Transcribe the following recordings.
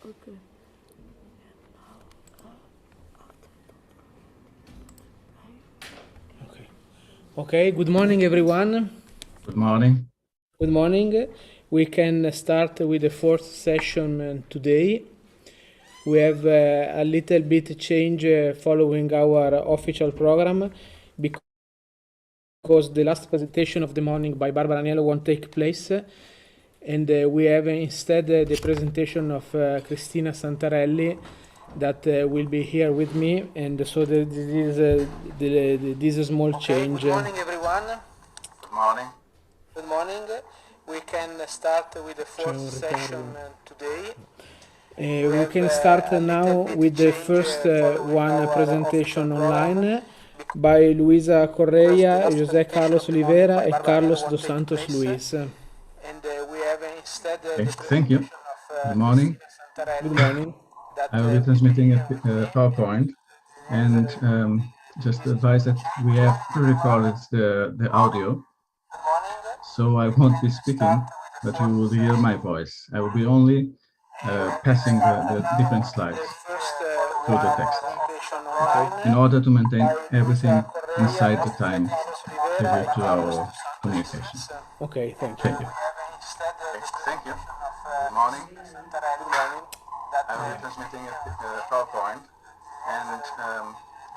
Okay. Okay. Okay. Good morning, everyone. Good morning. Good morning. We can start with the fourth session today. We have a little bit change following our official program because the last presentation of the morning by Barbara Aniello won't take place. And we have instead the presentation of Cristina Santarelli that will be here with me. And so this is this small change. Good morning, everyone. Good morning. Good morning. We can start with the fourth session today. We can start now with the first one presentation online by Luísa Correia, José Carlos Oliveira, and Carlos dos Santos-Luiz. Okay, thank you. Good morning. Good morning. I will be transmitting a PowerPoint, and just to advise that we have pre-recorded the audio, so I won't be speaking, but you will hear my voice. I will be only passing the different slides through the text, in order to maintain everything inside the time due to our communication. Okay, thank you. Thank you. Thank you. Good morning. I will be transmitting a PowerPoint, and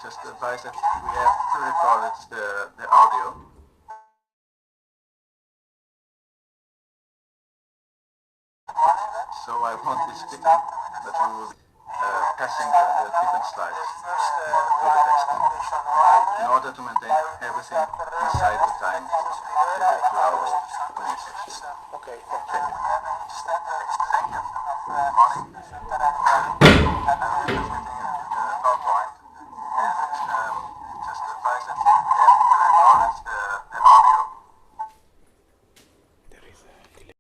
just to advise that we have pre-recorded the audio. So I won't be speaking, but you will be passing the different slides through the text, in order to maintain everything inside the time due to our communication. Okay, thank you. Thank you. Thank you. Good morning. I will be transmitting a PowerPoint, and just to advise that we have pre-recorded the audio. There is a delay.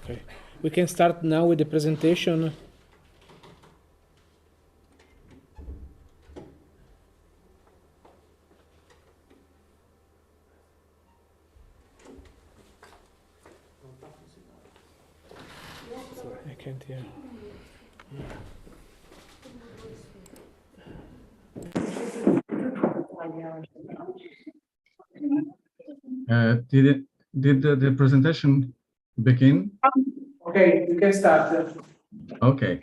Okay, we can start now with the presentation. Sorry, I can't hear. Did the presentation begin? Okay, you can start. Okay.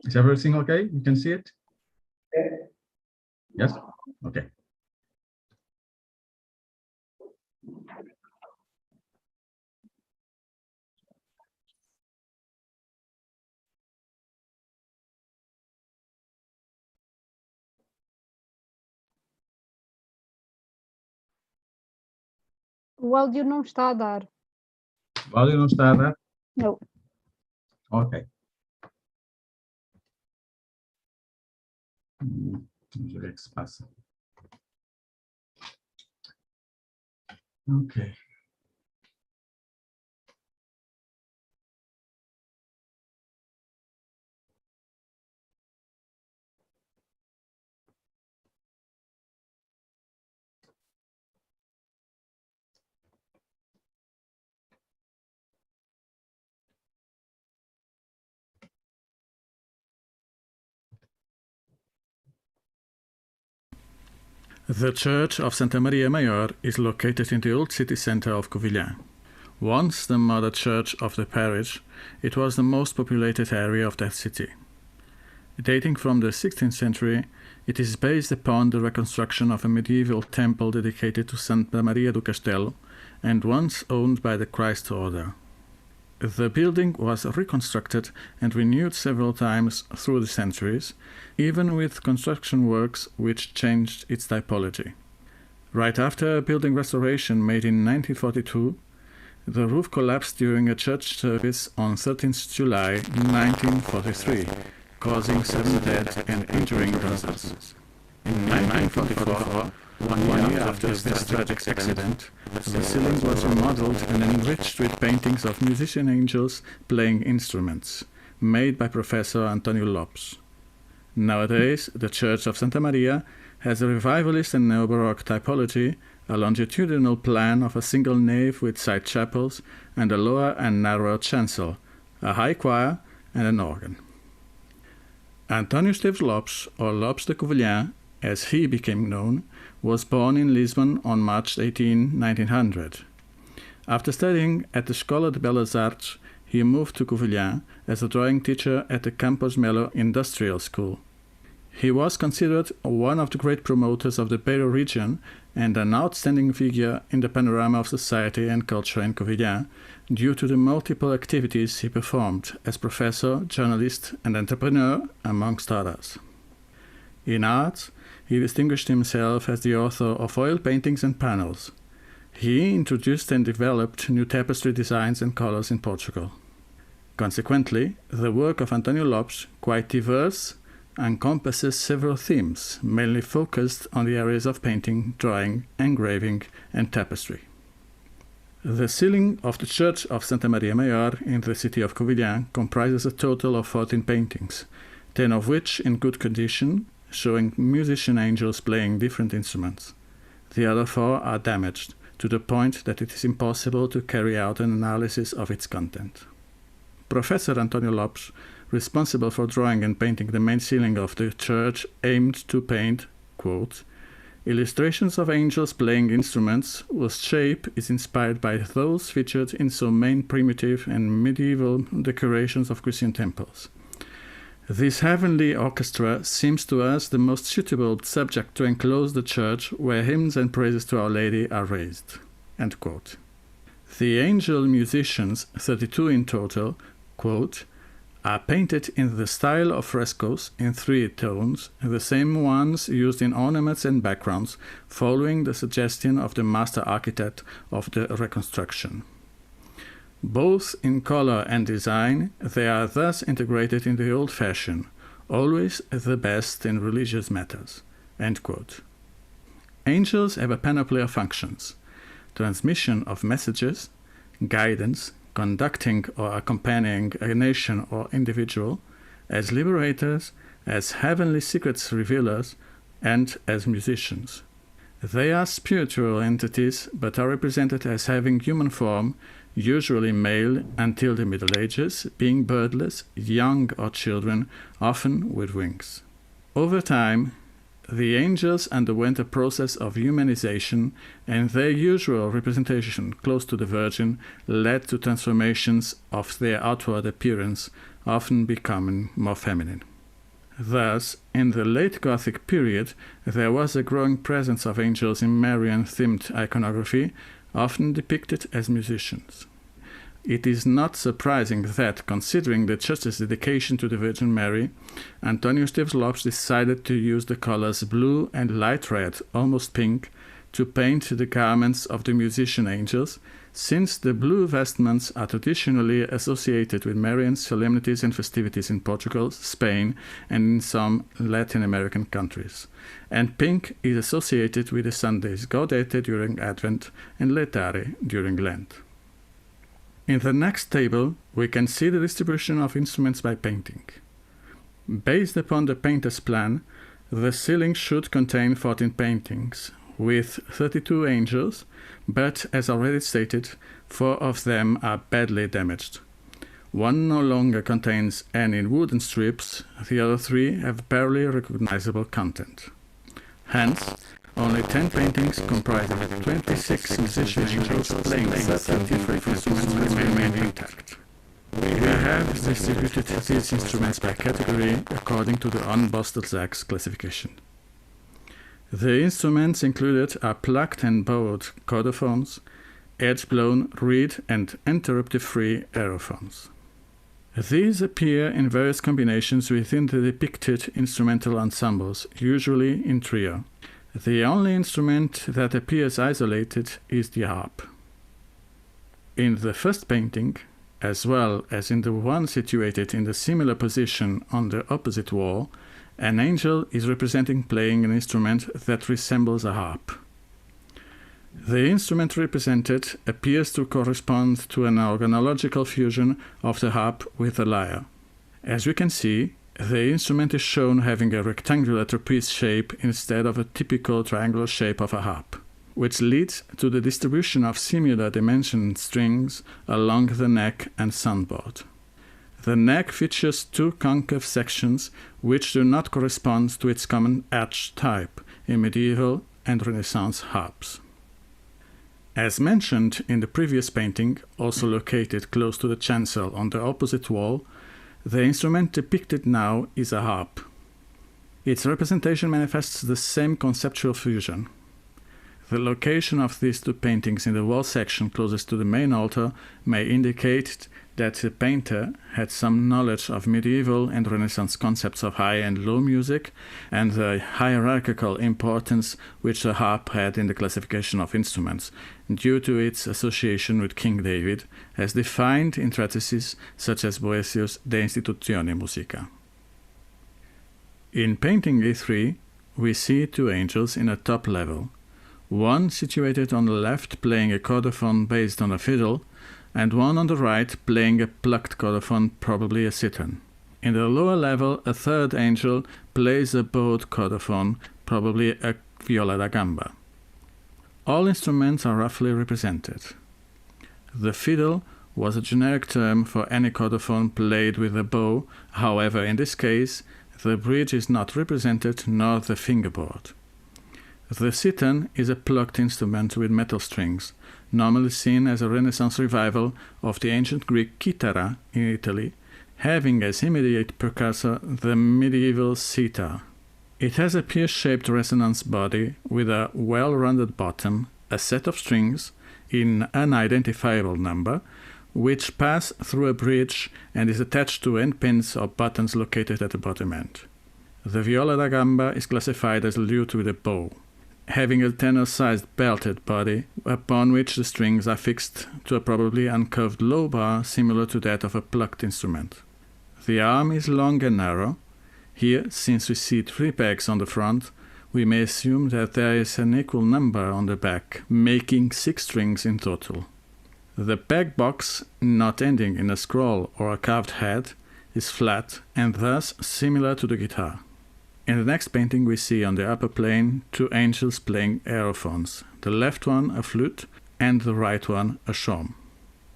Is everything okay? You can see it? Yes? Okay. O áudio não está a dar. O áudio não está a dar? Não. Ok. Vamos ver o que é que se passa. Ok. The church of Santa Maria Maior is located in the old city centre of Covilhã. Once the mother church of the parish, it was the most populated area of that city. Dating from the 16th century, it is based upon the reconstruction of a medieval temple dedicated to Santa Maria do Castelo and once owned by the Christ Order. The building was reconstructed and renewed several times through the centuries, even with construction works which changed its typology. Right after a building restoration made in 1942, the roof collapsed during a church service on 13th July 1943, causing 7 dead and injuring dozens. In 1944, one year after this tragic accident, the ceiling was remodeled and enriched with paintings of musician angels playing instruments, made by Professor Antonio Lopes. Nowadays, the Church of Santa Maria has a revivalist and neo-Baroque typology, a longitudinal plan of a single nave with side chapels and a lower and narrower chancel, a high choir and an organ. António Esteves Lopes, or Lopes de Covilhã, as he became known, was born in Lisbon on March 18, 1900. After studying at the Escola de Belas Artes, he moved to Covilhã as a drawing teacher at the Campos Melo Industrial School. He was considered one of the great promoters of the Beira region and an outstanding figure in the panorama of society and culture in Covilhã due to the multiple activities he performed as professor, journalist and entrepreneur, amongst others. In art, he distinguished himself as the author of oil paintings and panels. He introduced and developed new tapestry designs and colors in Portugal. Consequently, the work of António Lopes, quite diverse, encompasses several themes, mainly focused on the areas of painting, drawing, engraving, and tapestry. The ceiling of the Church of Santa Maria Maior in the city of Covilhã comprises a total of 14 paintings, 10 of which in good condition, showing musician angels playing different instruments. The other 4 are damaged, to the point that it is impossible to carry out an analysis of its content. Professor António Lopes, responsible for drawing and painting the main ceiling of the church, aimed to paint, quote, illustrations of angels playing instruments whose shape is inspired by those featured in so many primitive and medieval decorations of Christian temples. This heavenly orchestra seems to us the most suitable subject to enclose the church where hymns and praises to Our Lady are raised. End quote. The angel musicians, 32 in total, quote, are painted in the style of frescoes in 3 tones, the same ones used in ornaments and backgrounds, following the suggestion of the master architect of the reconstruction. Both in color and design, they are thus integrated in the old fashion, always the best in religious matters. End quote. Angels have a panoply of functions: transmission of messages, guidance, conducting or accompanying a nation or individual, as liberators, as heavenly secrets revealers, and as musicians. They are spiritual entities, but are represented as having human form, usually male until the Middle Ages, being birdless, young or children, often with wings. Over time, the angels underwent a process of humanization, and their usual representation close to the Virgin led to transformations of their outward appearance, often becoming more feminine. Thus, in the late Gothic period, there was a growing presence of angels in Marian-themed iconography, often depicted as musicians. It is not surprising that, considering the Church's dedication to the Virgin Mary, António Esteves Lopes decided to use the colors blue and light red, almost pink, to paint the garments of the musician angels, since the blue vestments are traditionally associated with Marian solemnities and festivities in Portugal, Spain, and in some Latin American countries, and pink is associated with the Sundays Gaudete during Advent and Laetare during Lent. In the next table, we can see the distribution of instruments by painting. Based upon the painter's plan, the ceiling should contain 14 paintings, with 32 angels, but, as already stated, 4 of them are badly damaged. One no longer contains any wooden strips, the other 3 have barely recognizable content. Hence, only 10 paintings comprising 26 musician angels playing 30 different instruments remain intact. We have distributed these instruments by category according to the unbusted classification. The instruments included are plucked and bowed cordophones, edge-blown, reed and interruptive-free aerophones. These appear in various combinations within the depicted instrumental ensembles, usually in trio. The only instrument that appears isolated is the harp. In the first painting, as well as in the one situated in the similar position on the opposite wall, an angel is represented playing an instrument that resembles a harp. The instrument represented appears to correspond to an organological fusion of the harp with the lyre. As we can see, the instrument is shown having a rectangular trapeze shape instead of a typical triangular shape of a harp, which leads to the distribution of similar dimensioned strings along the neck and soundboard. The neck features two concave sections which do not correspond to its common arch type in medieval and Renaissance harps. As mentioned in the previous painting, also located close to the chancel on the opposite wall, the instrument depicted now is a harp. Its representation manifests the same conceptual fusion. The location of these two paintings in the wall section closest to the main altar may indicate that the painter had some knowledge of medieval and Renaissance concepts of high and low music and the hierarchical importance which the harp had in the classification of instruments, due to its association with King David, as defined in treatises such as Boethius' De Institutione Musica. In painting A3, we see two angels in a top level, one situated on the left playing a cordophone based on a fiddle, and one on the right playing a plucked cordophone, probably a cithern. In the lower level, a third angel plays a bowed cordophone, probably a viola da gamba. All instruments are roughly represented. The fiddle was a generic term for any cordophone played with a bow, however in this case the bridge is not represented nor the fingerboard. The cithern is a plucked instrument with metal strings, normally seen as a Renaissance revival of the ancient Greek kythara in Italy, having as immediate precursor the medieval sitar. It has a pear-shaped resonance body with a well-rounded bottom, a set of strings, in an identifiable number, which pass through a bridge and is attached to end pins or buttons located at the bottom end. The viola da gamba is classified as a lute with a bow, having a tenor-sized belted body upon which the strings are fixed to a probably uncurved low bar similar to that of a plucked instrument. The arm is long and narrow. Here, since we see 3 pegs on the front, we may assume that there is an equal number on the back, making 6 strings in total. The peg box, not ending in a scroll or a carved head, is flat and thus similar to the guitar. In the next painting we see on the upper plane 2 angels playing aerophones, the left one a flute and the right one a shawm.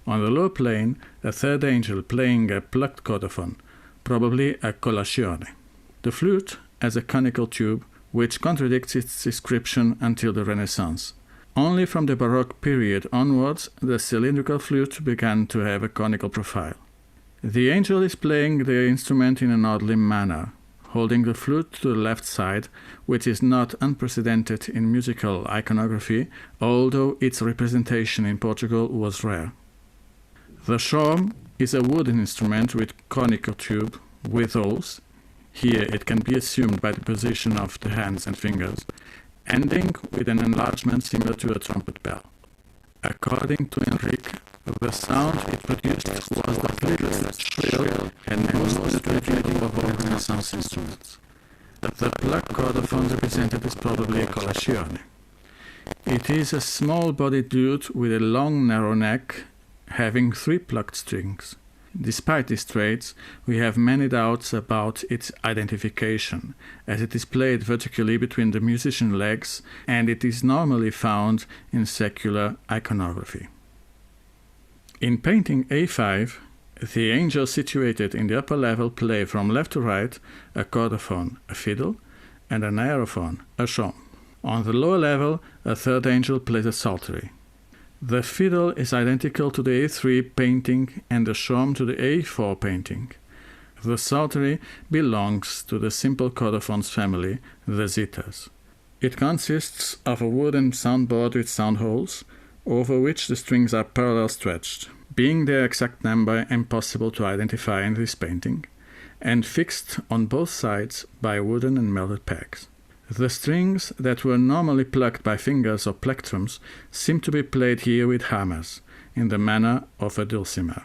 On the lower plane a third angel playing a plucked cordophone, probably a colazione. The flute has a conical tube which contradicts its description until the Renaissance. Only from the Baroque period onwards the cylindrical flute began to have a conical profile. The angel is playing the instrument in an oddly manner, holding the flute to the left side, which is not unprecedented in musical iconography, although its representation in Portugal was rare. The shawm is a wooden instrument with conical tube with holes. Here it can be assumed by the position of the hands and fingers, ending with an enlargement similar to a trumpet bell. According to Enrique, the sound it produced was the clearest, shrill, and most penetrating of all Renaissance instruments. The plucked cordophone represented is probably a colazione. It is a small-bodied lute with a long, narrow neck, having 3 plucked strings. Despite these traits, we have many doubts about its identification, as it is played vertically between the musician's legs, and it is normally found in secular iconography. In painting A5, the angels situated in the upper level play from left to right a cordophone, a fiddle, and an aerophone, a shawm. On the lower level, a third angel plays a psaltery. The fiddle is identical to the A3 painting and the shawm to the A4 painting. The psaltery belongs to the simple cordophones family, the zithers. It consists of a wooden soundboard with sound holes, over which the strings are parallel stretched, being their exact number impossible to identify in this painting, and fixed on both sides by wooden and melted pegs. The strings that were normally plucked by fingers or plectrums seem to be played here with hammers, in the manner of a dulcimer.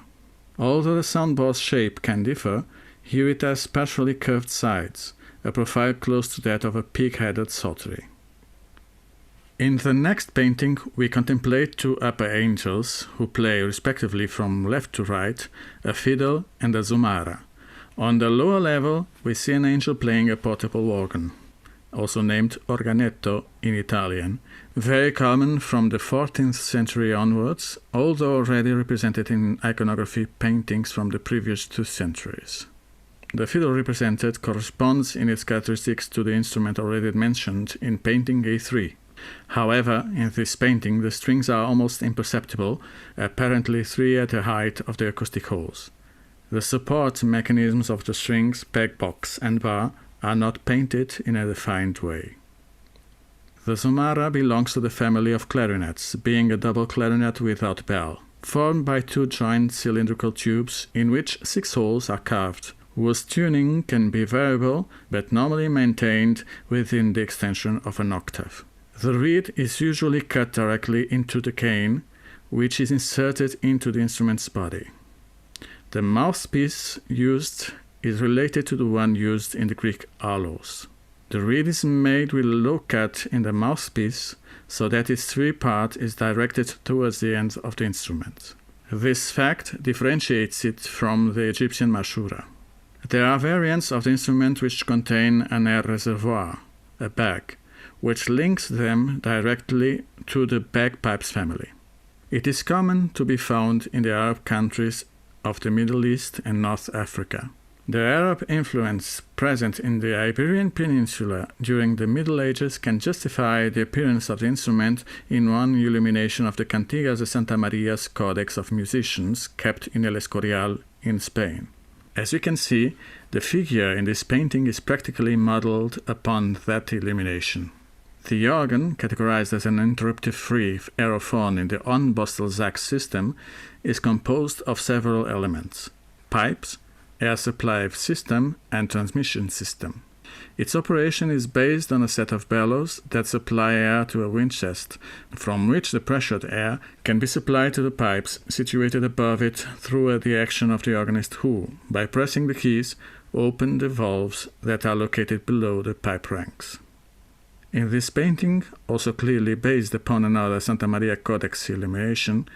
Although the soundboard's shape can differ, here it has partially curved sides, a profile close to that of a pig-headed psaltery. In the next painting, we contemplate two upper angels who play respectively from left to right a fiddle and a zumara. On the lower level, we see an angel playing a portable organ, also named organetto in Italian, very common from the 14th century onwards, although already represented in iconography paintings from the previous 2 centuries. The fiddle represented corresponds in its characteristics to the instrument already mentioned in painting A3. However, in this painting the strings are almost imperceptible, apparently 3 at the height of the acoustic holes. The support mechanisms of the strings, peg box and bar are not painted in a defined way. The zumara belongs to the family of clarinets, being a double clarinet without bell, formed by 2 joined cylindrical tubes in which 6 holes are carved, whose tuning can be variable but normally maintained within the extension of an octave. The reed is usually cut directly into the cane, which is inserted into the instrument's body. The mouthpiece used is related to the one used in the Greek aulos. The reed is made with a low cut in the mouthpiece so that its 3 part is directed towards the end of the instrument. This fact differentiates it from the Egyptian mashura. There are variants of the instrument which contain an air reservoir, a bag, which links them directly to the bagpipes family. It is common to be found in the Arab countries of the Middle East and North Africa. The Arab influence present in the Iberian Peninsula during the Middle Ages can justify the appearance of the instrument in one illumination of the Cantigas de Santa Maria's Codex of Musicians kept in El Escorial in Spain. As you can see, the figure in this painting is practically modeled upon that illumination. The organ, categorized as an interruptive-free aerophone in the Horn-Bostel-Zach system, is composed of several elements: pipes, air supply system, and transmission system. Its operation is based on a set of bellows that supply air to a wind chest, from which the pressured air can be supplied to the pipes situated above it through the action of the organist who, by pressing the keys, open the valves that are located below the pipe ranks. In this painting, also clearly based upon another Santa Maria Codex illumination,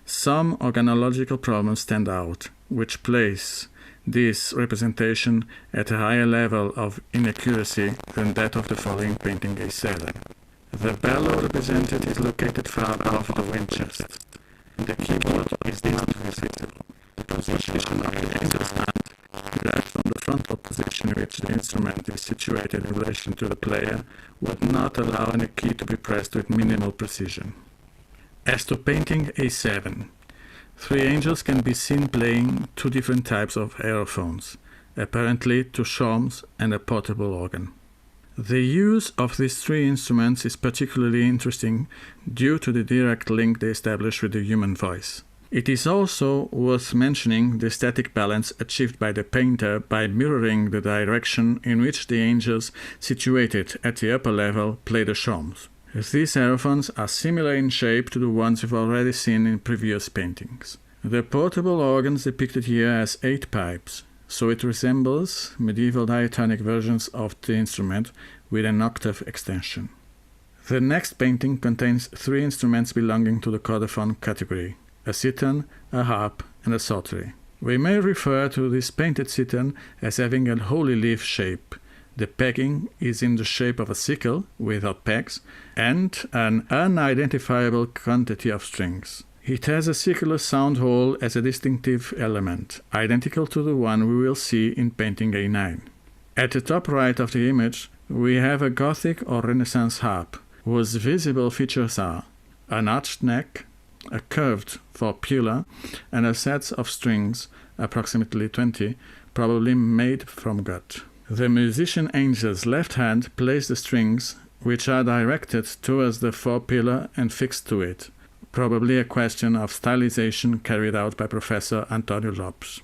some organological problems stand out, which place this representation at a higher level of inaccuracy than that of the following painting A7. The bellow represented is located far above the wind chest. The keyboard is not visible. The position of the angel's hand derived from the frontal position in which the instrument is situated in relation to the player would not allow any key to be pressed with minimal precision. As to painting A7, 3 angels can be seen playing 2 different types of aerophones, apparently 2 shawms and a portable organ. The use of these 3 instruments is particularly interesting due to the direct link they establish with the human voice. It is also worth mentioning the static balance achieved by the painter by mirroring the direction in which the angels situated at the upper level play the shawms. These aerophones are similar in shape to the ones we've already seen in previous paintings. The portable organs depicted here has 8 pipes, so it resembles medieval diatonic versions of the instrument with an octave extension. The next painting contains 3 instruments belonging to the cordophone category: a cithern, a harp, and a psaltery. We may refer to this painted cithern as having a holy leaf shape. The pegging is in the shape of a sickle, without pegs, and an unidentifiable quantity of strings. It has a circular sound hole as a distinctive element, identical to the one we will see in painting A9. At the top right of the image, we have a Gothic or Renaissance harp, whose visible features are an arched neck, a curved faurbula, and a set of strings, approximately 20, probably made from gut. The musician angel's left hand plays the strings, which are directed towards the faurbula and fixed to it, probably a question of stylization carried out by Professor Antonio Lopes.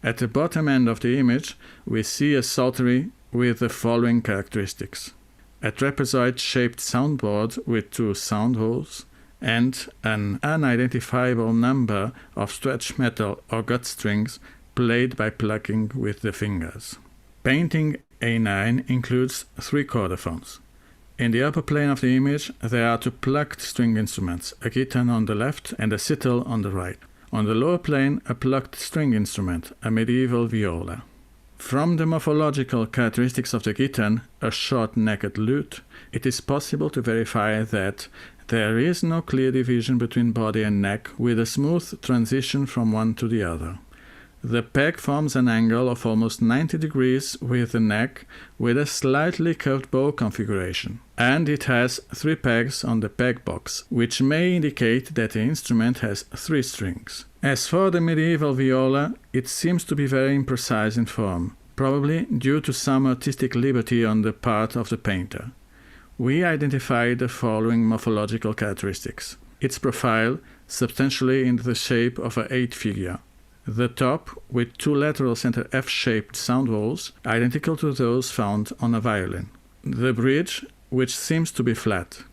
At the bottom end of the image, we see a psaltery with the following characteristics: a trapezoid-shaped soundboard with 2 sound holes, and an unidentifiable number of stretch metal or gut strings played by plucking with the fingers. Painting A9 includes 3 chordophones. In the upper plane of the image, there are 2 plucked string instruments, a guitar on the left and a sitar on the right. On the lower plane, a plucked string instrument, a medieval viola. From the morphological characteristics of the guitar, a short-necked lute, it is possible to verify that there is no clear division between body and neck, with a smooth transition from one to the other. The peg forms an angle of almost 90 degrees with the neck, with a slightly curved bow configuration, and it has 3 pegs on the peg box, which may indicate that the instrument has 3 strings. As for the medieval viola, it seems to be very imprecise in form, probably due to some artistic liberty on the part of the painter. We identify the following morphological characteristics: its profile, substantially in the shape of an 8 figure. The top, with 2 lateral center F-shaped sound holes, identical to those found on a violin. The bridge, which seems to be flat.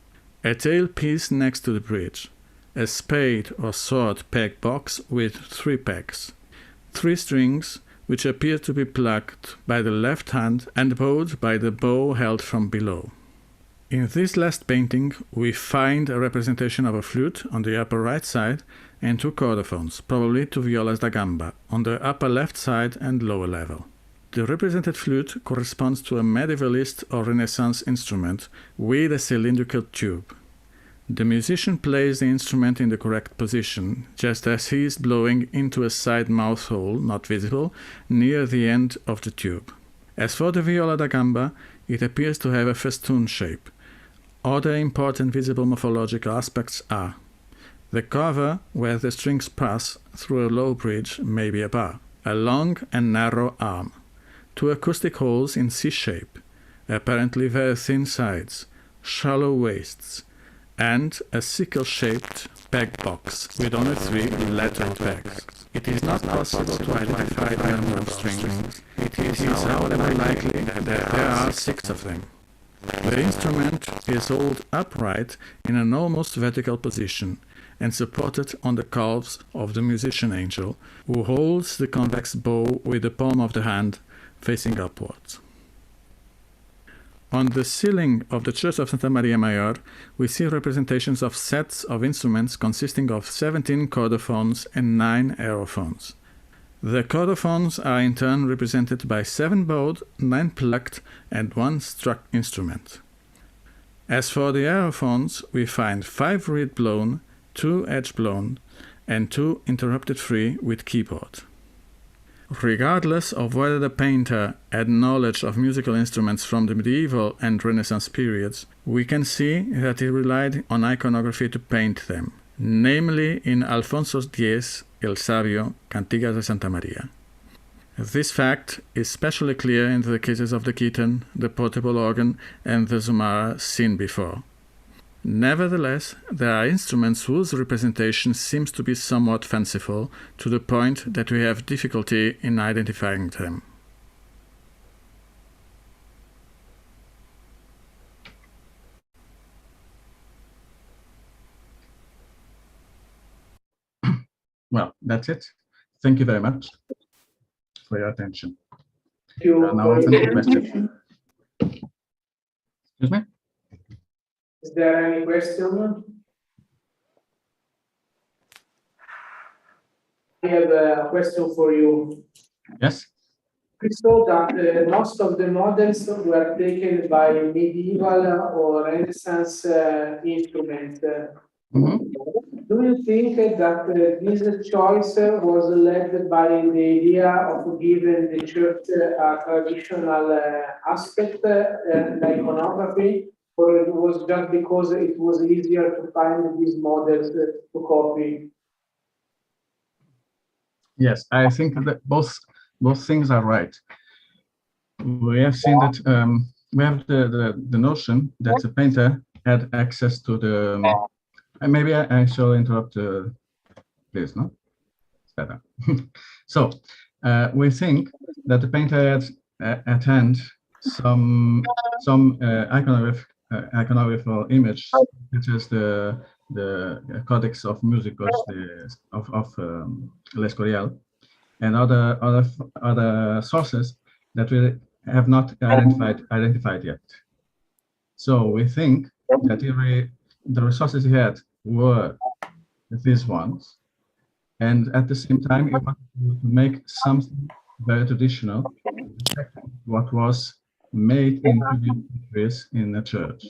A tailpiece next to the bridge. A spade or sword peg box with 3 pegs. 3 strings, which appear to be plucked by the left hand and bowed by the bow held from below. In this last painting, we find a representation of a flute on the upper right side and 2 chordophones, probably 2 violas da gamba, on the upper left side and lower level. The represented flute corresponds to a medievalist or Renaissance instrument with a cylindrical tube. The musician plays the instrument in the correct position, just as he is blowing into a side mouth hole, not visible, near the end of the tube. As for the viola da gamba, it appears to have a festoon shape. Other important visible morphological aspects are: the cover, where the strings pass through a low bridge, may be a bar, a long and narrow arm, 2 acoustic holes in C-shape, apparently very thin sides, shallow waists, and a sickle-shaped peg box with only 3 lateral pegs. It is not possible to identify the number of strings. It is however likely that there are 6 of them. The instrument is held upright in an almost vertical position and supported on the calves of the musician angel, who holds the convex bow with the palm of the hand facing upwards. On the ceiling of the Church of Santa Maria Maior, we see representations of sets of instruments consisting of 17 chordophones and 9 aerophones. The chordophones are in turn represented by 7 bowed, 9 plucked, and 1 struck instrument. As for the aerophones, we find 5 reed blown, 2 edge blown, and 2 interrupted free with keyboard. Regardless of whether the painter had knowledge of musical instruments from the medieval and Renaissance periods, we can see that he relied on iconography to paint them, namely in Alfonso X El Sabio, Cantigas de Santa Maria. This fact is especially clear in the cases of the guitar, the portable organ, and the zumara seen before. Nevertheless, there are instruments whose representation seems to be somewhat fanciful, to the point that we have difficulty in identifying them. Well, that's it. Thank you very much for your attention. Thank you. Now open to questions. Excuse me? Is there any question? I have a question for you. Yes? We saw that most of the models were taken by medieval or Renaissance instruments. Do you think that this choice was led by the idea of giving the church a traditional aspect, like iconography, or it was just because it was easier to find these models to copy? Yes, I think that both things are right. We have seen that we have the notion that the painter had access to the. Maybe I shall interrupt this, no? It's better. So we think that the painter had at hand some iconographical image, such as the Codex of Musicos of L'Escorial, and other sources that we have not identified yet. So we think that the resources he had were these ones, and at the same time he wanted to make something very traditional, what was made in previous centuries in a church.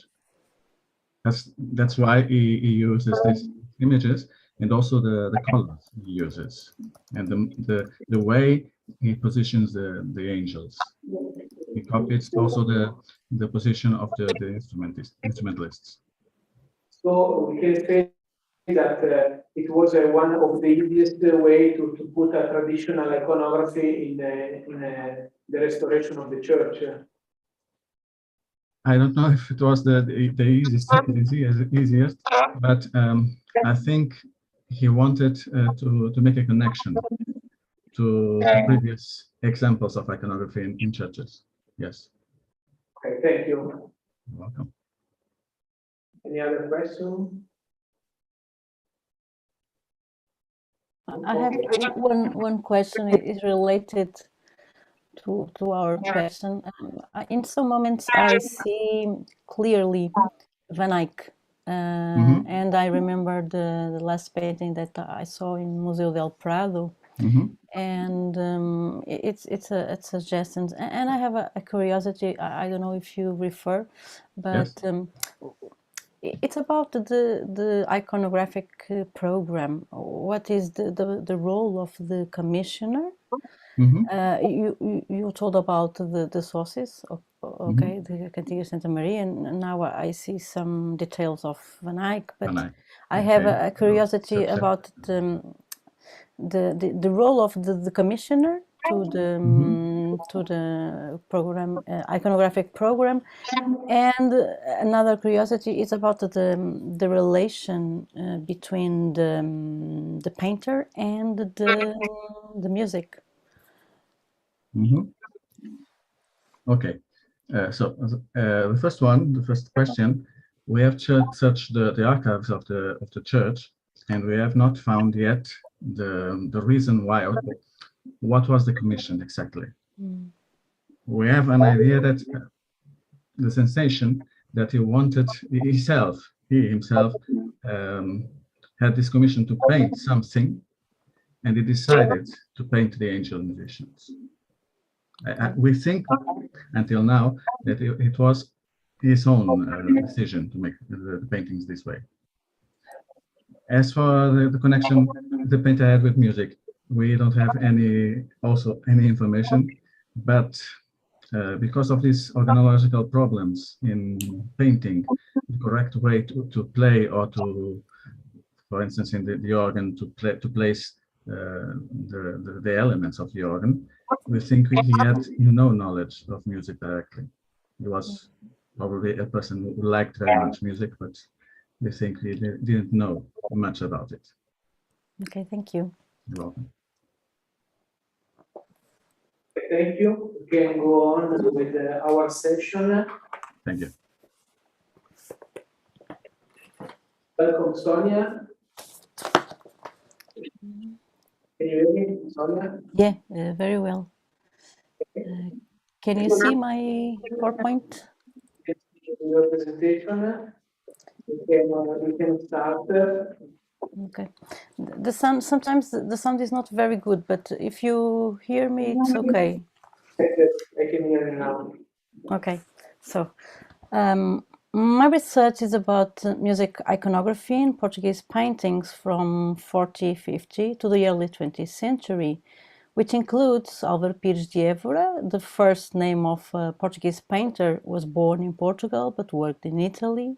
That's why he uses these images, and also the colors he uses, and the way he positions the angels. He copies also the position of the instrumentalists. So we can say that it was one of the easiest way to put a traditional iconography in the restoration of the church. I don't know if it was the easiest, but I think he wanted to make a connection to the previous examples of iconography in churches. Yes. Okay, thank you. You're welcome. Any other question? I have one question. It is related to our question. In some moments, I see clearly Van Eyck, and I remember the last painting that I saw in Museu del Prado, and it's a suggestion. And I have a curiosity. I don't know if you refer, but. Yes. It's about the iconographic program. What is the role of the commissioner? You told about the sources, okay, the Cantiga Santa Maria, and now I see some details of Van Eyck, but I have a curiosity about the role of the commissioner to the program, iconographic program, and another curiosity is about the relation between the painter and the music. Okay, so the first question, we have searched the archives of the church, and we have not found yet the reason why. What was the commission exactly? We have an idea that the sensation that he wanted he himself had this commission to paint something, and he decided to paint the angel musicians. We think until now that it was his own decision to make the paintings this way. As for the connection the painter had with music, we don't have any information, but because of these organological problems in painting, the correct way to play, or to, for instance, in the organ to place the elements of the organ, we think he had no knowledge of music directly. He was probably a person who liked very much music, but we think he didn't know much about it. Okay, thank you. You're welcome. Thank you. We can go on with our session. Thank you. Welcome, Sonia. Can you hear me, Sonia? Yeah, very well. Can you see my PowerPoint? Your presentation. We can start. Okay. The sound, sometimes the sound is not very good, but if you hear me, it's okay. I can hear you now. Okay. So, my research is about music iconography in Portuguese paintings from 40-50 to the early 20th century, which includes Álvaro Pires de Évora, the first name of a Portuguese painter, was born in Portugal but worked in Italy,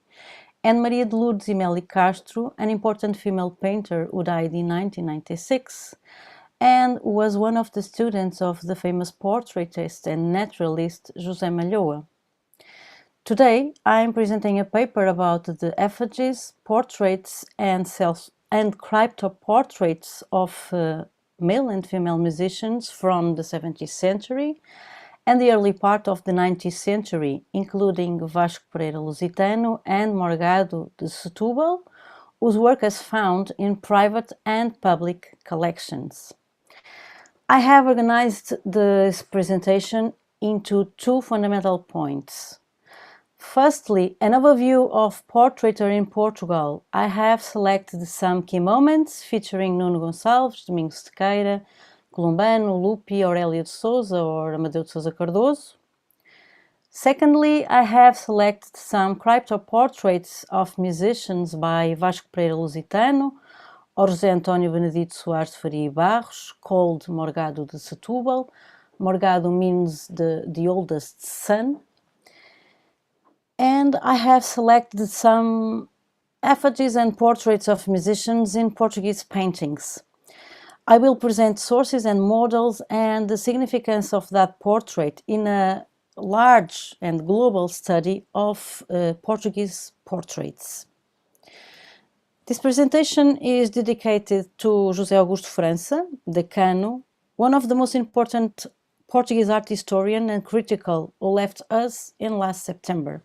and Maria de Lourdes e Meli Castro, an important female painter who died in 1996, and was one of the students of the famous portraitist and naturalist José Malhoa. Today, I am presenting a paper about the effigies, portraits, and cryptoportraits of male and female musicians from the 17th century and the early part of the 19th century, including Vasco Pereira Lusitano and Morgado de Setúbal, whose work is found in private and public collections. I have organized this presentation into two fundamental points. Firstly, an overview of portraiture in Portugal. I have selected some key moments featuring Nuno Gonçalves, Domingos Sequeira, Columbano, Lupi, Aurélio de Souza, or Amadeu de Souza Cardoso. Secondly, I have selected some cryptoportraits of musicians by Vasco Pereira Lusitano or José António Benedito Soares de Faria e Barros, called Morgado de Setúbal. Morgado means the oldest son. And I have selected some effigies and portraits of musicians in Portuguese paintings. I will present sources and models and the significance of that portrait in a large and global study of Portuguese portraits. This presentation is dedicated to José Augusto França, Decano, one of the most important Portuguese art historian and critical who left us in last September.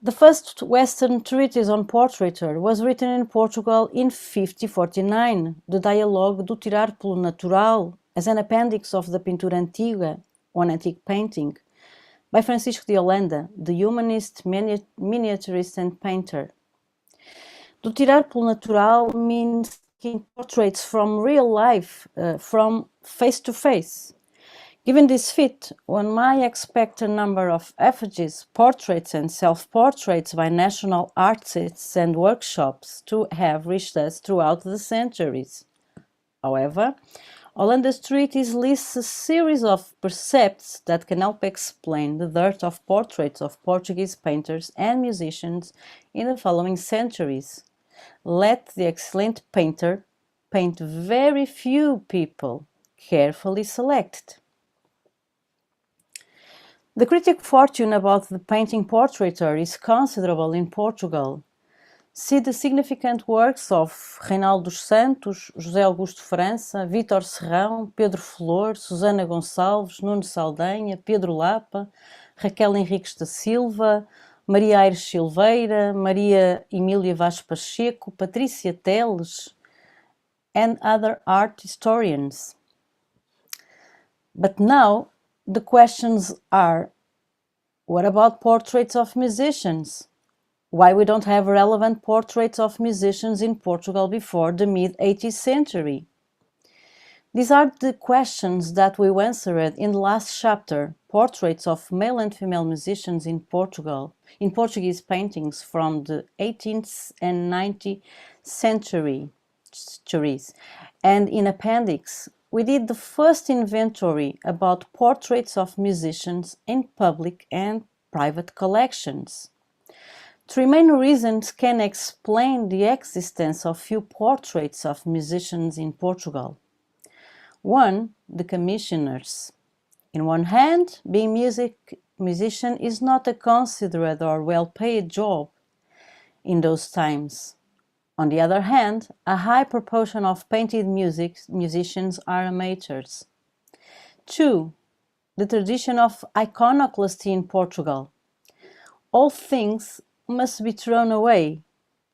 The first Western treatise on portraiture was written in Portugal in 1549, the dialogue do Tirar pelo Natural, as an appendix of the Pintura Antiga, on antique painting, by Francisco de Holanda, the humanist, miniaturist and painter. Do Tirar pelo Natural means taking portraits from real life, from face to face. Given this feat, one might expect a number of effigies, portraits and self-portraits by national artists and workshops to have reached us throughout the centuries. However, Holanda's treatise lists a series of precepts that can help explain the dearth of portraits of Portuguese painters and musicians in the following centuries. Let the excellent painter paint very few people, carefully selected. The critic fortune about the painting portraiture is considerable in Portugal. See the significant works of Reinaldo dos Santos, José Augusto França, Vítor Serrão, Pedro Flor, Susana Gonçalves, Nuno Saldanha, Pedro Lapa, Raquel Henriques da Silva, Maria Aires Silveira, Maria Emília Vaz Pacheco, Patrícia Teles, and other art historians. But now, the questions are, what about portraits of musicians? Why we don't have relevant portraits of musicians in Portugal before the mid-18th century? These are the questions that we answered in the last chapter, Portraits of Male and Female Musicians in Portugal, in Portuguese paintings from the 18th and 19th centuries. And in appendix, we did the first inventory about portraits of musicians in public and private collections. Three main reasons can explain the existence of few portraits of musicians in Portugal. One, the commissioners. In one hand, being musician is not a considered or well-paid job in those times. On the other hand, a high proportion of painted musicians are amateurs. Two, the tradition of iconoclasty in Portugal. All things must be thrown away.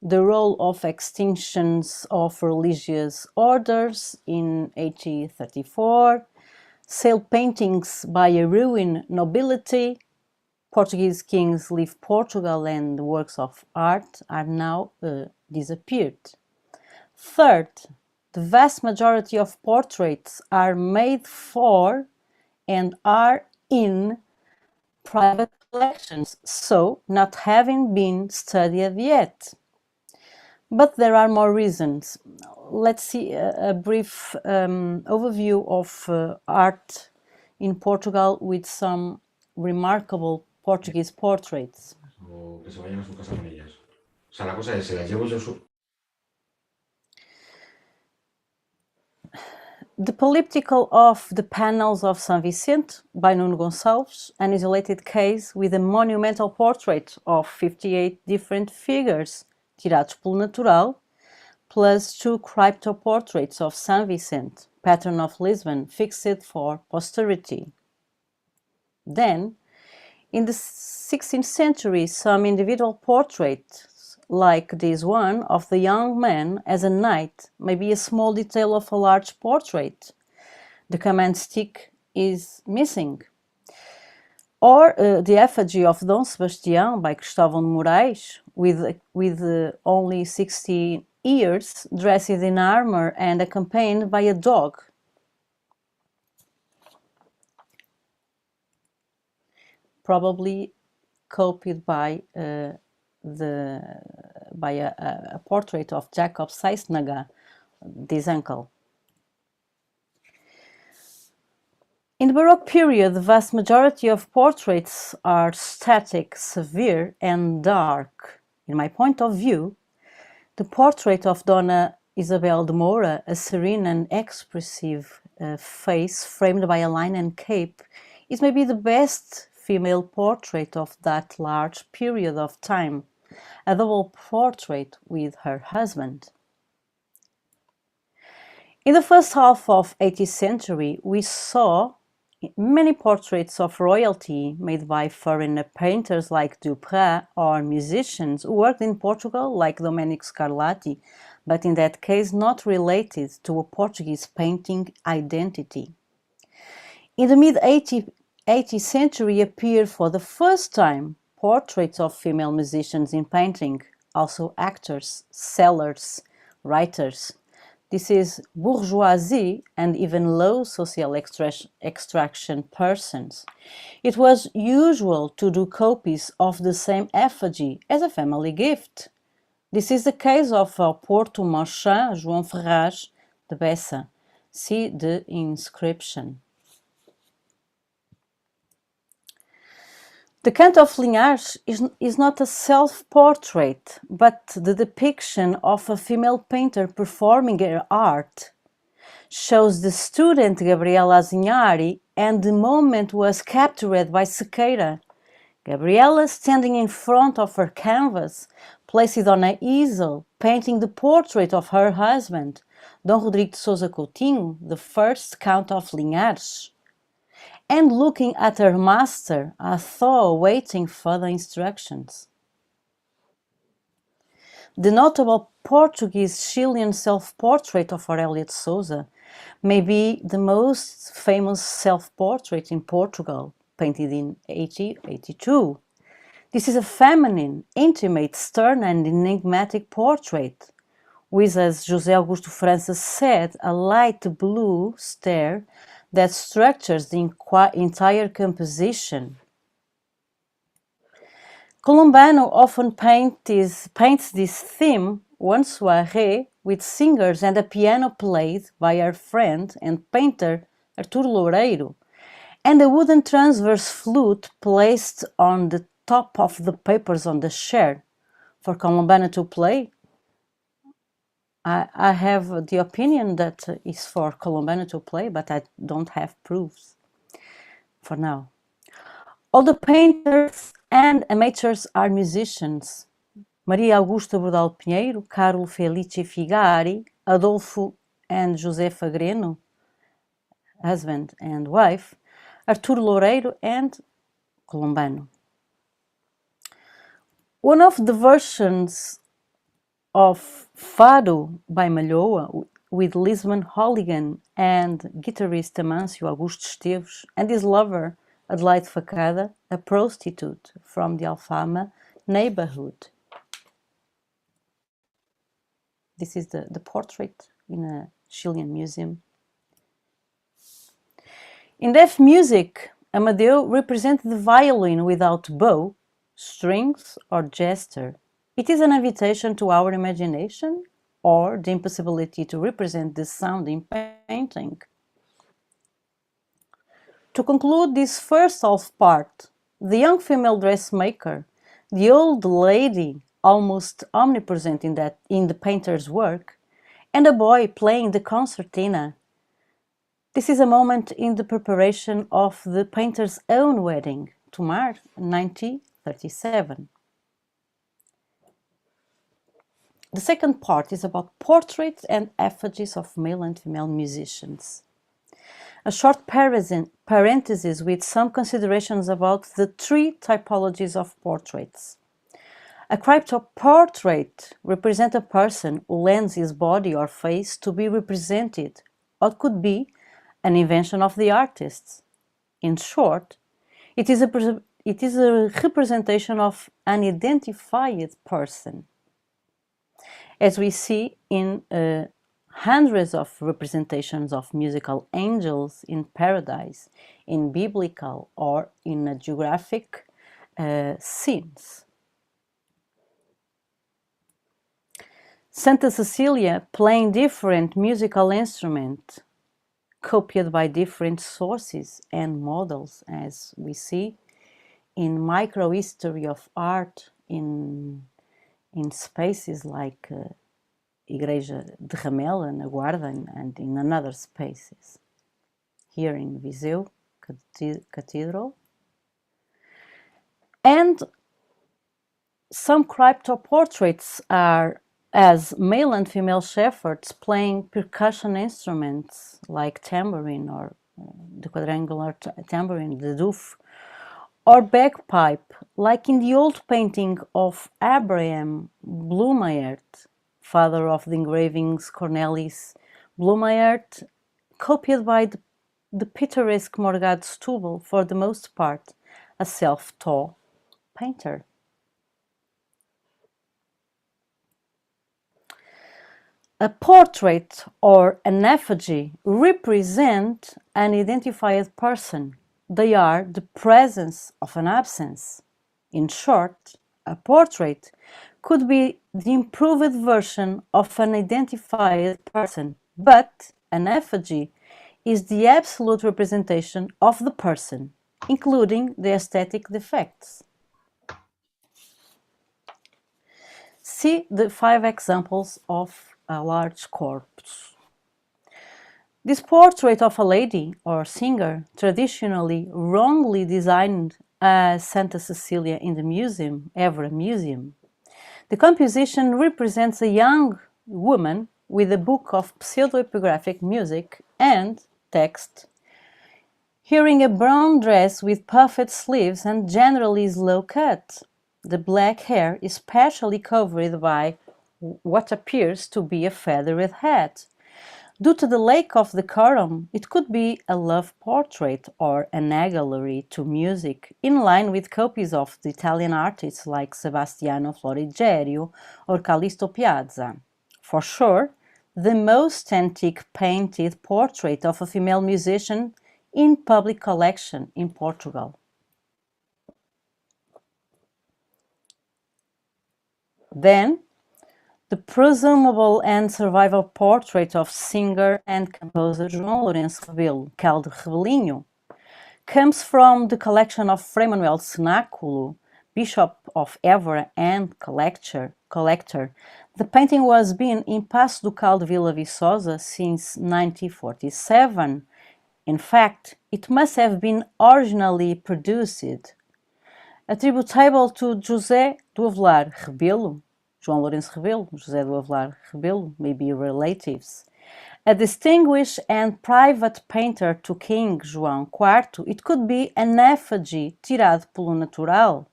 The role of extinctions of religious orders in 1834, sale paintings by a ruined nobility, Portuguese kings leave Portugal and the works of art are now disappeared. Third, the vast majority of portraits are made for and are in private collections, so not having been studied yet. But there are more reasons. Let's see a brief overview of art in Portugal with some remarkable Portuguese portraits. O que se vayan a su casa con ellas. O sea, la cosa es, se las llevo yo The Polyptical of the Panels of São Vicente by Nuno Gonçalves, an isolated case with a monumental portrait of 58 different figures, tirados pelo natural, plus 2 cryptoportraits of São Vicente, patron of Lisbon, fixed for posterity. Then, in the 16th century, some individual portraits, like this one of the young man as a knight, may be a small detail of a large portrait. The command stick is missing. Or the effigy of Dom Sebastião by Cristóvão de Moraes, with only 60 years, dressed in armor and accompanied by a dog. Probably copied by a portrait of Jacob Seisnaga, this uncle. In the Baroque period, the vast majority of portraits are static, severe, and dark. In my point of view, the portrait of Dona Isabel de Moura, a serene and expressive face framed by a line and cape, is maybe the best female portrait of that large period of time, a double portrait with her husband. In the first half of 18th century, we saw many portraits of royalty made by foreign painters like Duprat or musicians who worked in Portugal like Domenico Scarlatti, but in that case not related to a Portuguese painting identity. In the mid-18th century appeared for the first time portraits of female musicians in painting, also actors, sellers, writers. This is bourgeoisie and even low social extraction persons. It was usual to do copies of the same effigy as a family gift. This is the case of Porto Marchand João Ferraz de Bessa. See the inscription. The Canto of Linhares is not a self-portrait, but the depiction of a female painter performing her art. Shows the student Gabriela Zinhari, and the moment was captured by Sequeira. Gabriela standing in front of her canvas, placed on an easel, painting the portrait of her husband, Dom Rodrigo de Sousa Coutinho, the first Count of Linhares, and looking at her master, as though waiting further instructions. The notable Portuguese Chilean self-portrait of Aurélia de Souza may be the most famous self-portrait in Portugal, painted in 1882. This is a feminine, intimate, stern and enigmatic portrait, with, as José Augusto França said, a light blue stare that structures the entire composition. Columbano often paints this theme, one soirée, with singers and a piano played by her friend and painter Artur Loureiro, and a wooden transverse flute placed on the top of the papers on the chair. For Columbano to play, I have the opinion that it's for Columbano to play, but I don't have proofs for now. All the painters and amateurs are musicians. Maria Augusta Bordal Pinheiro, Carlo Felice Figari, Adolfo and José Fagreno, husband and wife, Artur Loureiro and Columbano. One of the versions of Fado by Malhoa, with Lisbon Hooligan and guitarist Amâncio Augusto Esteves and his lover Adelaide Facada, a prostitute from the Alfama neighborhood. This is the portrait in a Chilean museum. In deaf music, Amadeu represented the violin without bow, strings or gesture. It is an invitation to our imagination or the impossibility to represent the sound in painting. To conclude this first half part, the young female dressmaker, the old lady almost omnipresent in the painter's work, and a boy playing the concertina. This is a moment in the preparation of the painter's own wedding, Tomar, 1937. The second part is about portraits and effigies of male and female musicians. A short parenthesis with some considerations about the three typologies of portraits. A cryptoportrait represents a person who lends his body or face to be represented, or could be an invention of the artists. In short, it is a representation of an identified person. As we see in hundreds of representations of musical angels in paradise, in biblical or in geographic scenes. Santa Cecilia playing different musical instruments, copied by different sources and models, as we see in microhistory of art in spaces like Igreja de Ramela, na Guarda, and in another spaces. Here in Viseu Cathedral. And some cryptoportraits are as male and female shepherds playing percussion instruments like tambourine or the quadrangular tambourine, the doof, or bagpipe, like in the old painting of Abraham Bloemaert, father of the engravings Cornelis Bloemaert, copied by the picturesque Morgado de Setúbal, for the most part a self-taught painter. A portrait or an effigy represent an identified person. They are the presence of an absence. In short, a portrait could be the improved version of an identified person, but an effigy is the absolute representation of the person, including the aesthetic defects. See the 5 examples of a large corpse. This portrait of a lady or singer, traditionally wrongly designed as Santa Cecilia in the museum, Évora Museum. The composition represents a young woman with a book of pseudo-epigraphic music and text, wearing a brown dress with puffed sleeves and generally low cut. The black hair is partially covered by what appears to be a feathered hat. Due to the lack of decorum, it could be a love portrait or an allegory to music, in line with copies of the Italian artists like Sebastiano Florigerio or Callisto Piazza. For sure, the most antique painted portrait of a female musician in public collection in Portugal. Then, the presumable and survival portrait of singer and composer João Lourenço Rebelo, called Rebelinho, comes from the collection of Frei Manuel Cenáculo, Bishop of Évora and collector. The painting was being in Paço do Cal de Vila Viçosa since 1947. In fact, it must have been originally produced. Attributable to José do Avelar Rebelo, João Lourenço Rebelo, José do Avelar Rebelo, may be relatives. A distinguished and private painter to King João IV, it could be an effigy tirado pelo natural.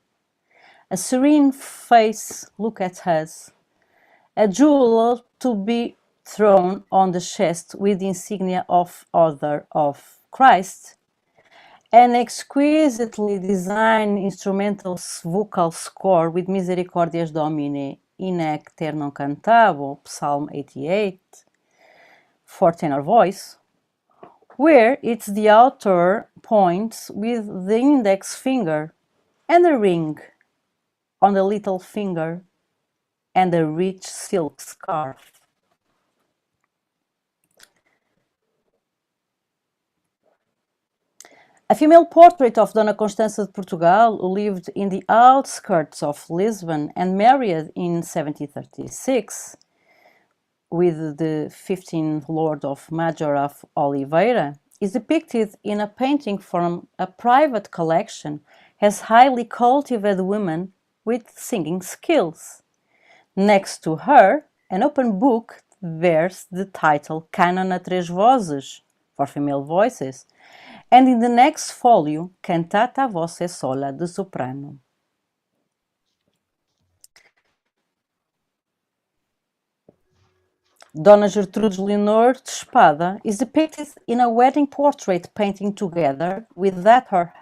A serene face, look at us. A jewel to be thrown on the chest with the insignia of Order of Christ. An exquisitely designed instrumental vocal score with Misericordias Domine in ec ternum cantabo, Psalm 88, for tenor voice, where it's the author points with the index finger and a ring on the little finger and a rich silk scarf. A female portrait of Dona Constança de Portugal, who lived in the outskirts of Lisbon and married in 1736 with the 15th Lord of Major of Oliveira, is depicted in a painting from a private collection as highly cultivated woman with singing skills. Next to her, an open book bears the title Canon a Três Vozes, for female voices, and in the next folio, Cantata Voce Sola de Soprano. Dona Gertrude Leonor de Espada is depicted in a wedding portrait painting together with that her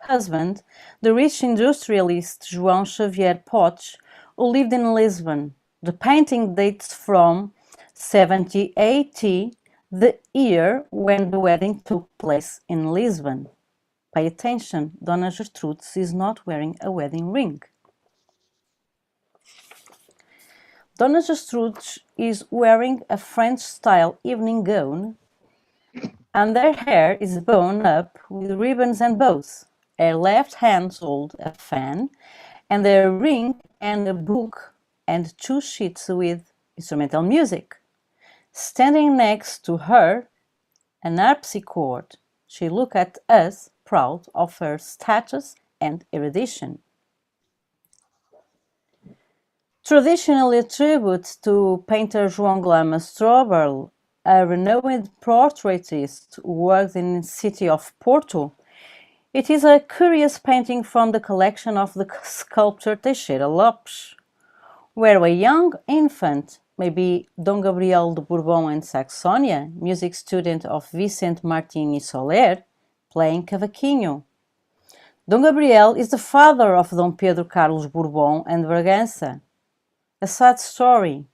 husband, the rich industrialist João Xavier Potes, who lived in Lisbon. The painting dates from 1780, the year when the wedding took place in Lisbon. Pay attention, Dona Gertrude is not wearing a wedding ring. Dona Gertrude is wearing a French-style evening gown, and her hair is bound up with ribbons and bows. Her left hand holds a fan, and a ring and a book and 2 sheets with instrumental music. Standing next to her, an harpsichord. She looks at us, proud of her status and erudition. Traditionally attributed to painter João Glama Strobel, a renowned portraitist who worked in the city of Porto, it is a curious painting from the collection of the sculptor Teixeira Lopes, where a young infant, maybe Dom Gabriel de Bourbon and Saxonia, music student of Vicente Martín y Soler, playing cavaquinho. Dom Gabriel is the father of Dom Pedro Carlos Bourbon and Bragança. A sad story.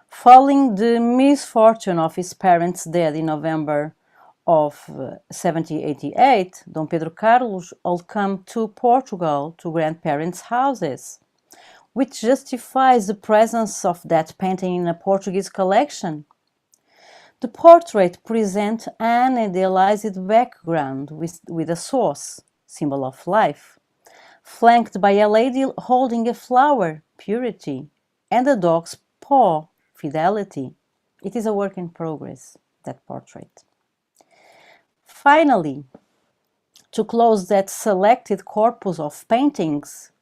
Following the misfortune of his parents' death in November of 1788, Dom Pedro Carlos would come to Portugal to grandparents' houses, which justifies the presence of that painting in a Portuguese collection. The portrait presents an idealized background with a source, symbol of life, flanked by a lady holding a flower, purity, and a dog's paw, fidelity. It is a work in progress, that portrait. Finally, to close that selected corpus of paintings,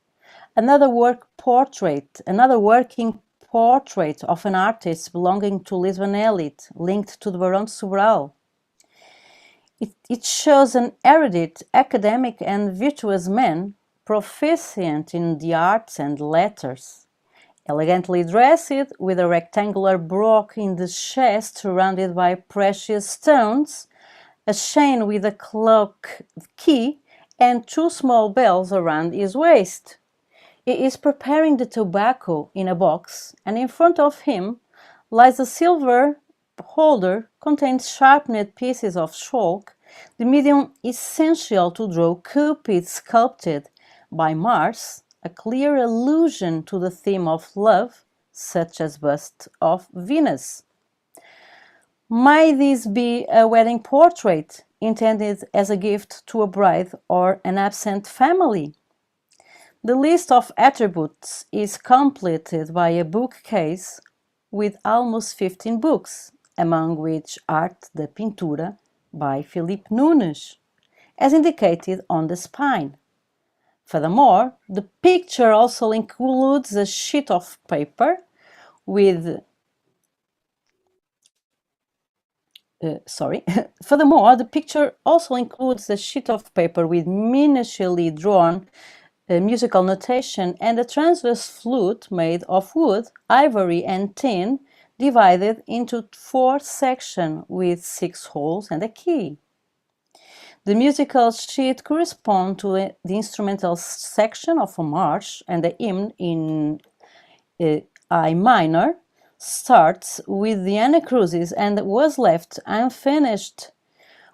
another working portrait of an artist belonging to Lisbon elite, linked to the Barão de Sobral. It shows an erudite, academic and virtuous man, proficient in the arts and letters, elegantly dressed, with a rectangular brooch in the chest surrounded by precious stones, a chain with a clock key, and 2 small bells around his waist. He is preparing the tobacco in a box, and in front of him lies a silver holder containing sharpened pieces of chalk, the medium essential to draw Cupid sculpted by Mars, a clear allusion to the theme of love, such as bust of Venus. Might this be a wedding portrait intended as a gift to a bride or an absent family? The list of attributes is completed by a bookcase with almost 15 books, among which Arte da Pintura by Filipe Nunes, as indicated on the spine. Furthermore, the picture also includes a sheet of paper with minutely drawn musical notation and a transverse flute made of wood, ivory, and tin, divided into 4 sections with 6 holes and a key. The musical sheet corresponds to the instrumental section of a march, and the hymn in I minor starts with the Anacrusis and was left unfinished.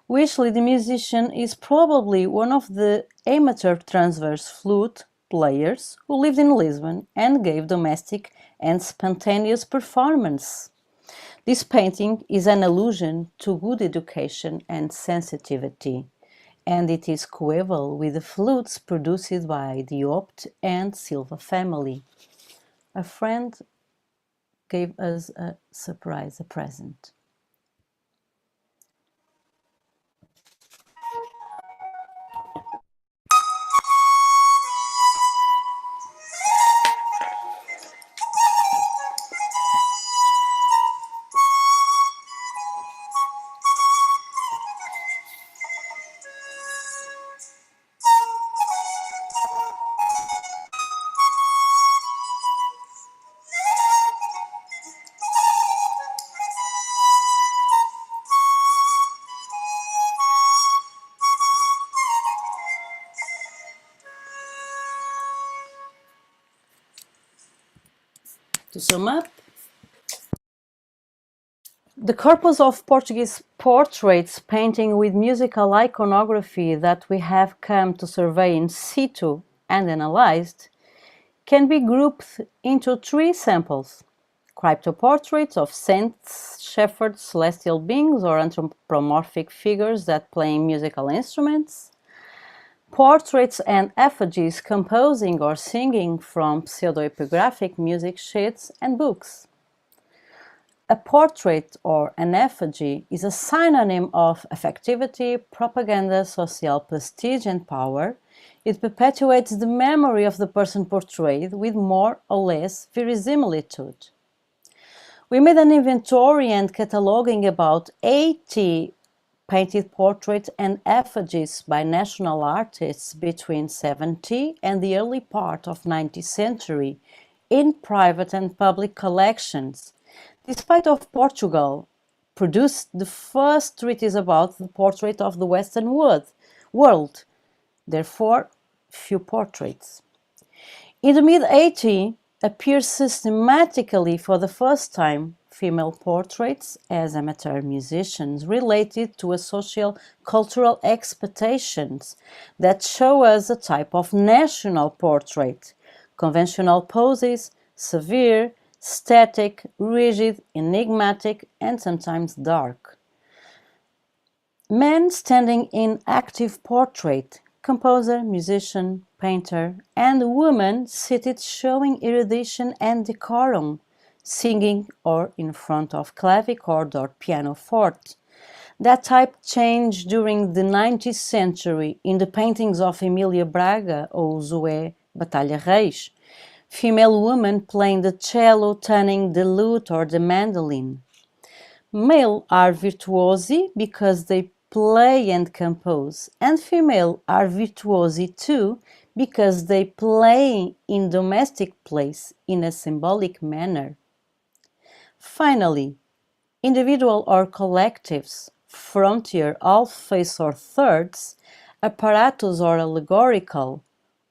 Wishley, the musician, is probably one of the amateur transverse flute players who lived in Lisbon and gave domestic and spontaneous performance. This painting is an allusion to good education and sensitivity, and it is coeval with the flutes produced by the Opt and Silva family. A friend gave us a surprise, a present. To sum up, the corpus of Portuguese portraits painting with musical iconography that we have come to survey in situ and analyzed can be grouped into three samples: cryptoportraits of saints, shepherds, celestial beings, or anthropomorphic figures that play musical instruments; portraits and effigies composing or singing from pseudo-epigraphic music sheets and books. A portrait or an effigy is a synonym of affectivity, propaganda, social prestige, and power. It perpetuates the memory of the person portrayed with more or less verisimilitude. We made an inventory and cataloging about 80 painted portraits and effigies by national artists between 70 and the early part of 19th century in private and public collections. Despite of Portugal produced the first treatise about the portrait of the Western world, therefore few portraits. In the mid-80s appeared systematically for the first time female portraits as amateur musicians related to a social cultural expectations that show us a type of national portrait, conventional poses, severe, static, rigid, enigmatic, and sometimes dark. Men standing in active portrait, composer, musician, painter, and women seated showing erudition and decorum, singing or in front of clavichord or pianoforte. That type changed during the 19th century in the paintings of Emília Braga or José Batalha Reis, female women playing the cello, tuning the lute or the mandolin. Male are virtuosi because they play and compose, and female are virtuosi too because they play in domestic place in a symbolic manner. Finally, individual or collectives, frontier, half-face or thirds, apparatus or allegorical,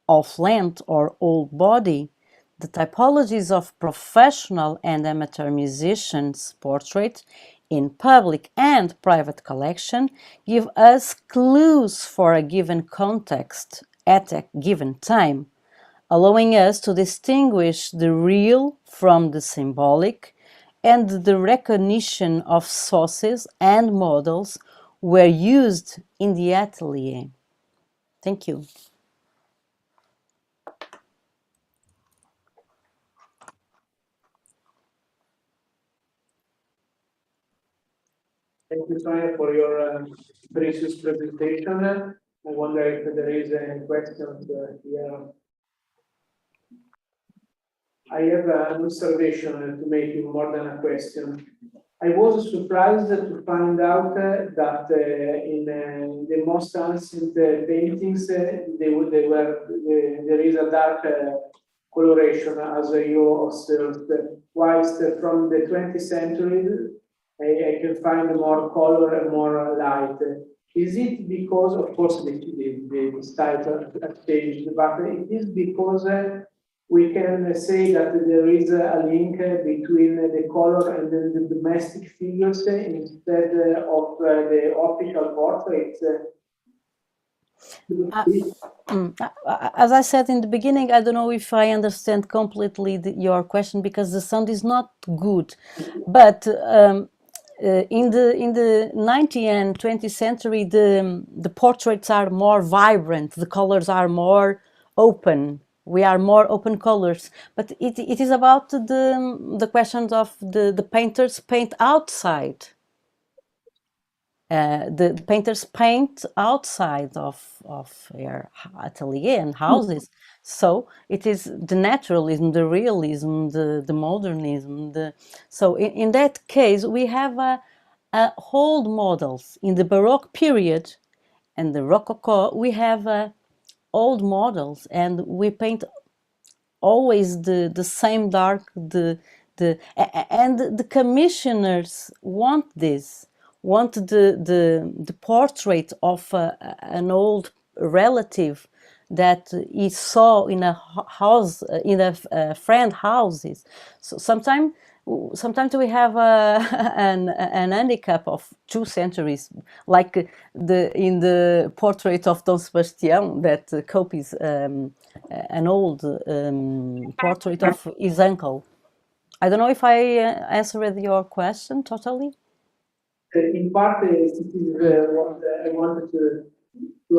off-length or whole body, the typologies of professional and amateur musicians' portrait in public and private collection give us clues for a given context at a given time, allowing us to distinguish the real from the symbolic, and the recognition of sources and models were used in the atelier. Thank you. Thank you, Sonia, for your precious presentation. I wonder if there is any questions here. I have an observation to make you more than a question. I was surprised to find out that in the most ancient paintings, there is a dark coloration, as you observed, whilst from the 20th century, I can find more color and more light. Is it because, of course, the style has changed, but it is because we can say that there is a link between the color and the domestic figures instead of the official portraits? As I said in the beginning, I don't know if I understand completely your question because the sound is not good. But in the 19th and 20th century, the portraits are more vibrant. The colors are more open. We are more open colors. But it is about the questions of the painters paint outside. The painters paint outside of their atelier and houses. So it is the naturalism, the realism, the modernism. So in that case, we have old models. In the Baroque period and the Rococo, we have old models, and we paint always the same dark. And the commissioners want this. Want the portrait of an old relative that he saw in a house, in a friend houses. So sometimes we have an handicap of 2 centuries, like in the portrait of Don Sebastian that copies an old portrait of his uncle. I don't know if I answered your question totally. In part, this is what I wanted to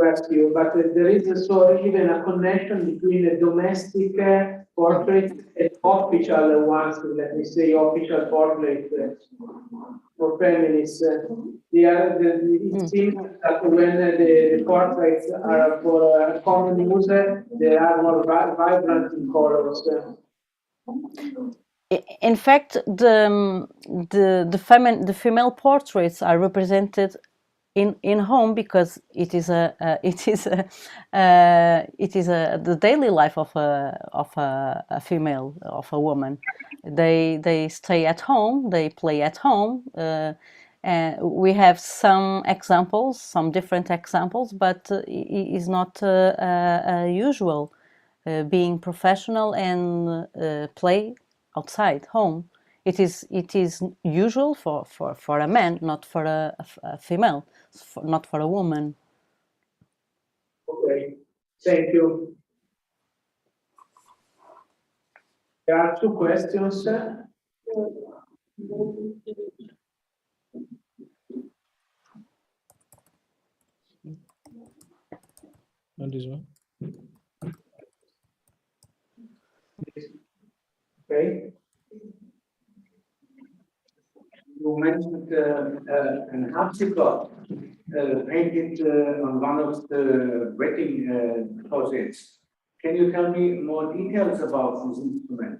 ask you, but there is also even a connection between the domestic portraits and official ones, let me say official portraits for families. It seems that when the portraits are for common use, they are more vibrant in colors. In fact, the female portraits are represented in home because it is the daily life of a female, of a woman. They stay at home, they play at home. And we have some examples, some different examples, but it is not usual being professional and play outside home. It is usual for a man, not for a female, not for a woman. Okay, thank you. There are 2 questions. On this one. Okay. You mentioned an harpsichord painted on one of the wedding closets. Can you tell me more details about this instrument?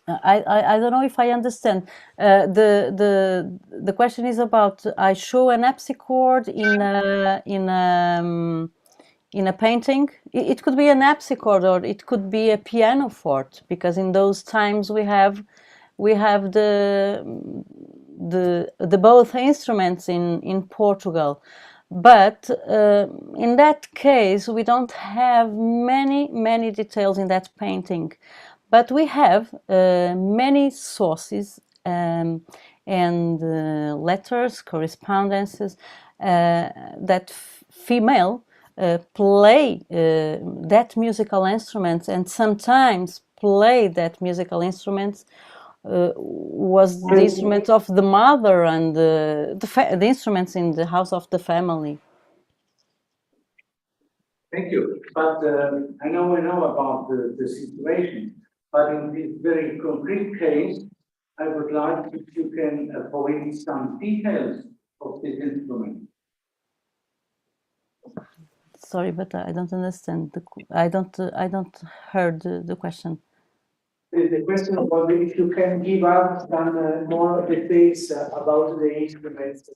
I don't know if I understand. The question is about I show an harpsichord in a painting. It could be an harpsichord or it could be a pianoforte, because in those times we have the both instruments in Portugal. But in that case, we don't have many details in that painting. But we have many sources and letters, correspondences that female play that musical instruments, and sometimes play that musical instruments was the instrument of the mother and the instruments in the house of the family. Thank you. But I know about the situation, but in this very concrete case, I would like if you can provide some details of this instrument. Sorry, but I don't understand. I don't heard the question. The question was if you can give us some more details about the instruments.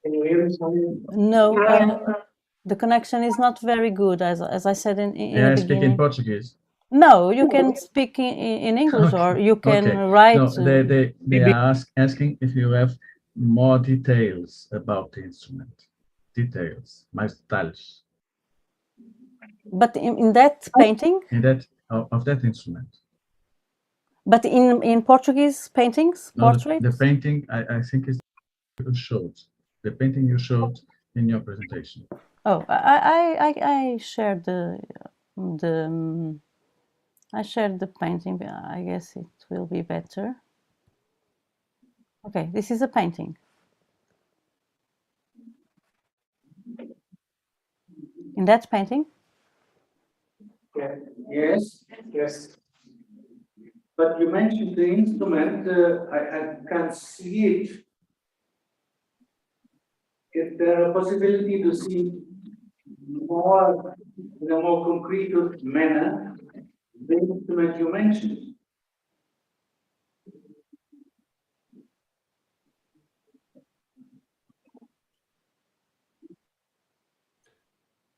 Can you hear me, Sonia? No, the connection is not very good, as I said in the speak beginning. in Portuguese. No, you can speak in English, or you can write. No, they are asking if you have more details about the instrument. Details, mais detalhes. But in that painting? In that of that instrument. But in Portuguese paintings, No, portraits? the painting, I think is you showed. The painting you showed in your presentation. Oh, I shared I shared the painting. I guess it will be better. Okay, this is a painting. In that painting? Yeah. Yes, yes. But you mentioned the instrument. I can't see it. Is there a possibility to see more in a more concrete manner the instrument you mentioned?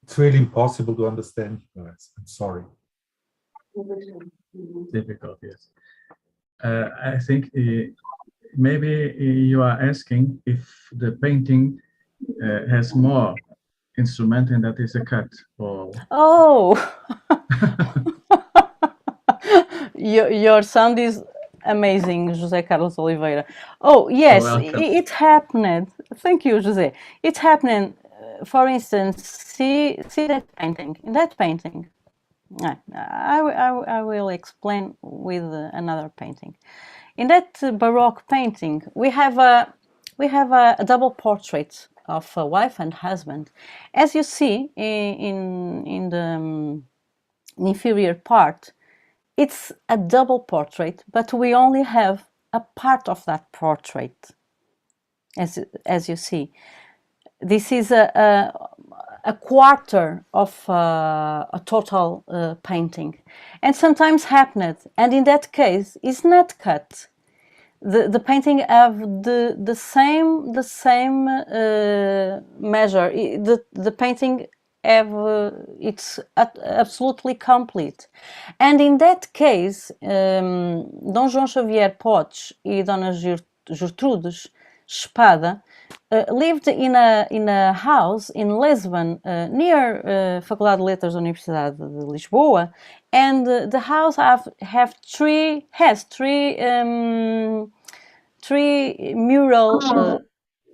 It's really impossible to understand you guys. I'm sorry. Difficult, yes. I think maybe you are asking if the painting has more instrument and that is a cut. Or... Oh! Your sound is amazing, José Carlos Oliveira. Oh, yes, it happened. Thank you, José. It happened, for instance, see that painting. In that painting, I will explain with another painting. In that Baroque painting, we have a double portrait of a wife and husband. As you see in the inferior part, it's a double portrait, but we only have a part of that portrait, as you see. This is a quarter of a total painting, and sometimes happened, and in that case, it's not cut. The painting have the same measure. The painting it's absolutely complete, and in that case, Dom João Xavier Potes e Dona Gertrudes Espada lived in a house in Lisbon, near Faculdade de Letras da Universidade de Lisboa, and the house has three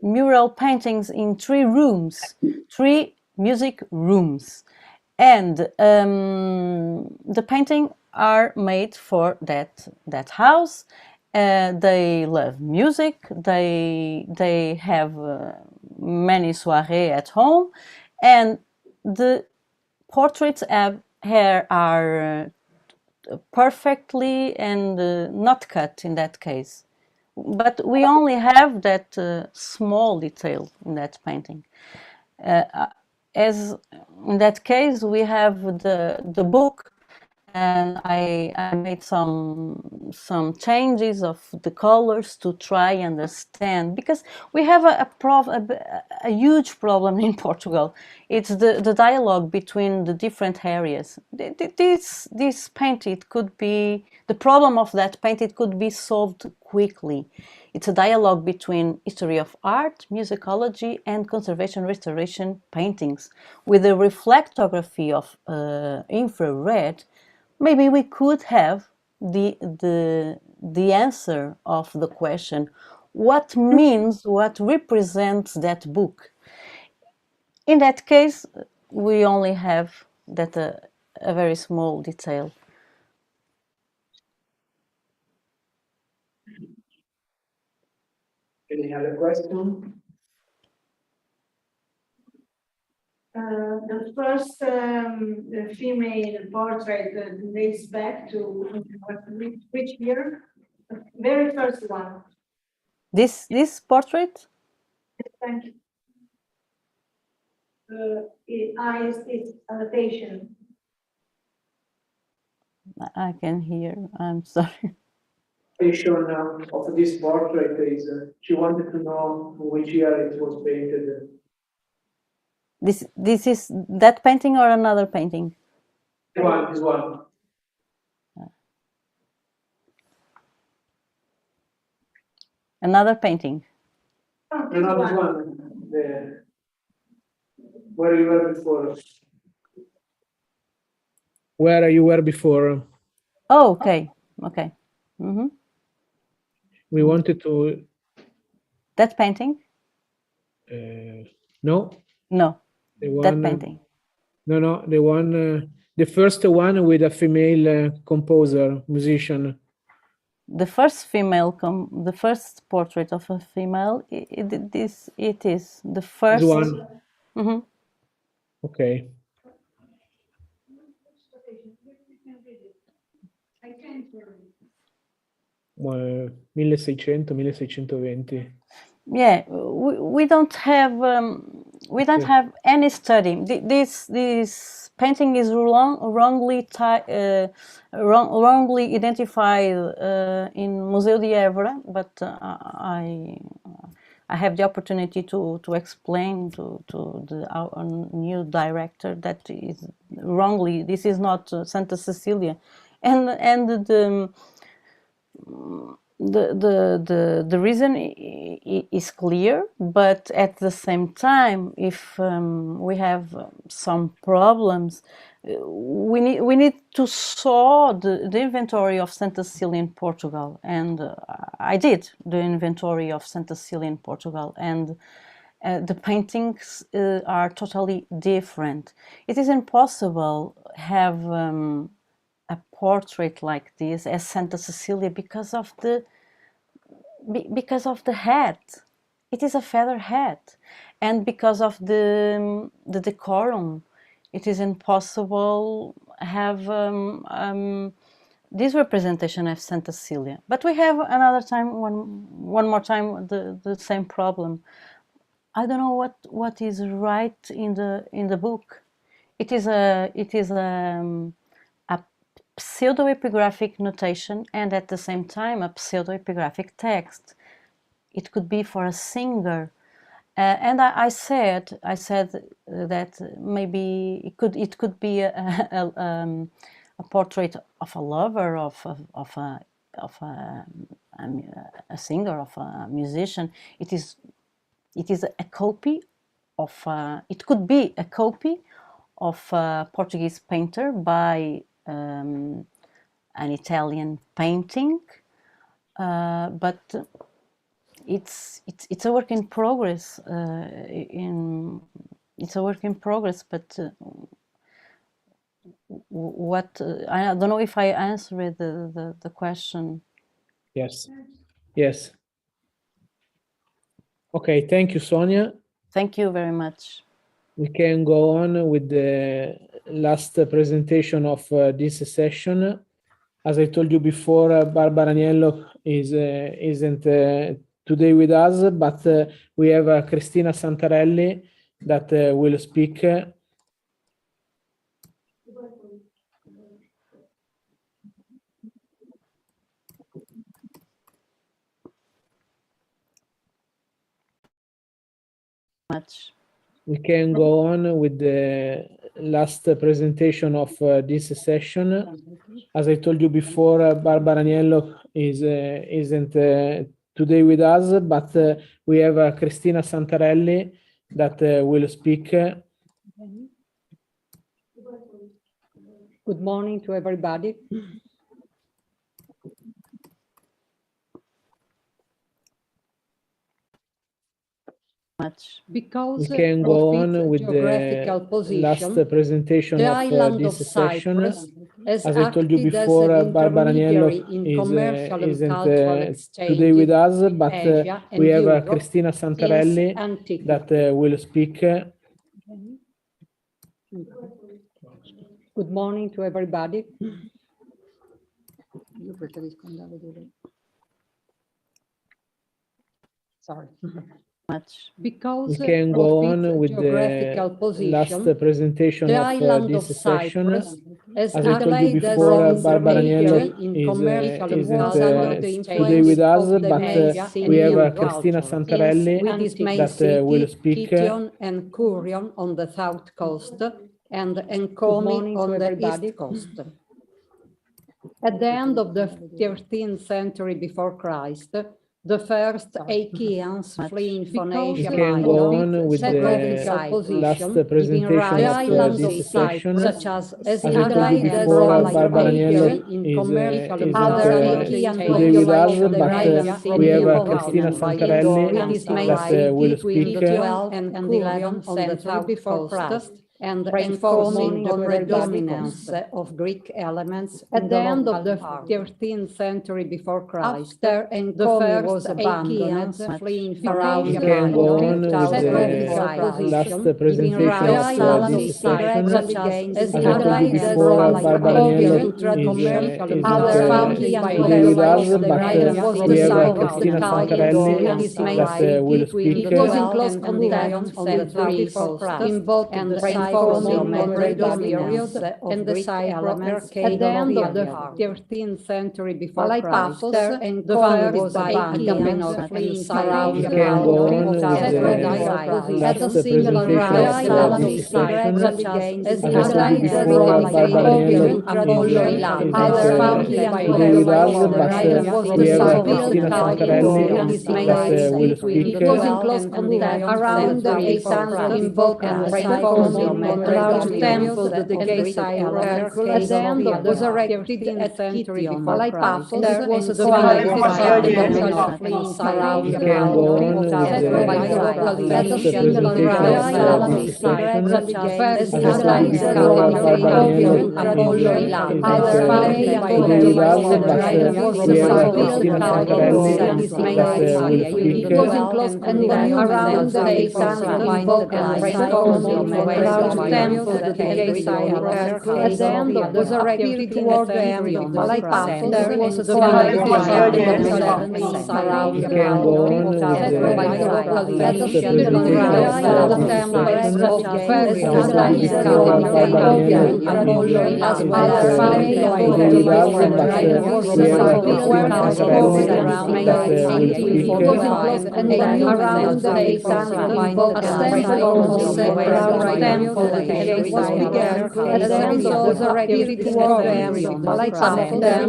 mural paintings in 3 rooms, 3 music rooms, and the painting are made for that house. They love music. They have many soirées at home, and the portraits are perfectly and not cut in that case. But we only have that small detail in that painting. As in that case, we have the book, and I made some changes of the colors to try and understand, because we have a huge problem in Portugal. It's the dialogue between the different areas. This painting could be, the problem of that painting could be solved quickly. It's a dialogue between history of art, musicology, and conservation restoration paintings. With the reflectography of infrared, maybe we could have the answer of the question, what represents that book? In that case, we only have that a very small detail. Any other question? The first female portrait dates back to which year? The very first one. This portrait? Thank you. It's annotation. I can hear. I'm sorry. Of this portrait is she wanted to know which year it was painted. This is that painting or another painting? This one. Another painting. Another one. Where you were before. Where you were before. Oh, okay. Okay. Mm-hmm. We wanted to. That painting? No. No. The one, that painting. No, the one, the first one with a female composer, musician. The first female, the first portrait of a female. It is the first This one. Mm-hmm. Okay. I can't 1600, 1620. Yeah, we don't have any study. This painting is wrongly identified in Museu de Évora, but I have the opportunity to explain to our new director that is wrongly. This is not Santa Cecilia, and the reason is clear, but at the same time, if we have some problems, we need to saw the inventory of Santa Cecilia in Portugal, and I did the inventory of Santa Cecilia in Portugal, and the paintings are totally different. It is impossible have a portrait like this as Santa Cecilia because of the hat. It is a feather hat, and because of the decorum, it is impossible have this representation of Santa Cecilia. But we have another time, one more time, the same problem. I don't know what is right in the book. It is a pseudo-epigraphic notation and at the same time a pseudo-epigraphic text. It could be for a singer, and I said that maybe it could be a portrait of a lover, of a singer, of a musician. It is a copy of. It could be a copy of a Portuguese painter by an Italian painting, but it's a work in progress. It's a work in progress, but what I don't know if I answered the question. Yes. Okay, thank you, Sonia. Thank you very much. We can go on with the last presentation of this session. As I told you before, Barbara Aniello isn't today with us, but we have Cristina Santarelli that will speak. We can go on with the last presentation of this session. As I told you before, Barbara Aniello isn't today with us, but we have Cristina Santarelli that will speak. Good morning to everybody. Because we can go on with the position, last presentation the of island this of session. As I told you before, Barbara Aniello isn't today with us, but we have Europe, Cristina Santarelli that will speak. Good morning to everybody. Sorry. Because we can go on with the position, last presentation the of island this of session. As I told you before, Barbara Aniello isn't today with us, but we have Cristina Santarelli that will speak. And Curion on the south coast and Encomi on the east coast. At the end of the 13th century before Christ, The first Achaeans fleeing from Asia We can go on with the last presentation of this session. such as As I told you before, Barbara Aniello is today with us, but we have Cristina Santarelli that will speak. and 11th century before Christ, and reinforcing the predominance of Greek elements at the end of the 13th century before Christ. After the first abandoned, fleeing from We can go on with the last presentation of this session. As I told you before, Barbara Aniello is today with us, but we have Cristina Santarelli that will speak. It was in close contact on the 34th in both and the predominance of Greek elements at the end of the 13th century before Christ, and the first Achaeans fleeing from We can go on with the last presentation of this session. As I told you before, Barbara Aniello is today with us, but we have Cristina Santarelli that will speak. It was in close contact around the 800 in both and reinforcing large temple dedicated to Hercules. At the end of the erected at century before Christ, there was a We can go on with the last presentation of this session. As I told you before, Barbara Aniello is today with us, but we have Cristina Santarelli that will speak. It was in close contact around the 800 in both and reinforcing large temple dedicated to Hercules. At the end of the erected toward the end of the Paphos, there was a We can go on with the last presentation of this session. As I told you before, Barbara Aniello is today with us, but we have Cristina Santarelli that will speak. around the 800 in both and reinforcing large temple dedicated to Hercules. At the end of the erected toward the end of the Paphos, there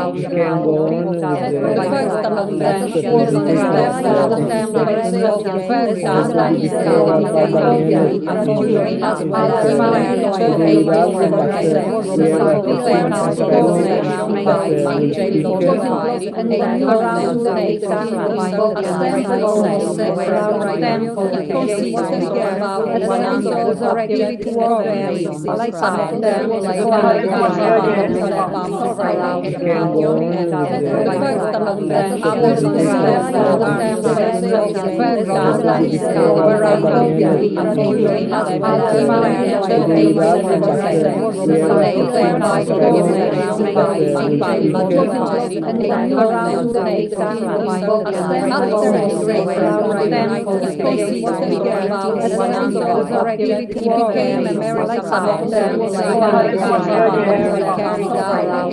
was a We can go on with the last presentation of this session. As I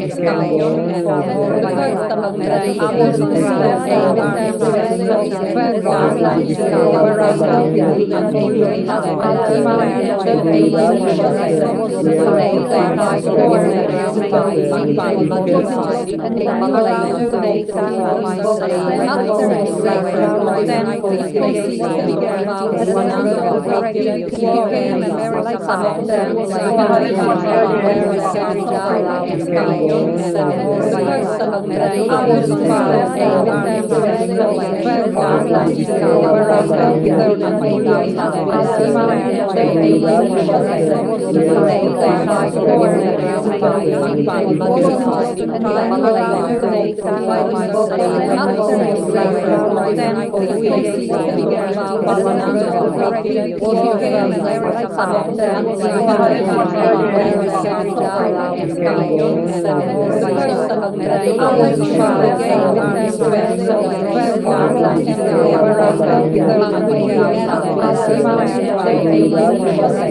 told you before, Barbara Aniello is today with us, but we have Cristina Santarelli that will speak. around the 800 in both and reinforcing large temple dedicated to Hercules. At the end of the erected toward the end of the Paphos, there was a We can go on with the last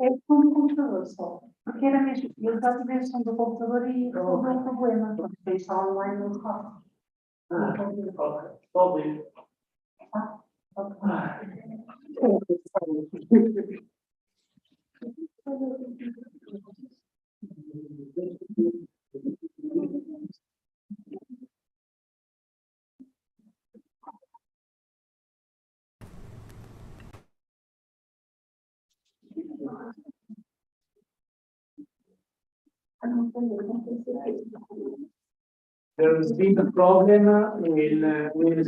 É com o computador só. Porque era mesmo, eu já tive a versão do computador e houve um problema. Porque está online no carro. Pode. There's been a problem. We'll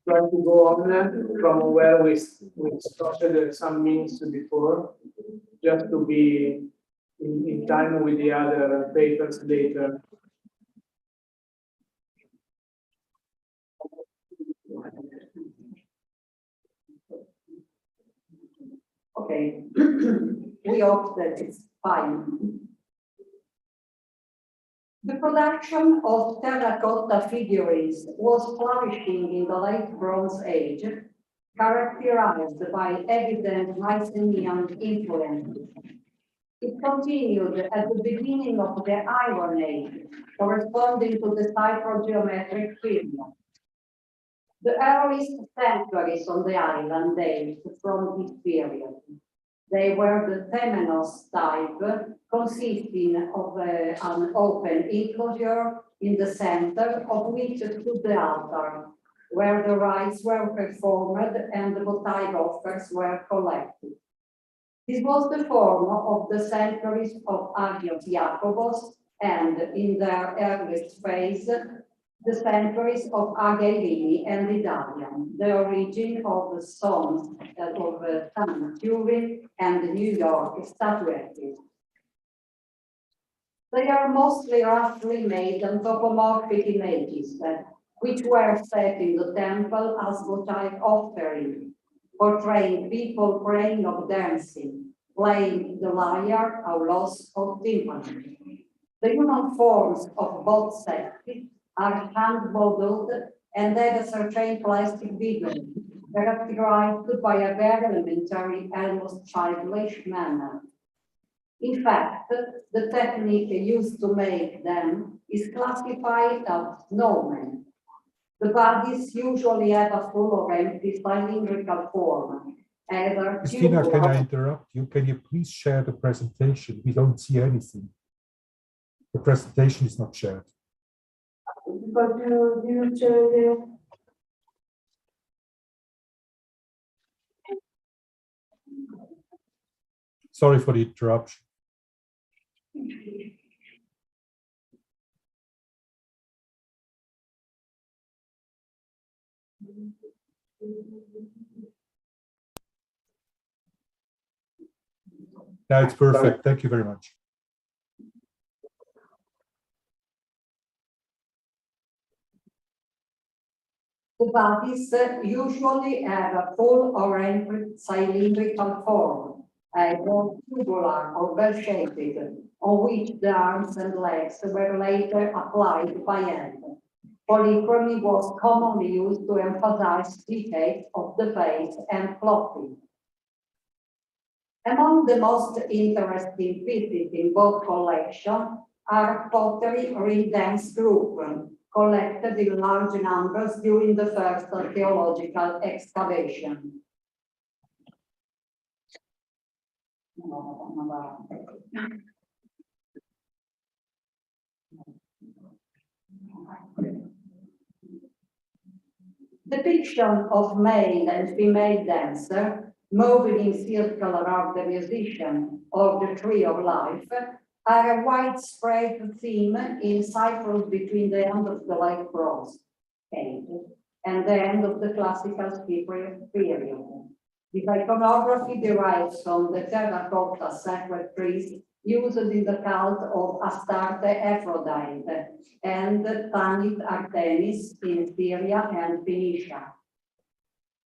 try to go on from where we started some minutes before, just to be in time with the other papers later. Okay, we hope that it's fine. The production of terracotta figures was flourishing in the late Bronze Age, characterized by evident Mycenaean influences. It continued at the beginning of the Iron Age, corresponding to the Cypro-geometric period. The earliest sanctuaries on the island date from this period. They were the Temenos type, consisting of an open enclosure in the center of which stood the altar, where the rites were performed and the votive offers were collected. This was the form of the sanctuaries of Agios Iacobos and, in their earliest phase, the sanctuaries of Agairini and Idalian, the origin of the songs of Turin and the New York statuettes. They are mostly roughly made anthropomorphic images, which were set in the temple as votive offering, portraying people praying or dancing, playing the lyre, aulos, or timpani. The human forms of both sexes are hand-modeled and have a certain plastic vigor, characterized by a very elementary, almost childish manner. In fact, the technique used to make them is classified as nomen. The bodies usually have a full or empty cylindrical form. Christina, can I interrupt you? Can you please share the presentation? We don't see anything. The presentation is not shared. But you show Sorry for the interruption. Yeah, it's perfect. Thank you very much. The bodies usually have a full-oriented cylindrical form, either tubular or bell-shaped, on which the arms and legs were later applied by hand. Polychromy was commonly used to emphasize details of the face and clothing. Among the most interesting pieces in both collections are pottery ring-dance group, collected in large numbers during the first archaeological excavation. Depiction of male and female dancer moving in circle around the musician or the tree of life are a widespread theme in cycles between the end of the Late Bronze Age and the end of the Classical Cypriot period. This iconography derives from the terracotta sacred trees used in the cult of Astarte Aphrodite and Tanit Artemis in Syria and Phoenicia.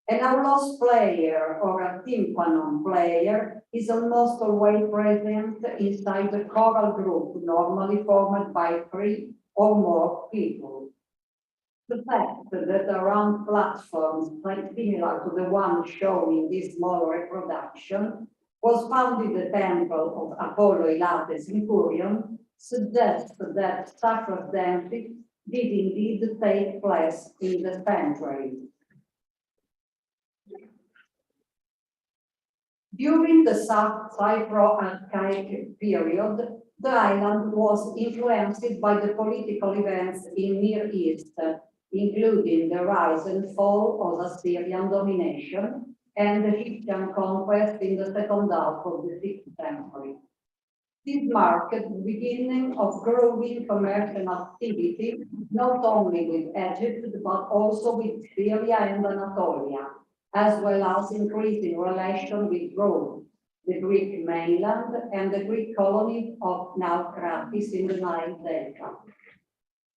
An aulos player or a tympanon player is almost always present inside a choral group, normally formed by 3 or more people. The fact that around platforms similar to the one shown in this small reproduction was found in the temple of Apollo Ilates in Curion suggests that sacred dances did indeed take place in the sanctuary. During the Cypro-Archaic period, the island was influenced by the political events in Near East, including the rise and fall of Assyrian domination and Egyptian conquest in the second half of the 6th century. This marked the beginning of growing commercial activity, not only with Egypt, but also with Syria and Anatolia, as well as increasing relation with Rome, the Greek mainland, and the Greek colony of Naucratis in the Nile Delta.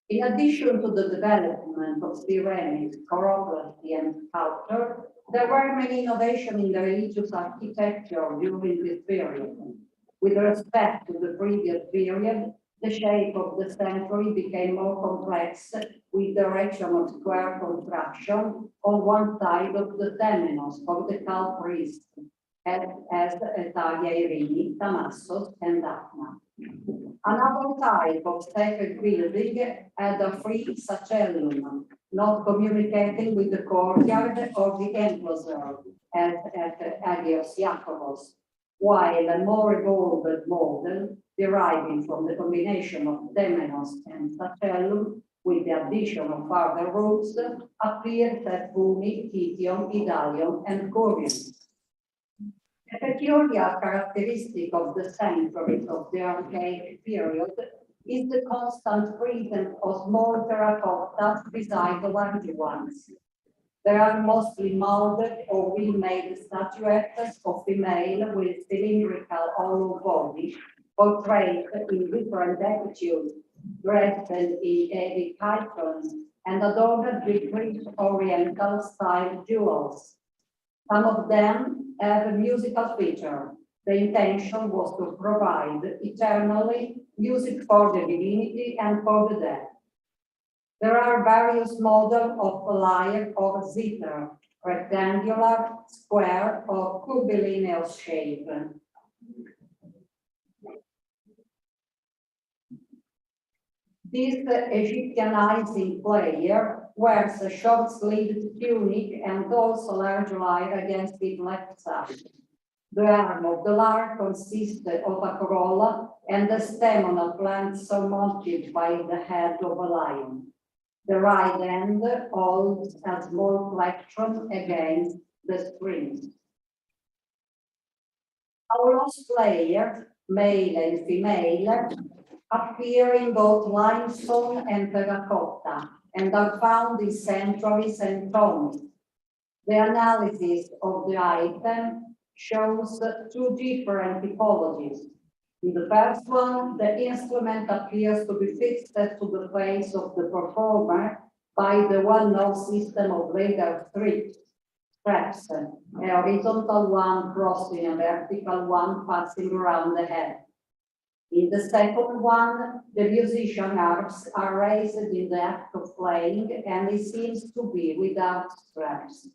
In addition to the development of ceramics, choreography, and sculpture, there were many innovations in the religious architecture during this period. With respect to the previous period, the shape of the sanctuary became more complex, with the direction of square construction on one side of the temenos of the cult priests, as Talia Irini, Damassos, and Daphna. Another type of sacred building had a free sacellum, not communicating with the courtyard or the enclosure, as at Agios Iakovos, while a more evolved model, deriving from the combination of temenos and sacellum, with the addition of further roots, appeared at Bumi, Titium, Idalium, and Curium. A peculiar characteristic of the sanctuaries of the archaic period is the constant presence of small terracottas beside the larger ones. There are mostly molded or wheel-made statuettes of female with cylindrical hollow body, portrayed in different attitudes, dressed in Epic icons, and adorned with rich Oriental style jewels. Some of them have a musical feature. The intention was to provide eternally music for the divinity and for the dead. There are various models of a lyre or zither, rectangular, square, or curvilinear shape. This Egyptianizing player wears a short-sleeved tunic and also large lyre against his left side. The arm of the lyre consists of a corolla and a stem on a plant surmounted by the head of a lion. The right hand holds a small plectrum against the strings. Our last players, male and female, appear in both limestone and terracotta and are found in sanctuaries and tombs. The analysis of the item shows two different typologies. In the first one, the instrument appears to be fixed to the face of the performer by the well-known system of leather straps, a horizontal one crossing a vertical one passing around the head. In the second one, the musician arms are raised in the act of playing, and it seems to be without straps.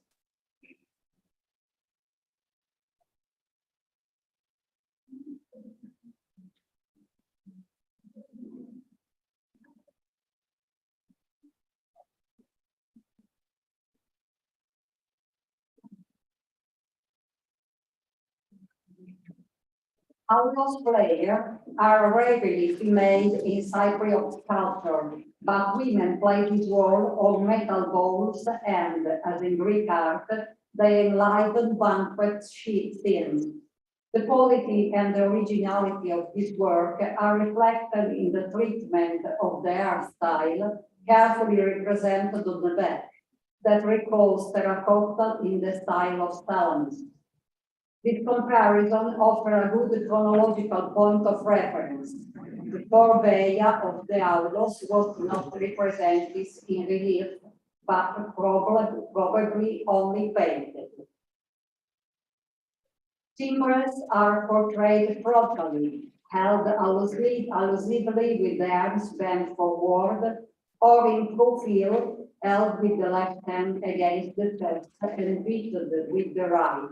Outlaws players are rarely female in Cypriot culture, but women play this role on metal bowls and, as in Greek art, they enliven banquet scenes. The quality and the originality of this work are reflected in the treatment of the hairstyle, carefully represented on the back, that recalls terracotta in the style of Sonus. This comparison offers a good chronological point of reference. The Correia of the Outlaws was not represented in relief, but probably only painted. Timbres are portrayed frontally, held allusively with the arms bent forward, or in profile, held with the left hand against the chest and beaten with the right.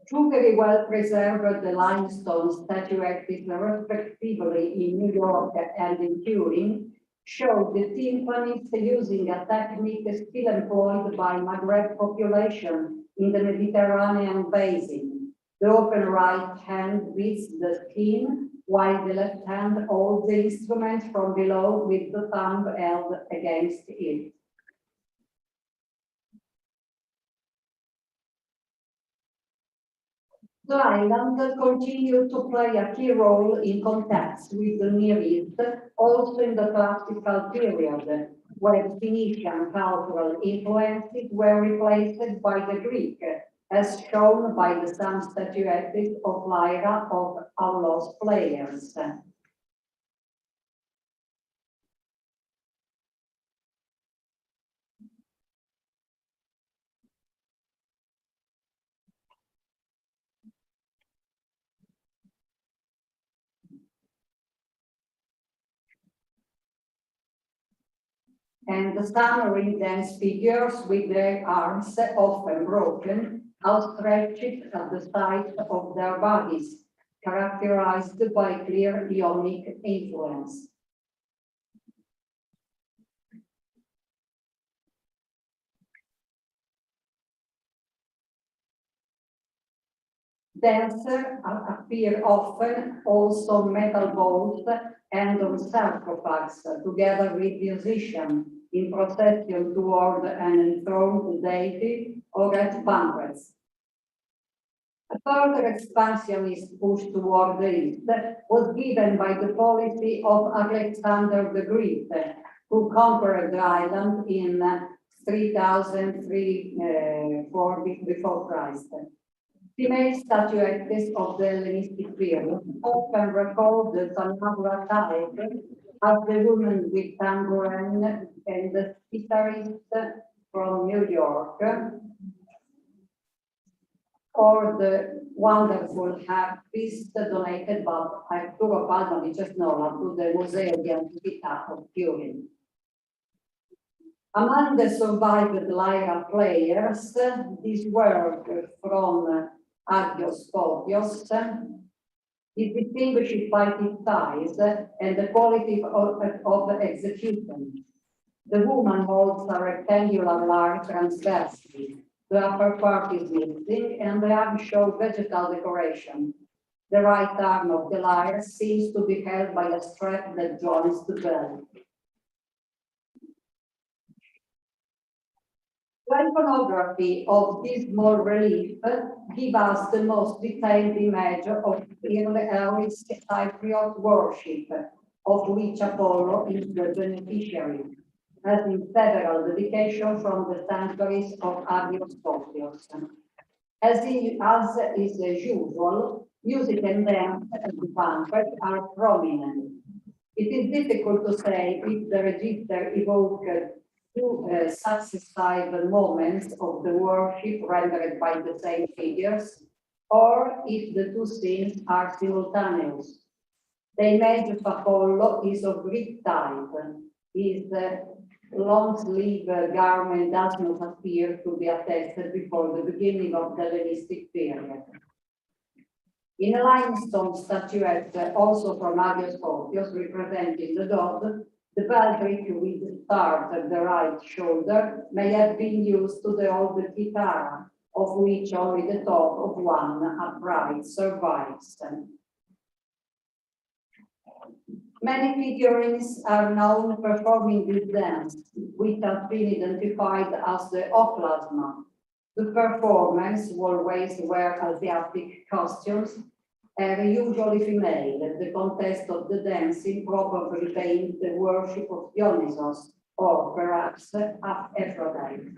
Two very well preserved limestone statuettes, respectively in New York and in Turin, show the timpanists using a technique still employed by Maghreb population in the Mediterranean basin. The open right hand beats the skin, while the left hand holds the instrument from below with the thumb held against it. The island continued to play a key role in contacts with the Near East, also in the classical period, where Phoenician cultural influences were replaced by the Greek, as shown by the some statuettes of Lyra of Outlaws players. And the summary dance figures with their arms often broken, outstretched at the side of their bodies, characterized by clear ionic influence. Dancers appear often also metal bowls and on sarcophags, together with musicians in procession toward an enthroned deity or at banquets. A further expansionist push toward the east was given by the policy of Alexander the Great, who conquered the island in 3003 before Christ. Female statuettes of the Hellenistic period often recall the Sanabra type as the woman with tambourine and the guitarist from New York, or the wonderful harpist donated by Arturo Palma di Cesnola to the Museo di Antichità of Turin. Among the survived lyra players, this work from Agios Photios is distinguished by its size and the quality of execution. The woman holds a rectangular lyre transversely. The upper part is missing and the arm shows vegetal decoration. The right arm of the lyre seems to be held by a strap that joins the bell. The iconography of this small relief gives us the most detailed image of early Cypriot worship, of which Apollo is the beneficiary, as in several dedications from the sanctuaries of Agios Photios. As is usual, music and dance at the banquet are prominent. It is difficult to say if the register evoked two successive moments of the worship rendered by the same figures, or if the two scenes are simultaneous. The image of Apollo is of Greek type. His long sleeve garment does not appear to be attested before the beginning of the Hellenistic period. In a limestone statuette, also from Agios Photios, representing the god, the baldric with the stars at the right shoulder may have been used to the old kitara, of which only the top of one upright survives. Many figurines are known performing this dance, which has been identified as the oplasma. The performers always wear Asiatic costumes, and usually female. The context of the dancing probably paints the worship of Dionysos, or perhaps Aphrodite.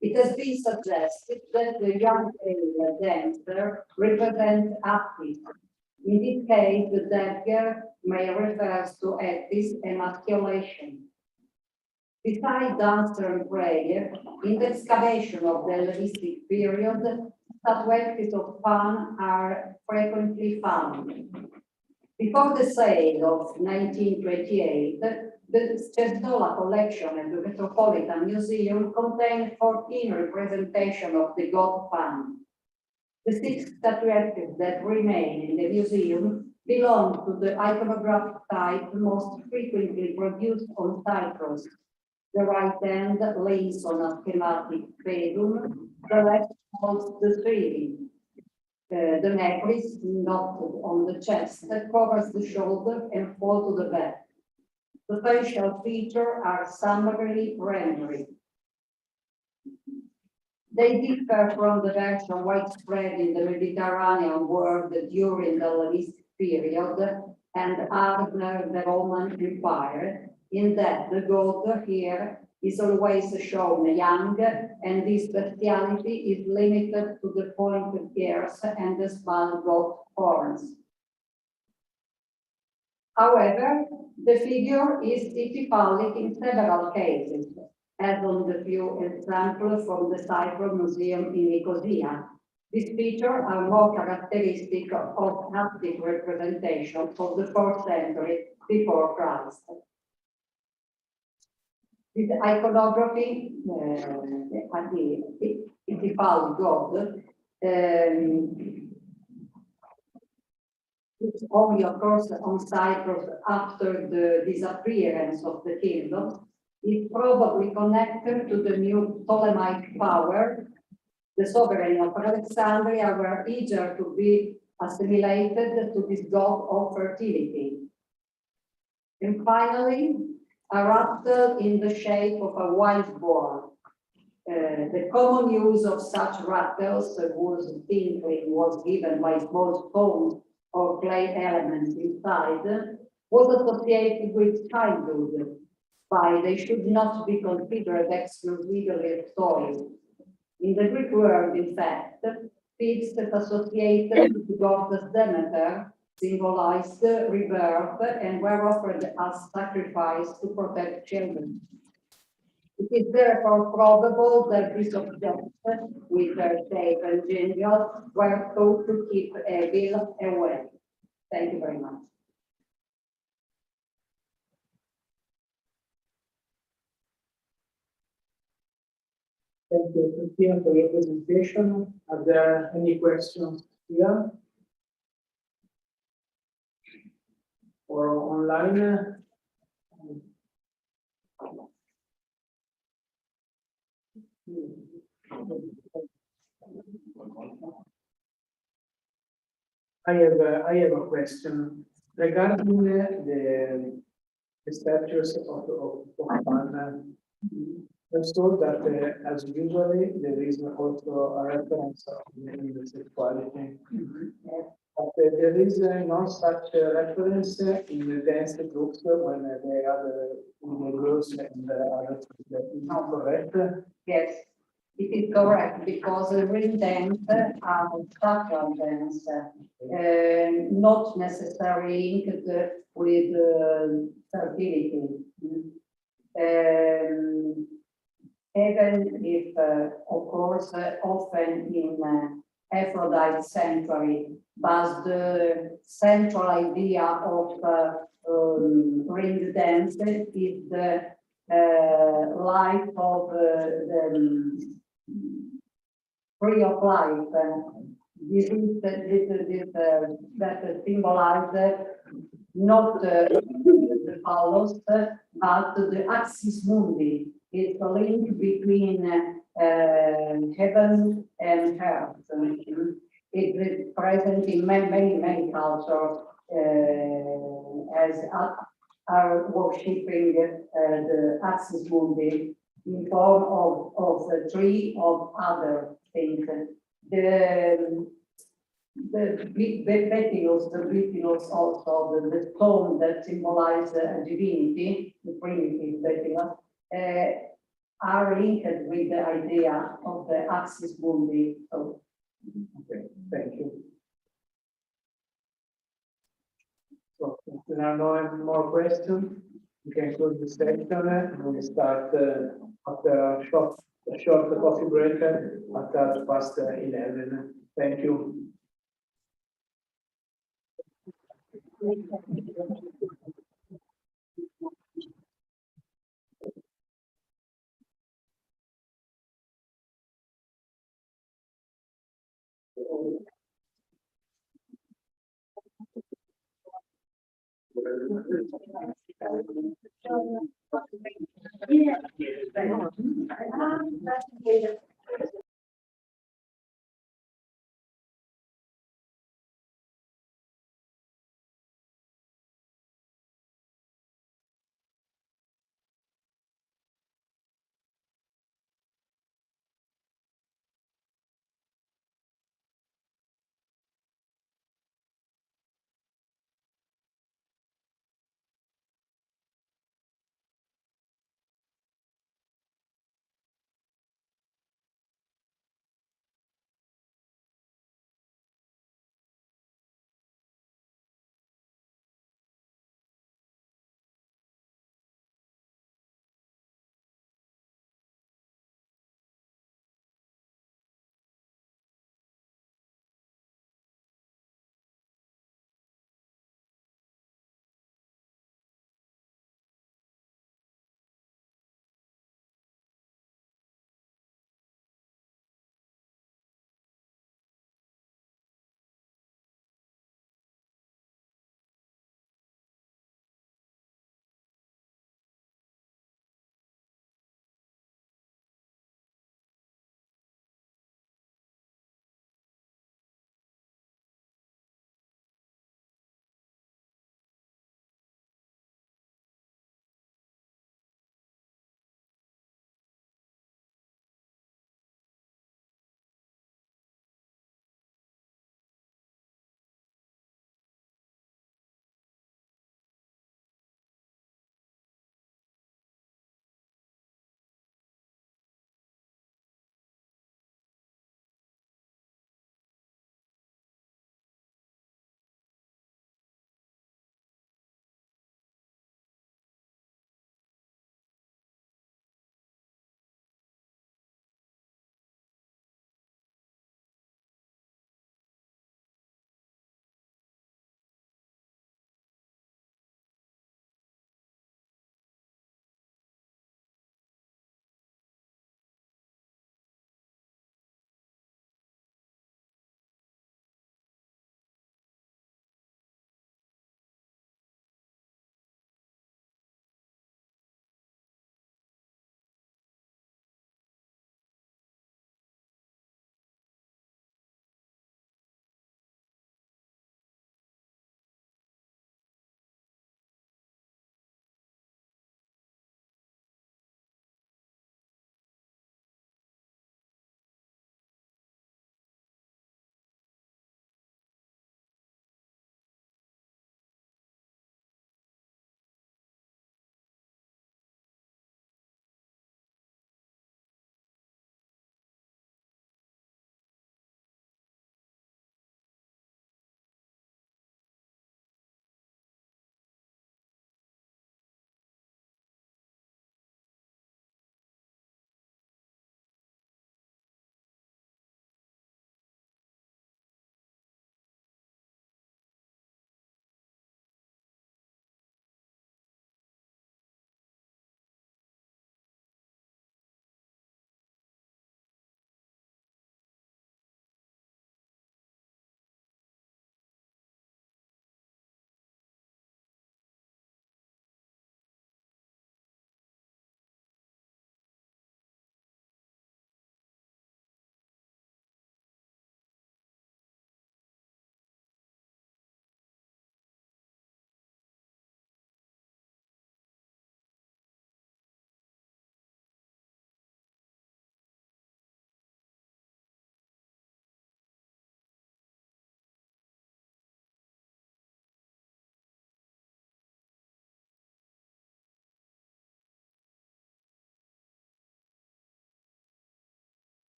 It has been suggested that the young male dancer represents Attis. In this case, the dagger may refer to Attis' emasculation. Besides dancer and prayer, in the excavation of the Hellenistic period, statuettes of Pan are frequently found. Before the sale of 1928, the Cestola collection at the Metropolitan Museum contained 14 representations of the god Pan. The 6 statuettes that remain in the museum belong to the iconographic type most frequently produced on Cyprus. The right hand lays on a schematic pedum, the left holds the tree. The necklace, not on the chest, covers the shoulder and falls to the back. The facial features are summarily rendered. They differ from the version widespread in the Mediterranean world during the Hellenistic period and after the Roman Empire, in that the god here is always shown young, and this bestiality is limited to the pointed ears and the small goat horns. However, the figure is typically in several cases, as on the few examples from the Cyprus Museum in Nicosia. These features are more characteristic of Attic representation of the 4th century before Christ. This iconography, the god, which only occurs on Cyprus after the disappearance of the kingdom, is probably connected to the new Ptolemaic power. The sovereign of Alexandria were eager to be assimilated to this god of fertility. And finally, a rattle in the shape of a wild boar. The common use of such rattles, whose tinkling was given by small stones or clay elements inside, was associated with childhood, but they should not be considered exclusively as toys. In the Greek world, in fact, pigs associated with the goddess Demeter symbolized rebirth and were offered as sacrifice to protect children. It is therefore probable that these objects, with their shape and genial, were thought to keep evil away. Thank you very much. Thank you, Christina, for your presentation. Are there any questions here? Or online? I have a question regarding the statues of Fornaro. I saw that as usually there is also a reference of the sexuality. But there is no such reference in the dance groups when they are the girls and the others. Is not correct? Yes, it is correct, because ring dance are sacral dance, not necessarily linked with fertility. Even if, of course, often in Aphrodite sanctuary, but the central idea of ring dance is the life of the tree of life. This is that symbolize not the phallus, but the axis mundi. It's a link between heaven and earth. It is present in many cultures as are worshipping the axis mundi in form of the tree of other things. The betylos also, the stone that symbolize divinity, the primitive betylos, are linked with the idea of the axis mundi. So, okay, thank you. So, if there are no more questions, we can close the session and we start after a short coffee break at 11:30. Thank you.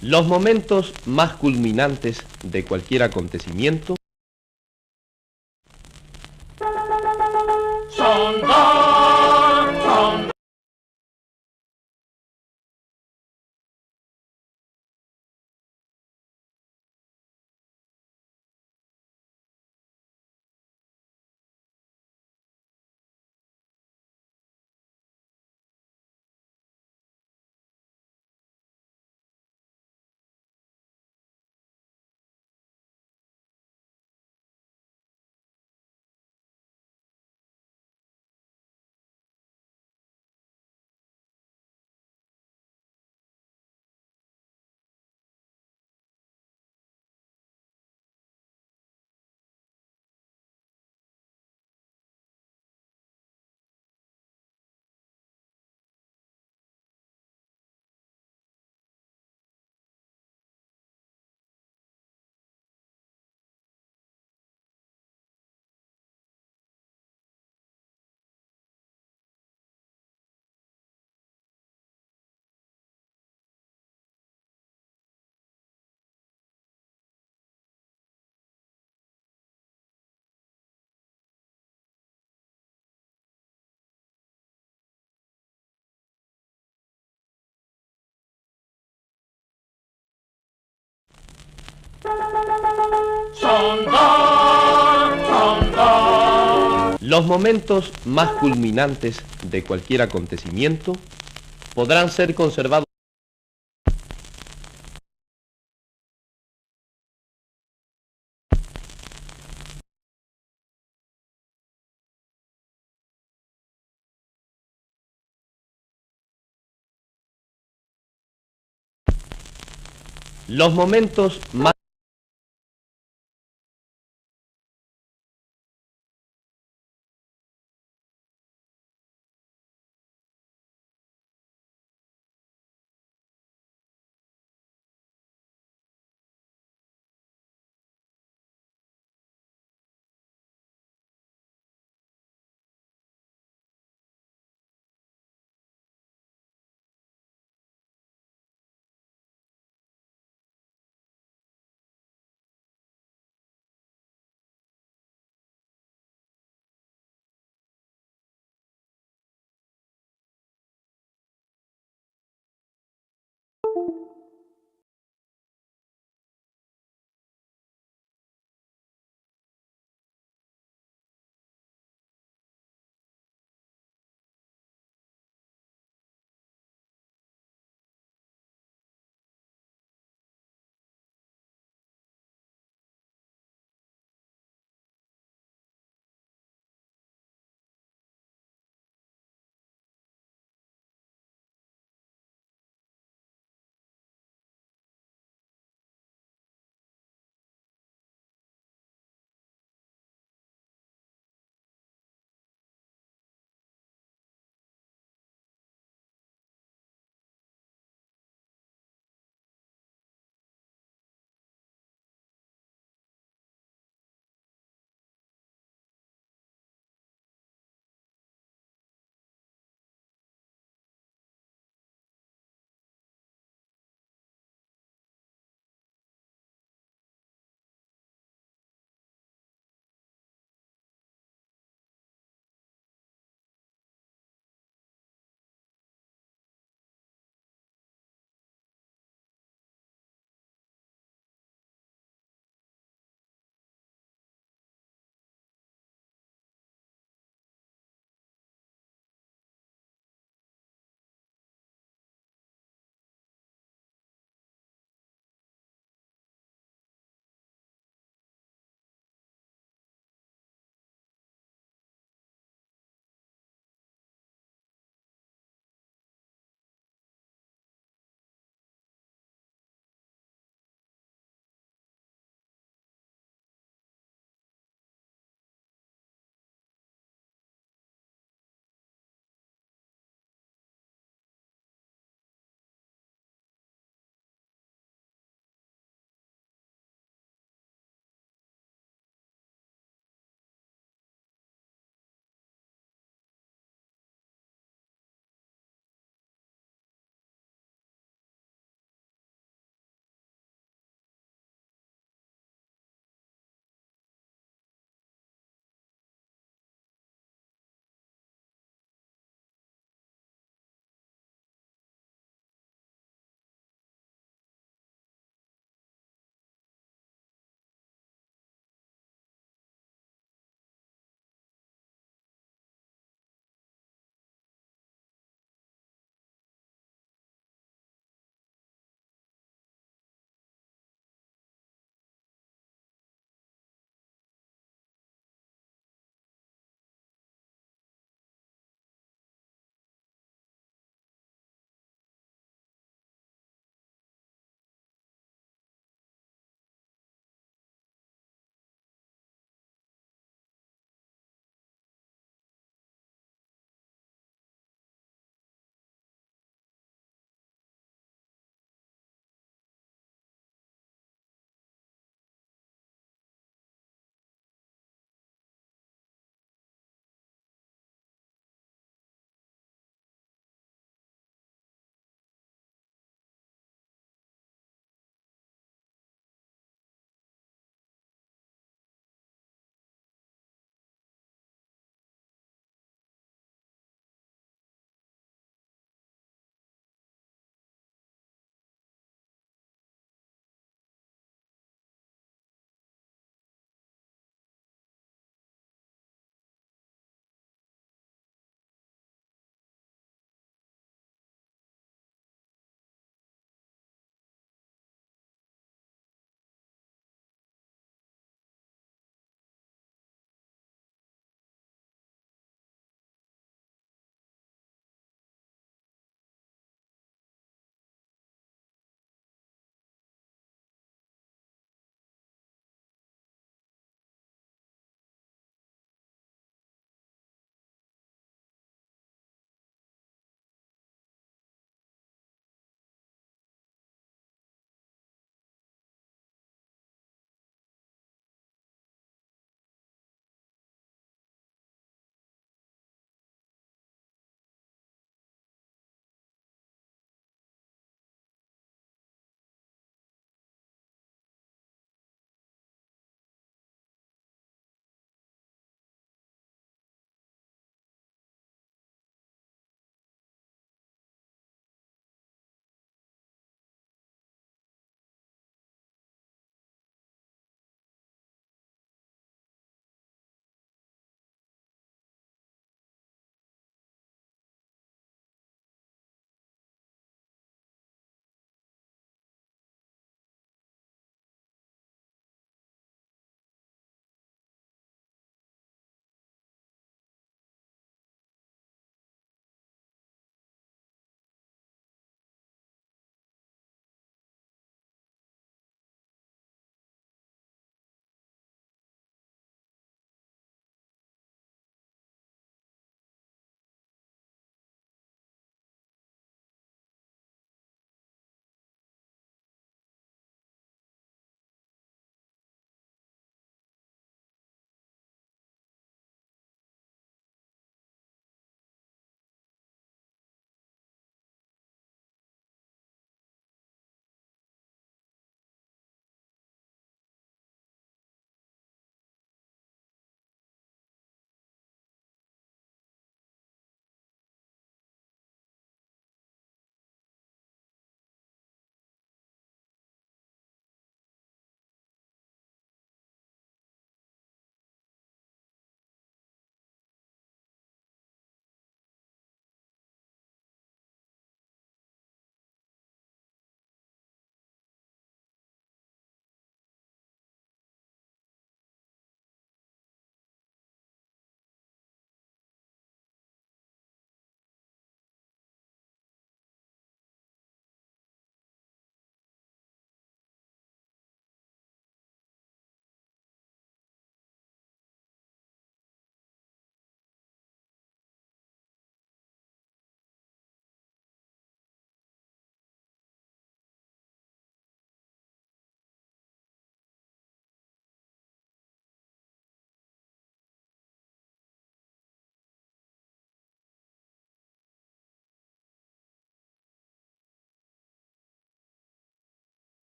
Los momentos más culminantes de cualquier acontecimiento los momentos más culminantes de cualquier acontecimiento podrán ser conservados. Los momentos más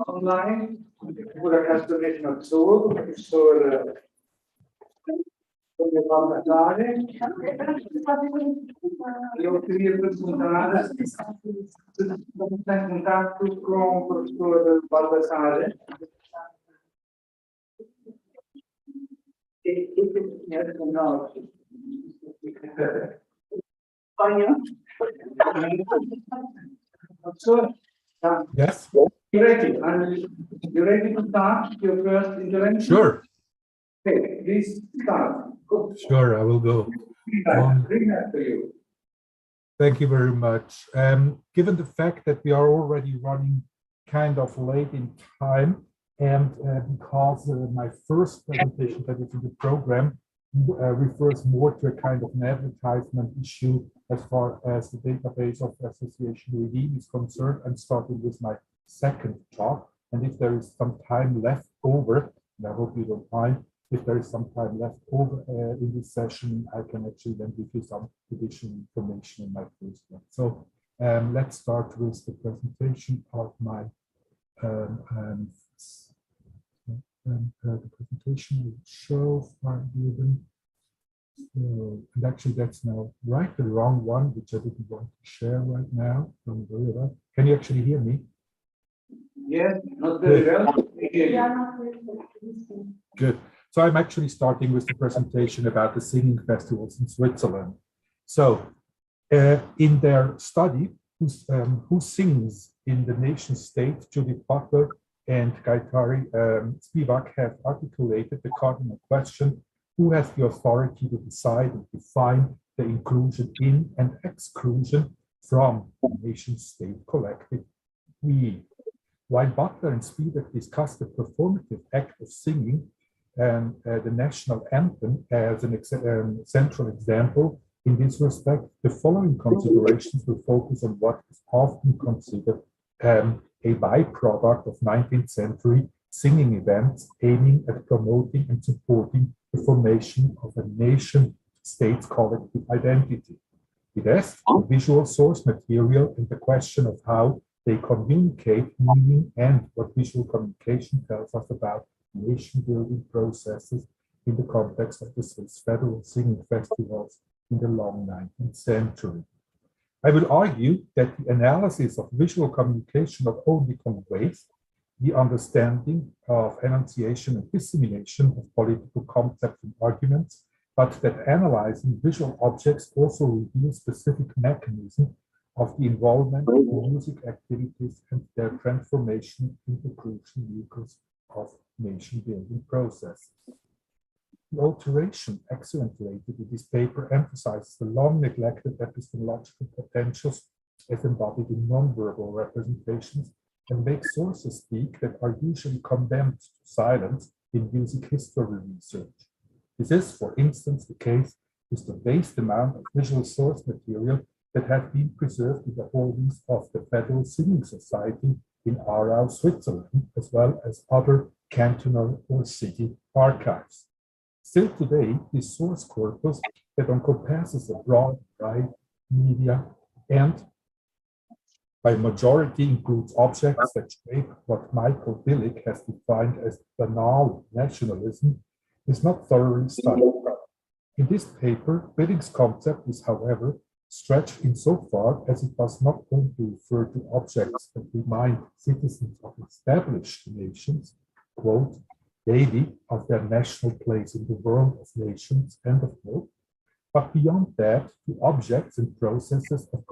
online, pure calcolazione al solo, professor Baldassarre, io queria perguntar se está em contato com o professor Baldassarre. E conhece com nós. Yes. You ready? You ready to start your first intervention? Sure. Okay, please start. Go. Sure, I will go. Thank you very much. Given the fact that we are already running kind of late in time, and because my first presentation that is in the program refers more to a kind of an advertisement issue as far as the database of the Association Redeem is concerned, I'm starting with my second talk. And if there is some time left over, and I hope you don't mind, if there is some time left over in this session, I can actually then give you some additional information in my first one. So let's start with the presentation of my the presentation I will show given. So, and actually that's now right the wrong one, which I didn't want to share right now. Don't worry about it. Can you actually hear me? Yes, not very well. Good. So I'm actually starting with the presentation about the singing festivals in Switzerland. So in their study, who sings in the nation state, Judith Butler and Gaetari Spivak have articulated the cardinal question: who has the authority to decide and define the inclusion in and exclusion from the nation state collective we? While Butler and Spivak discussed the performative act of singing and the national anthem as an central example, in this respect, the following considerations will focus on what is often considered a byproduct of 19th century singing events aiming at promoting and supporting the formation of a nation-state's collective identity. It is the visual source material and the question of how they communicate meaning and what visual communication tells us about nation-building processes in the context of the Swiss federal singing festivals in the long 19th century. I will argue that the analysis of visual communication not only conveys the understanding of enunciation and dissemination of political concepts and arguments, but that analyzing visual objects also reveals specific mechanisms of the involvement in music activities and their transformation into crucial vehicles of nation-building processes. The alteration accentuated in this paper emphasizes the long-neglected epistemological potentials as embodied in non-verbal representations and makes sources speak that are usually condemned to silence in music history research. This is, for instance, the case with the vast amount of visual source material that have been preserved in the holdings of the Federal Singing Society in Aarau, Switzerland, as well as other cantonal or city archives. Still today, this source corpus that encompasses a broad variety of media and by majority includes objects that shape what Michael Billig has defined as banal nationalism is not thoroughly studied. In this paper, Billig's concept is, however, stretched insofar as it does not only refer to objects that remind citizens of established nations, quote, daily of their national place in the world of nations, end of quote, but beyond that, to objects and processes of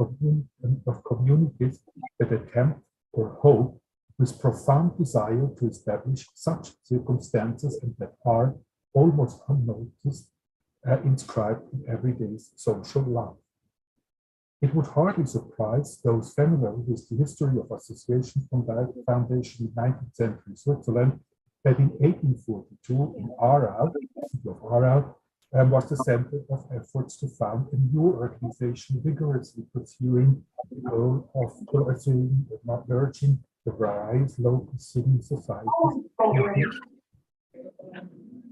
communities that attempt or hope with profound desire to establish such circumstances and that are almost unnoticed inscribed in everyday social life. It would hardly surprise those familiar with the history of associations from the foundation in 19th century Switzerland that in 1842 in Aarau, the city of Aarau, was the center of efforts to found a new organization vigorously pursuing the goal of merging the various local singing societies.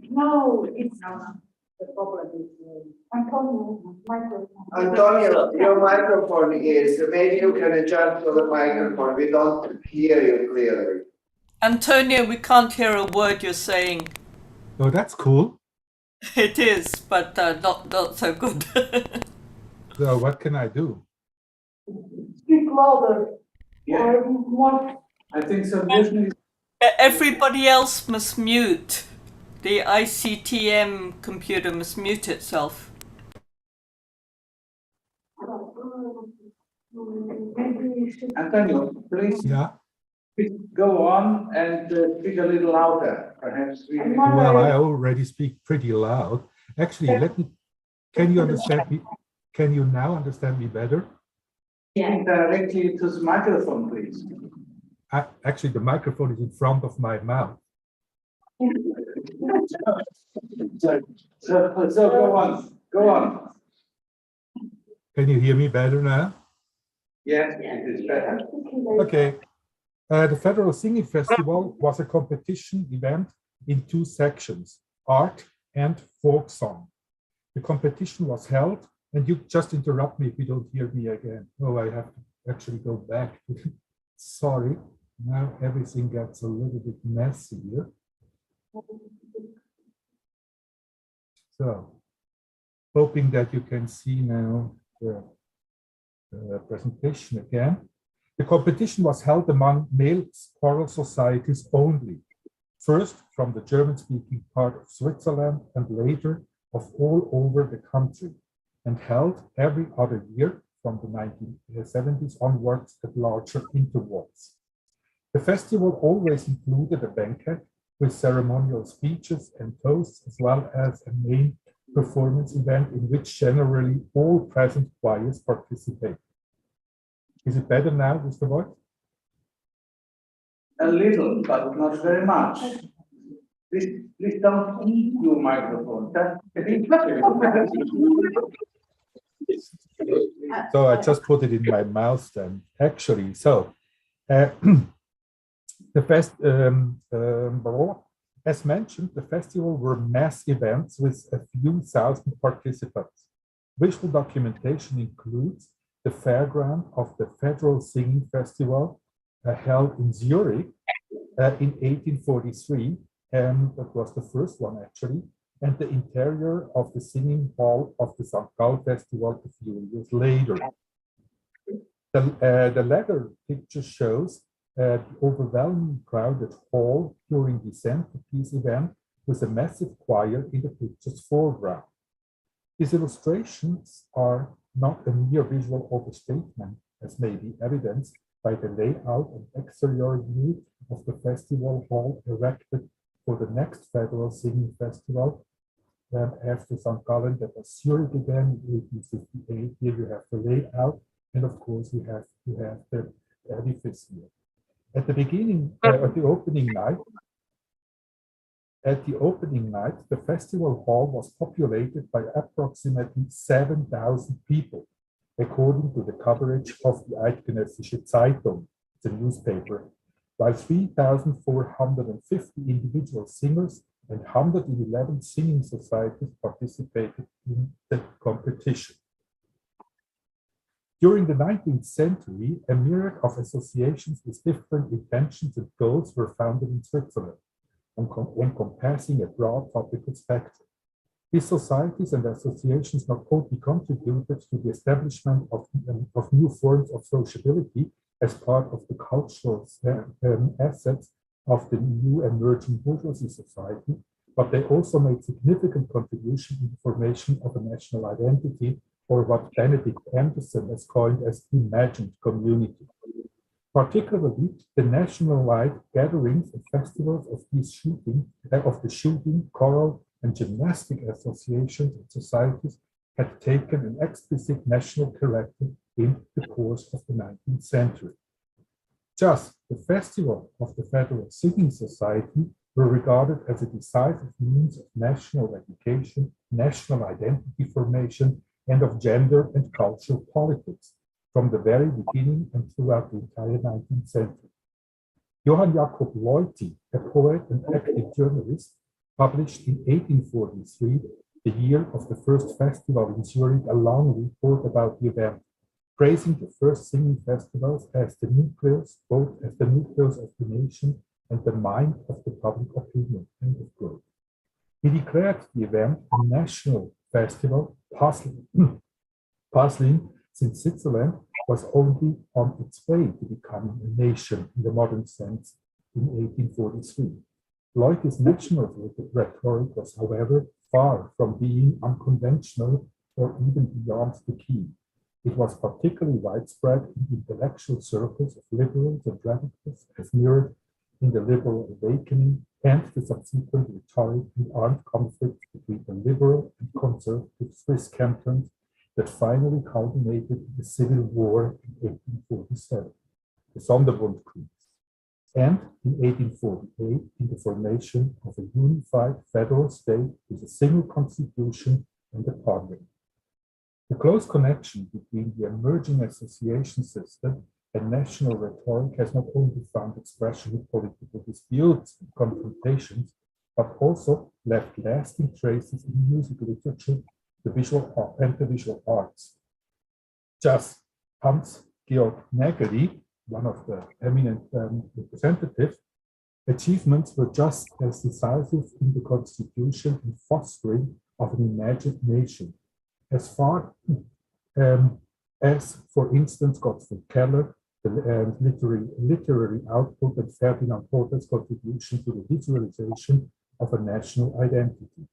No, it's not. The problem is Antonio, your microphone is, maybe you can adjust for the microphone. We don't hear you clearly. Antonio, we can't hear a word you're saying. Oh, that's cool. It is, but not so good. So what can I do? Speak louder. Yeah. Or more. I think solution is Everybody else must mute. The ICTM computer must mute itself. Antonio, please. Yeah. Go on and speak a little louder. Perhaps we. Well, I already speak pretty loud. Actually, can you understand me? Can you now understand me better? Speak directly to the microphone, please. Actually, the microphone is in front of my mouth. So go on. Go on. Can you hear me better now? Yes, it is better. Okay. The Federal Singing Festival was a competition event in two sections, art and folk song. The competition was held, and you just interrupt me if you don't hear me again. Oh, I have to actually go back. Sorry, now everything gets a little bit messy here. So, hoping that you can see now the presentation again. The competition was held among male choral societies only, first from the German-speaking part of Switzerland and later of all over the country, and held every other year from the 1970s onwards at larger intervals. The festival always included a banquet with ceremonial speeches and toasts, as well as a main performance event in which generally all present choirs participate. Is it better now with the voice? A little, but not very much. Please don't eat your microphone. So I just put it in my mouth then. Actually, so the as mentioned, the festival were mass events with a few thousand participants. Visual documentation includes the fairground of the Federal Singing Festival held in Zurich in 1843, and that was the first one actually, and the interior of the singing hall of the St. Gall Festival a few years later. The latter picture shows the overwhelming crowded hall during the centerpiece event with a massive choir in the picture's foreground. These illustrations are not a mere visual overstatement, as may be evidenced by the layout and exterior view of the festival hall erected for the next Federal Singing Festival after St. Gallen, that was Zurich again in 1858. Here you have the layout, and of course you have the edifice here. At the beginning, at the opening night, the festival hall was populated by approximately 7,000 people, according to the coverage of the Eidgenössische Zeitung, the newspaper, while 3,450 individual singers and 111 singing societies participated in the competition. During the 19th century, a myriad of associations with different intentions and goals were founded in Switzerland, encompassing a broad topical spectrum. These societies and associations not only contributed to the establishment of new forms of sociability as part of the cultural assets of the new emerging bourgeoisie society, but they also made significant contribution in the formation of a national identity, or what Benedict Anderson has coined as imagined community. Particularly, the national-wide gatherings and festivals of the shooting, choral, and gymnastic associations and societies had taken an explicit national character in the course of the 19th century. Thus, the festival of the Federal Singing Society were regarded as a decisive means of national education, national identity formation, and of gender and cultural politics from the very beginning and throughout the entire 19th century. Johann Jakob Leuty, a poet and active journalist, published in 1843 the year of the first festival in Zurich, a long report about the event, praising the first singing festivals as the nucleus, both as the nucleus of the nation and the mind of the public opinion. End of quote. He declared the event a national festival, puzzling since Switzerland was only on its way to becoming a nation in the modern sense in 1843. Loise's national rhetoric was, however, far from being unconventional or even beyond the key. It was particularly widespread in intellectual circles of liberals and radicals, as mirrored in the liberal awakening and the subsequent rhetoric and armed conflict between the liberal and conservative Swiss cantons that finally culminated in the Civil War in 1847, the Sonderbundkrieg, and in 1848 in the formation of a unified federal state with a single constitution and a parliament. The close connection between the emerging association system and national rhetoric has not only found expression in political disputes and confrontations, but also left lasting traces in music literature, the visual arts. Just Hans-Georg Nägeli, one of the eminent representatives, achievements were just as decisive in the constitution and fostering of an imagined nation. As far as, for instance, Gottfried Keller, the literary output, and Ferdinand Porter's contribution to the visualization of a national identity.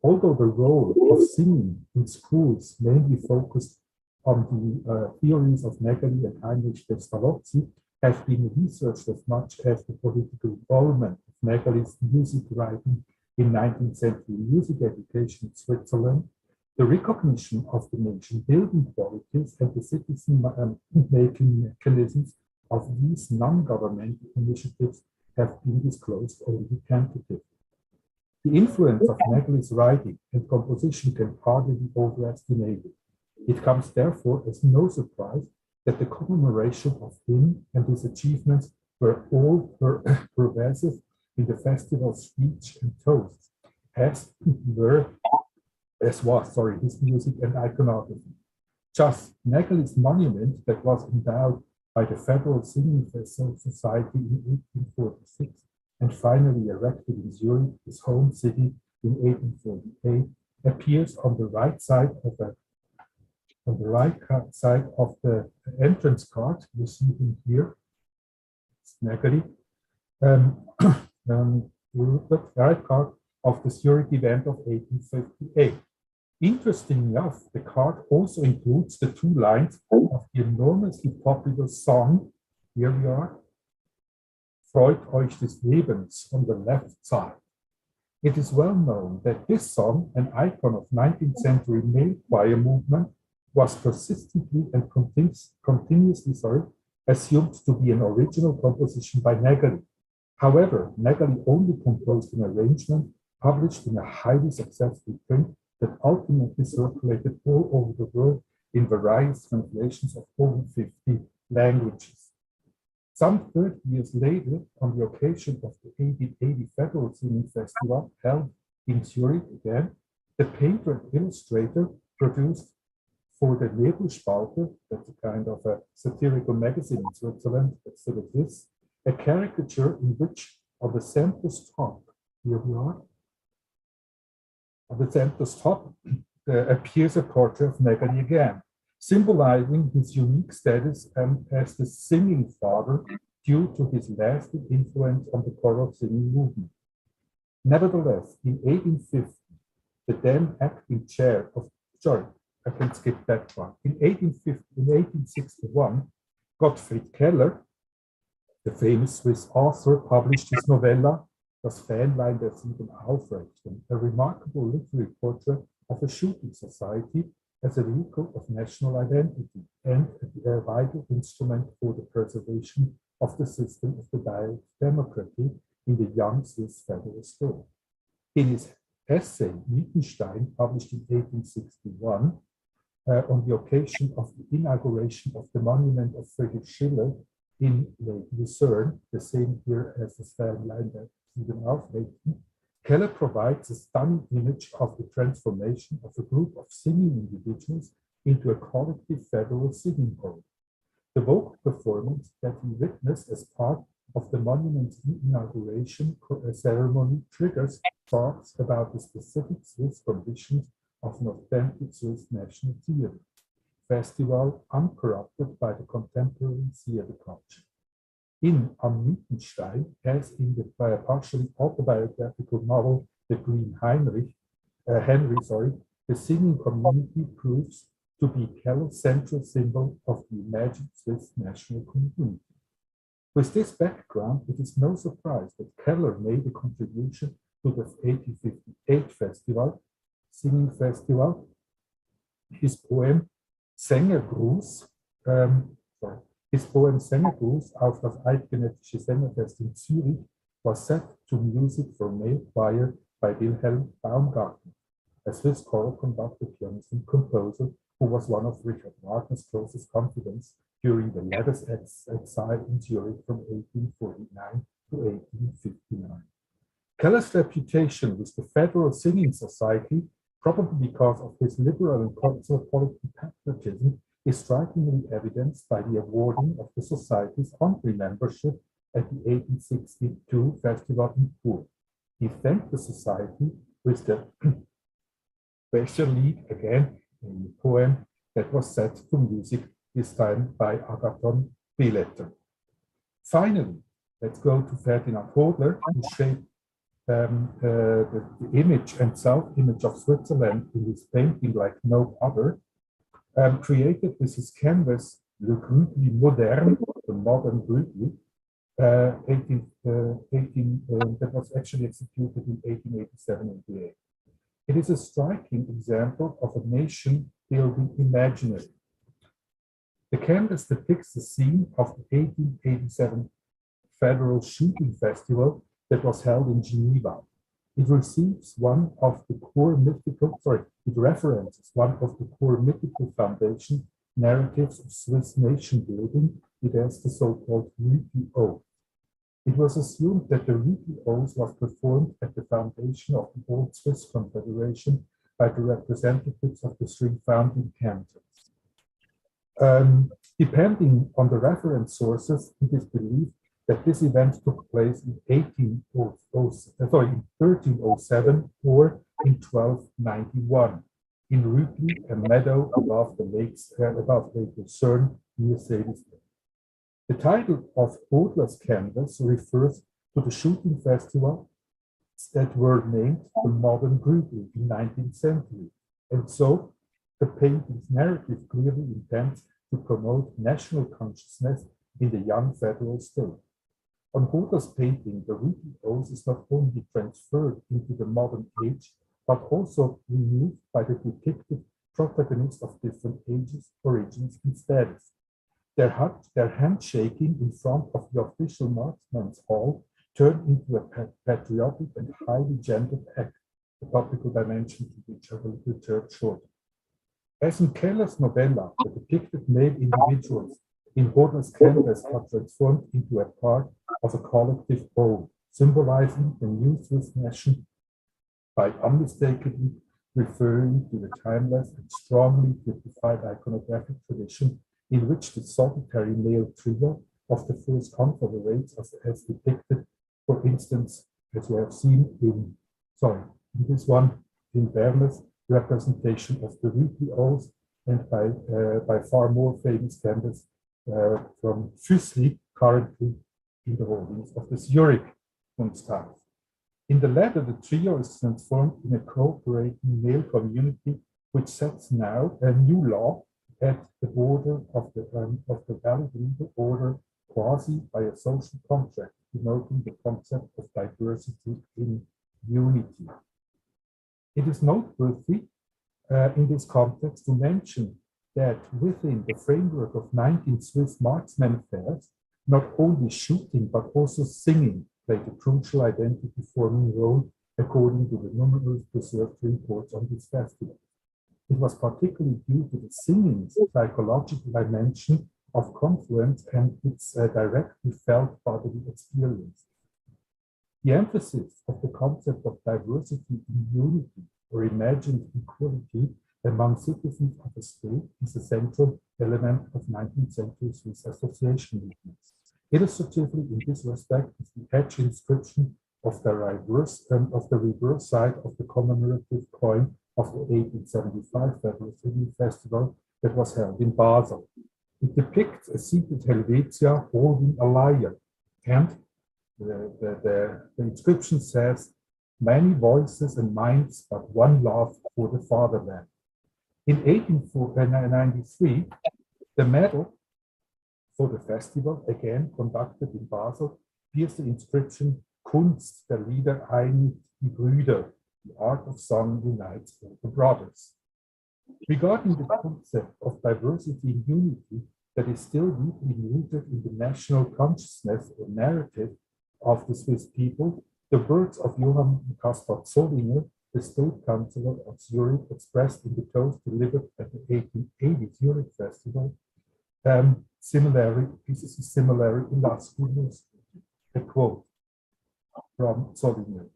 Although the role of singing in schools mainly focused on the theories of Nägeli and Heinrich Pestalozzi, have been researched as much as the political involvement of Nägeli's music writing in 19th century music education in Switzerland, the recognition of the nation-building qualities and the citizen-making mechanisms of these non-governmental initiatives have been disclosed only tentatively. The influence of Nägeli's writing and composition can hardly be overestimated. It comes therefore as no surprise that the commemoration of him and his achievements were all pervasive in the festival's speech and toasts, as was his music and iconography. Just Nägeli's monument that was endowed by the Federal Singing Society in 1846 and finally erected in Zurich, his home city, in 1848, appears on the right side of the entrance card. You see him here. It's Nägeli. The right card of the Zurich event of 1858. Interesting enough, the card also includes the two lines of the enormously popular song, here we are, Freut euch des Lebens, on the left side. It is well known that this song, an icon of 19th century male choir movement, was persistently and continuously assumed to be an original composition by Nägeli. However, Nägeli only composed an arrangement published in a highly successful print that ultimately circulated all over the world in various translations of over 50 languages. Some 30 years later, on the occasion of the 1880 Federal Singing Festival held in Zurich again, the painter and illustrator produced for the Nebelspalte, that's a kind of a satirical magazine in Switzerland that still exists, a caricature in which on the center's top, here we are, on the center's top appears a portrait of Nägeli again, symbolizing his unique status as the singing father due to his lasting influence on the choral singing movement. Nevertheless, in 1850, the then acting chair of, I can skip that one. In 1861, Gottfried Keller, the famous Swiss author, published his novella, Das Fähnlein der Sieben Aufrechten, a remarkable literary portrait of a shooting society as a vehicle of national identity and a vital instrument for the preservation of the system of the direct democracy in the young Swiss federal state. In his essay, Wittgenstein, published in 1861, on the occasion of the inauguration of the monument of Friedrich Schiller in Lake Lucerne, the same year as the Fähnlein der Sieben Aufrechten, Keller provides a stunning image of the transformation of a group of singing individuals into a collective federal singing whole. The vocal performance that he witnessed as part of the monument's inauguration ceremony triggers thoughts about the specific Swiss conditions of an authentic Swiss national theatre festival uncorrupted by the contemporary theatre culture. In Am Mythenstein, as in the partially autobiographical novel The Green Henry, the singing community proves to be Keller's central symbol of the imagined Swiss national community. With this background, it is no surprise that Keller made a contribution to the 1858 festival, singing festival. His poem Sängergruß, auf das Eidgenössische Sängerfest in Zürich was set to music for male choir by Wilhelm Baumgarten, a Swiss choral conductor, pianist, and composer who was one of Richard Wagner's closest confidants during the latter's exile in Zurich from 1849 to 1859. Keller's reputation with the Federal Singing Society, probably because of his liberal and cosmopolitan patriotism, is strikingly evidenced by the awarding of the Society's honorary membership at the 1862 festival in Tours. He thanked the Society with the Special League again in the poem that was set to music, this time by Agathon Billetter. Finally, let's go to Ferdinand Hodler, who shaped the image and self-image of Switzerland in his painting like no other, created with his canvas Le Grübli Moderne, the modern Grübli, that was actually executed in 1887-88. It is a striking example of a nation building imaginary. The canvas depicts the scene of the 1887 Federal Shooting Festival that was held in Geneva. It references one of the core mythical foundation narratives of Swiss nation building. It has the so-called Riti Oath. It was assumed that the Riti Oath was performed at the foundation of the old Swiss Confederation by the representatives of the three founding cantons. Depending on the reference sources, it is believed that this event took place in 1307 or in 1291 in Rütli, a meadow above Lake Lucerne near Salisbury. The title of Hodler's canvas refers to the shooting festival that were named the modern Grübli in 19th century, and so the painting's narrative clearly intends to promote national consciousness in the young federal state. On Hodler's painting, the Riti Oath is not only transferred into the modern age, but also removed by the depicted protagonists of different ages, origins, and status. Their handshaking in front of the official Marksman's Hall turned into a patriotic and highly gendered act, a topical dimension to which I will return shortly. As in Keller's novella, the depicted male individuals in Hodler's canvas are transformed into a part of a collective whole, symbolizing the new Swiss nation by unmistakably referring to the timeless and strongly typified iconographic tradition in which the solitary male trio of the first confederates as depicted, for instance, as we have seen in this one, in Werner's representation of the Riti Oath, and by far more famous canvas from Füssli, currently in the holdings of the Zurich Kunsthaus. In the latter, the trio is transformed in a cooperating male community, which sets now a new law at the border of the valid legal order, quasi by a social contract, denoting the concept of diversity in unity. It is noteworthy in this context to mention that within the framework of 19 Swiss marksman fairs, not only shooting but also singing played a crucial identity-forming role according to the numerous preserved reports on this festival. It was particularly due to the singing's psychological dimension of confluence and its directly felt bodily experience. The emphasis of the concept of diversity in unity or imagined equality among citizens of a state is a central element of 19th century Swiss association movements. Illustratively, in this respect, is the edge inscription of the reverse side of the commemorative coin of the 1875 Federal City Festival that was held in Basel. It depicts a seated Helvetia holding a lyre, and the inscription says, "Many voices and minds, but one love for the fatherland." In 1893, the medal for the festival, again conducted in Basel, bears the inscription "Kunst der Lieder einigt die Brüder," the art of song unites all the brothers. Regarding the concept of diversity and unity that is still deeply rooted in the national consciousness or narrative of the Swiss people, the words of Johann Caspar Zollinger, the state councillor of Zurich, expressed in the toast delivered at the 1880 Zurich Festival, similarly illustrious. A quote from Zollinger: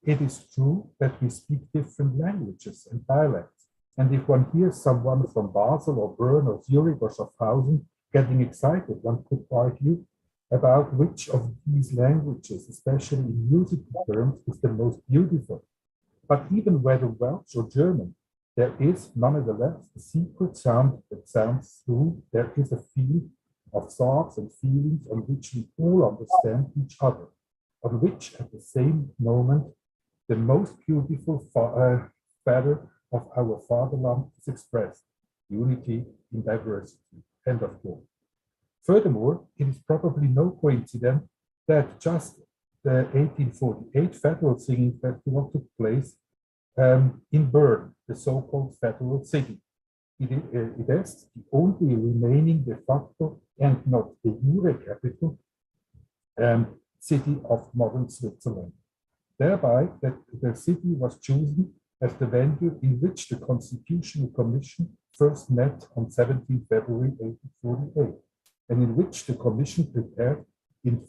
"It is true that we speak different languages and dialects, and if one hears someone from Basel or Bern or Zurich or Schaffhausen getting excited, one could argue about which of these languages, especially in musical terms, is the most beautiful. But even whether Welsh or German, there is nonetheless a secret sound that sounds through. There is a field of thoughts and feelings on which we all understand each other, on which at the same moment the most beautiful feather of our fatherland is expressed, unity in diversity." End of quote. Furthermore, it is probably no coincidence that just the 1848 Federal Singing Festival took place in Bern, the so-called Federal City. It is the only remaining de facto and not de jure capital city of modern Switzerland. Thereby, that the city was chosen as the venue in which the Constitutional Commission first met on 17 February 1848, and in which the Commission prepared in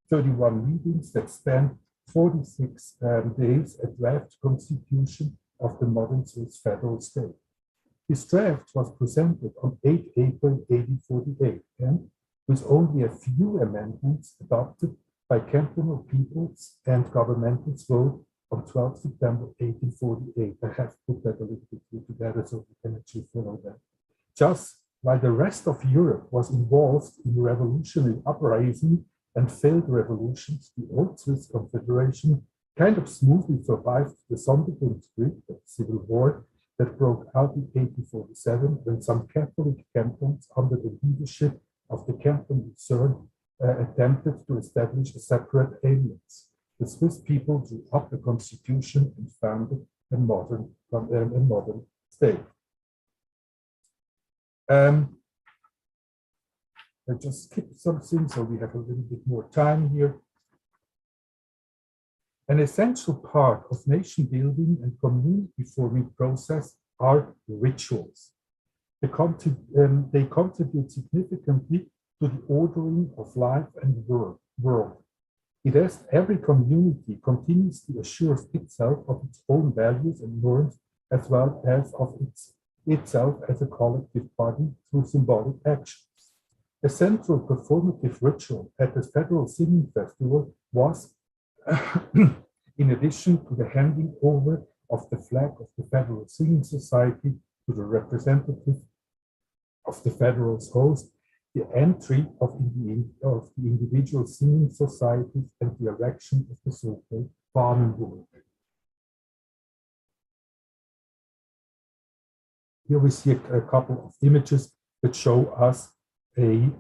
31 meetings that spanned 46 days a draft constitution of the modern Swiss federal state. This draft was presented on 8 April 1848 and, with only a few amendments, adopted by cantonal peoples and governmentals vote on 12 September 1848. I have put that a little bit here together so we can actually follow that. Just while the rest of Europe was involved in revolutionary uprising and failed revolutions, the old Swiss Confederation kind of smoothly survived the Sonderbundskrieg, the civil war that broke out in 1847 when some Catholic cantons under the leadership of the canton Lucerne attempted to establish a separate alliance. The Swiss people drew up a constitution and founded a modern state. I just skipped something, so we have a little bit more time here. An essential part of nation building and community forming process are rituals. They contribute significantly to the ordering of life and world. It is every community continuously assures itself of its own values and norms, as well as of itself as a collective body through symbolic actions. A central performative ritual at the Federal Singing Festival was, in addition to the handing over of the flag of the Federal Singing Society to the representative of the Federal's host, the entry of the individual singing societies and the erection of the so-called Fahnenburg. Here we see a couple of images that show us the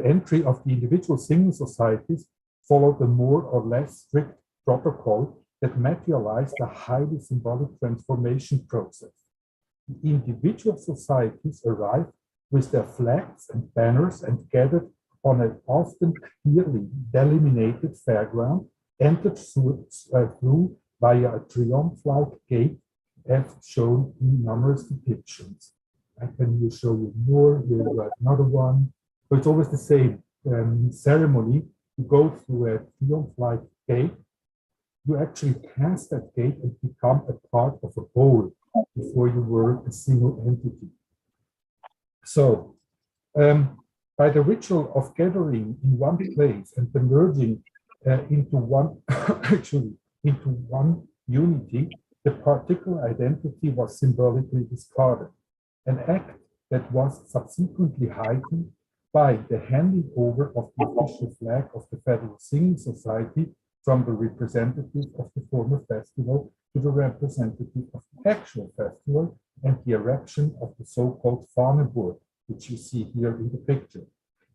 entry of the individual singing societies followed a more or less strict protocol that materialized a highly symbolic transformation process. The individual societies arrived with their flags and banners and gathered on an often clearly delimited fairground, entered through via a triumph-like gate as shown in numerous depictions. I can show you more, here's another one. So it's always the same. ceremony, you go through a triumph-like gate. You actually pass that gate and become a part of a whole before you were a single entity. So, by the ritual of gathering in one place and the merging into one, actually into one unity, the particular identity was symbolically discarded, an act that was subsequently heightened by the handing over of the official flag of the Federal Singing Society from the representative of the former festival to the representative of the actual festival, and the erection of the so-called Fahnenburg, which you see here in the picture,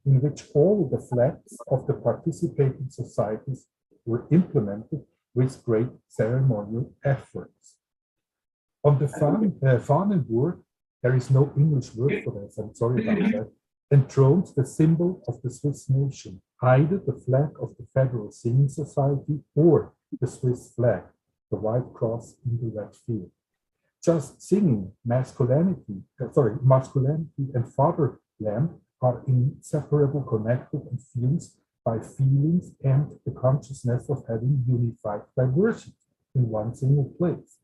in which all the flags of the participating societies were implemented with great ceremonial efforts. On the Fahnenburg, there is no English word for that, I'm sorry about that, enthroned the symbol of the Swiss nation, either the flag of the Federal Singing Society or the Swiss flag, the white cross in the red field. Just singing, masculinity and fatherland are inseparable, connected and fused by feelings and the consciousness of having unified diversity in one single place.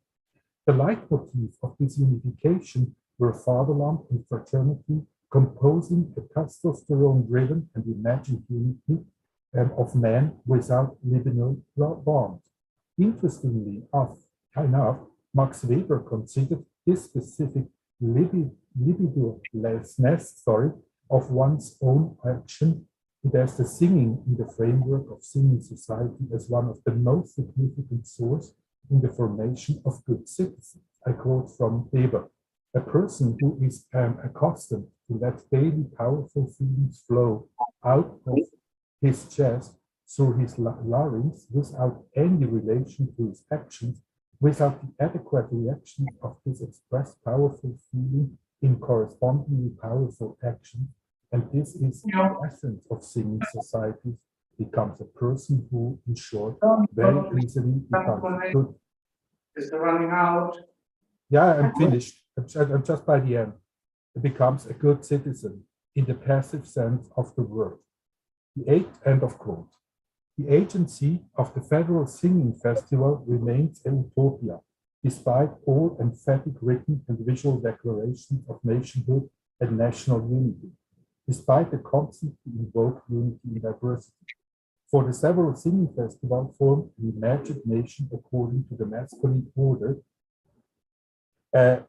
The leitmotif of this unification were fatherland and fraternity, composing a testosterone-driven and imagined unity of man without libidinal bond. Interestingly enough, Max Weber considered this specific libidinlessness of one's own action as the singing in the framework of singing society as one of the most significant sources in the formation of good citizens. I quote from Weber: a person who is accustomed to let daily powerful feelings flow out of his chest through his larynx without any relation to his actions, without the adequate reaction of his expressed powerful feeling in correspondingly powerful action, and this is the essence of singing societies, becomes a person who, in short, very easily becomes good. Is the running out? Yeah, I'm finished. I'm just by the end. It becomes a good citizen in the passive sense of the word. End of quote. The agency of the Federal Singing Festival remains a utopia, despite all emphatic written and visual declarations of nationhood and national unity, despite the constantly invoked unity in diversity. For the several singing festivals formed an imagined nation according to the masculine order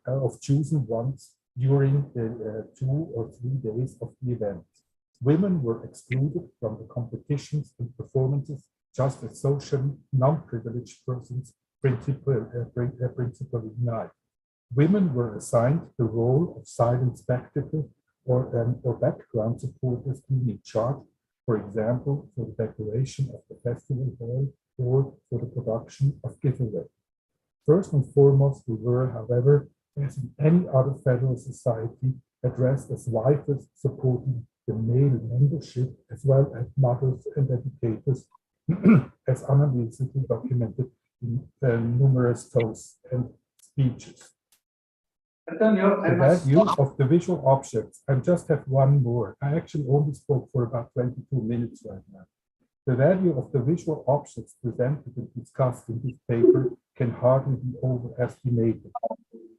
of chosen ones during the 2 or 3 days of the event. Women were excluded from the competitions and performances, just as socially non-privileged persons principally denied. Women were assigned the role of silent spectator or background supporters being in charge, for example, for the decoration of the festival hall or for the production of giveaway. First and foremost, we were, however, as in any other federal society, addressed as wifers supporting the male membership, as well as mothers and educators, as unambiguously documented in numerous toasts and speeches. The value of the visual objects, I just have one more. I actually only spoke for about 22 minutes right now. The value of the visual objects presented and discussed in this paper can hardly be overestimated.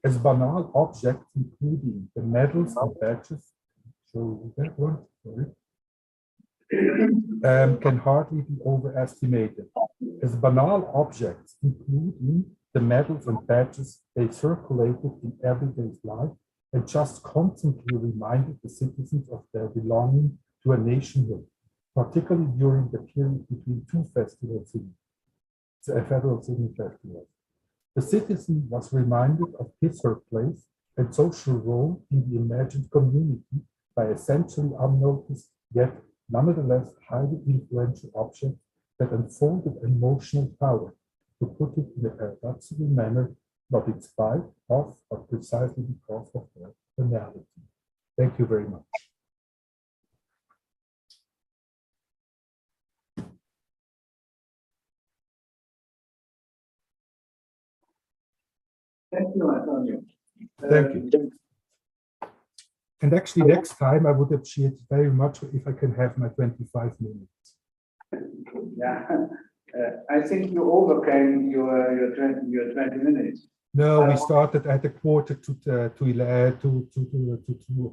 As banal objects, including the medals and badges, so that one, sorry, can hardly be overestimated. As banal objects, including the medals and badges, they circulated in everyday life and just constantly reminded the citizens of their belonging to a nationhood, particularly during the period between two festivals, federal singing festivals. The citizen was reminded of his or her place and social role in the imagined community by essentially unnoticed, yet nonetheless highly influential objects that unfolded emotional power, to put it in a paradoxical manner, not in spite of, but precisely because of their banality. Thank you very much. Thank you, Antonio. Thank you. And actually, next time I would appreciate very much if I can have my 25 minutes. Yeah, I think you overcame your 20 minutes. No, we started at a quarter to 2,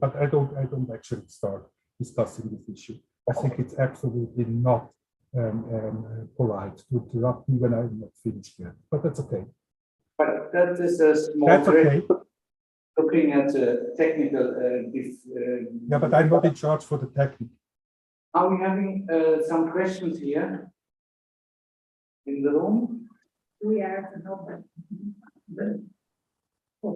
but I don't actually start discussing this issue. I think it's absolutely not polite to interrupt me when I'm not finished yet, but that's okay. But that is a small. That's okay. Looking at the technical. Yeah, but I'm not in charge for the technique. Are we having some questions here in the room? We are open.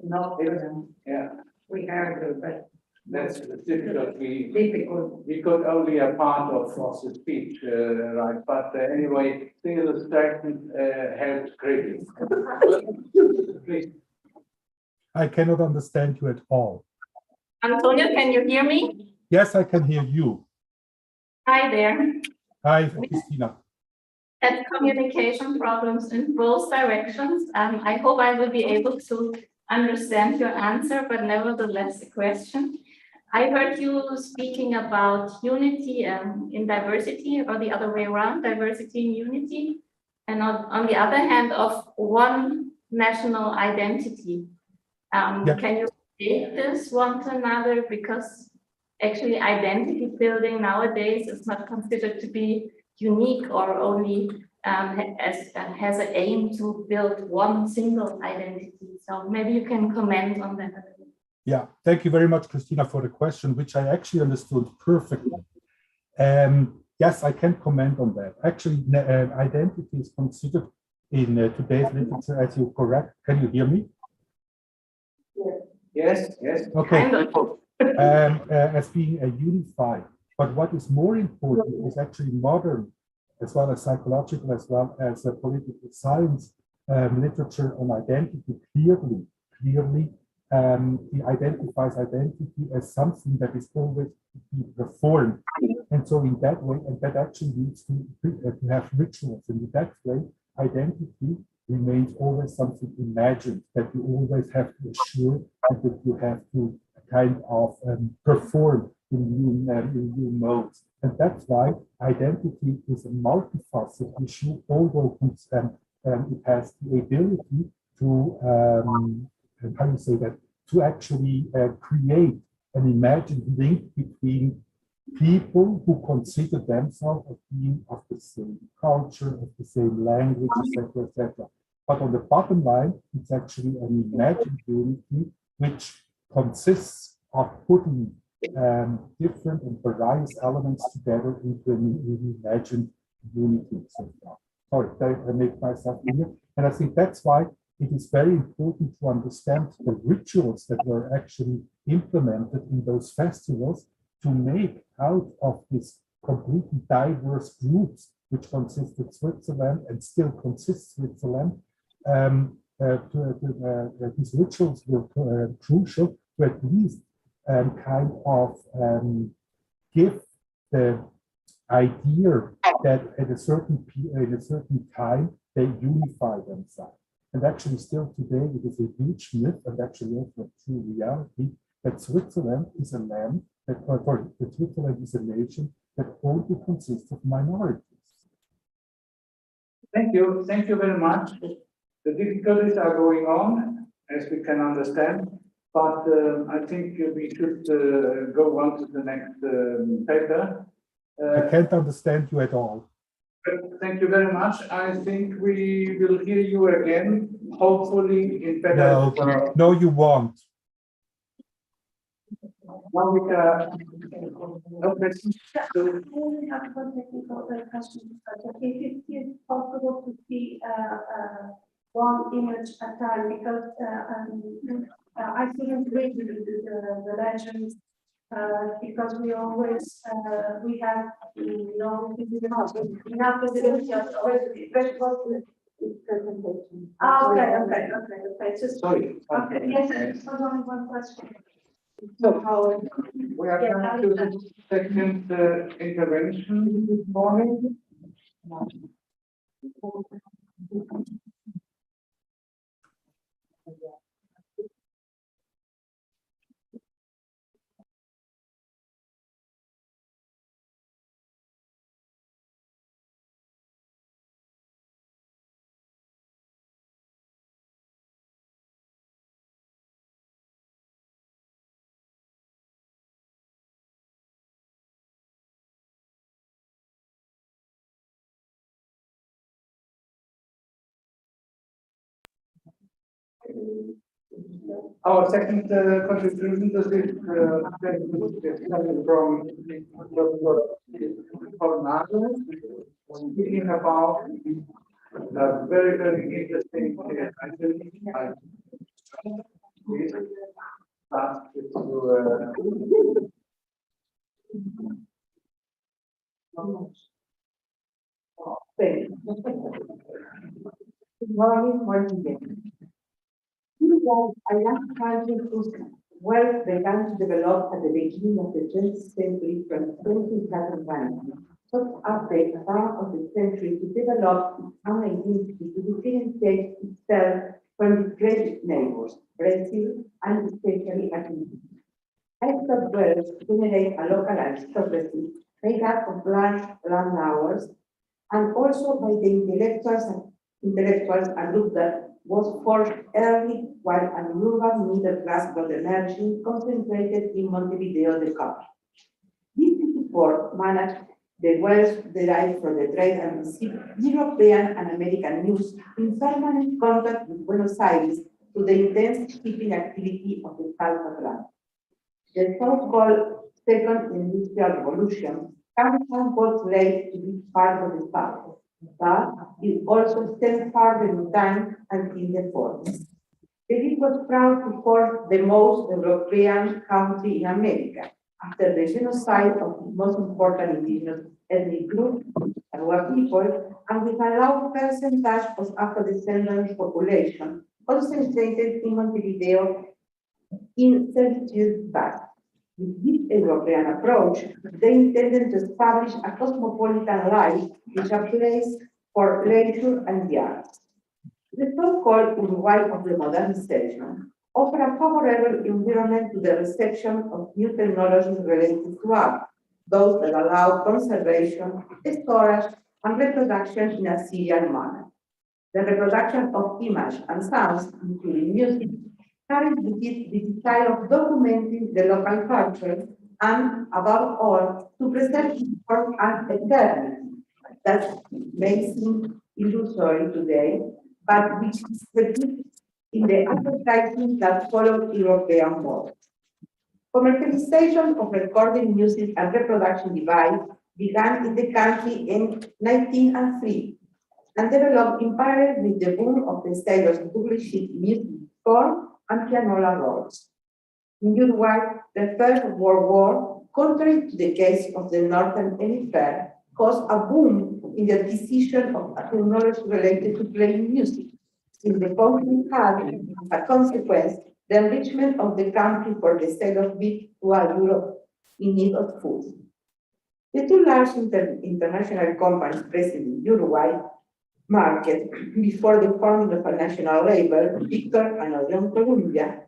Not evident. Yeah. We are, but that's difficult. We could only a part of the speech, right? But anyway, the illustration helped greatly. Please. I cannot understand you at all. Antonio, can you hear me? Yes, I can hear you. Hi there. Hi, Christina. Had communication problems in both directions. I hope I will be able to understand your answer, but nevertheless, a question. I heard you speaking about unity in diversity, or the other way around, diversity in unity, and on the other hand, of one national identity. Can you relate this one to another? Because actually identity building nowadays is not considered to be unique or only has an aim to build one single identity. So maybe you can comment on that. Yeah, thank you very much, Christina, for the question, which I actually understood perfectly. Yes, I can comment on that. Actually, identity is considered in today's literature, as you're correct. Can you hear me? Yes, yes. Okay. As being a unified. But what is more important is actually modern, as well as psychological, as well as political science literature on identity clearly identifies identity as something that is always to be performed. And so in that way, and that actually needs to have rituals. And in that way, identity remains always something imagined, that you always have to assure and that you have to kind of perform in new modes. And that's why identity is a multifaceted issue, although it has the ability to, how do you say that, to actually create an imagined link between people who consider themselves as being of the same culture, of the same language, etc., etc. But on the bottom line, it's actually an imagined unity which consists of putting different and various elements together into an imagined unity. So, sorry, I make myself clear. And I think that's why it is very important to understand the rituals that were actually implemented in those festivals to make out of these completely diverse groups, which consisted Switzerland and still consists Switzerland. These rituals were crucial to at least kind of give the idea that at a certain time they unify themselves. And actually still today it is a huge myth, and actually also a true reality, that Switzerland is a land that Switzerland is a nation that only consists of minorities. Thank you very much. The difficulties are going on, as we can understand, but I think we should go on to the next paper. I can't understand you at all. Thank you very much. I think we will hear you again, hopefully in better. No, you won't. Marita, no questions? I only have one technical question. If it is possible to see one image at a time, because I couldn't read the legends because we always we have no enough visibility of the presentation. Okay. Just sorry. Okay. Yes, only one question. So we are coming to the second intervention this morning. Our second contribution to this coming from Fornaro, speaking about a very, very interesting atelier. Good morning, I last culture whose wealth began to develop at the beginning of the 20th century from 20,000 sought after the start of the century to develop its own identity to differentiate itself from its great neighbors, Brazil and especially Argentina. Expert wealth generate a local aristocracy made up of large landowners and also by the intellectuals a group that was forged early while an urban middle class was emerging, concentrated in Montevideo, the capital. This support managed the wealth derived from the trade and received European and American news in permanent contact with Buenos Aires to the intense shipping activity of the South Atlantic. The so-called Second Industrial Revolution comes somewhat late to be part of the South, but it also stems farther in time until the 40s. It was proud to form the most European country in America after the genocide of the most important indigenous ethnic group, Arua people, and with a low percentage of Afro-descendant population concentrated in Montevideo in 30 years back. With this European approach, they intended to establish a cosmopolitan life which a place for leisure and the arts. The so-called Uruguay of the modernization offer a favorable environment to the reception of new technologies related to art, those that allow conservation, storage, and reproduction in a serial manner. The reproduction of image and sounds, including music, carries with it the style of documenting the local culture and, above all, to preserve its form as eternity. That may seem illusory today, but which is repeated in the advertising that followed European models. Commercialization of recording music and reproduction device began in the country in 1903 and developed in parallel with the boom of the sale of published music score and pianola rolls. In Uruguay, the First World War, contrary to the case of the Northern Hemisphere, caused a boom in the acquisition of technology related to playing music, since the conflict had, as a consequence, the enrichment of the country for the sale of beef to a Europe in need of food. The two large international companies present in Uruguay market before the forming of a national label, Victor and Odeon Columbia,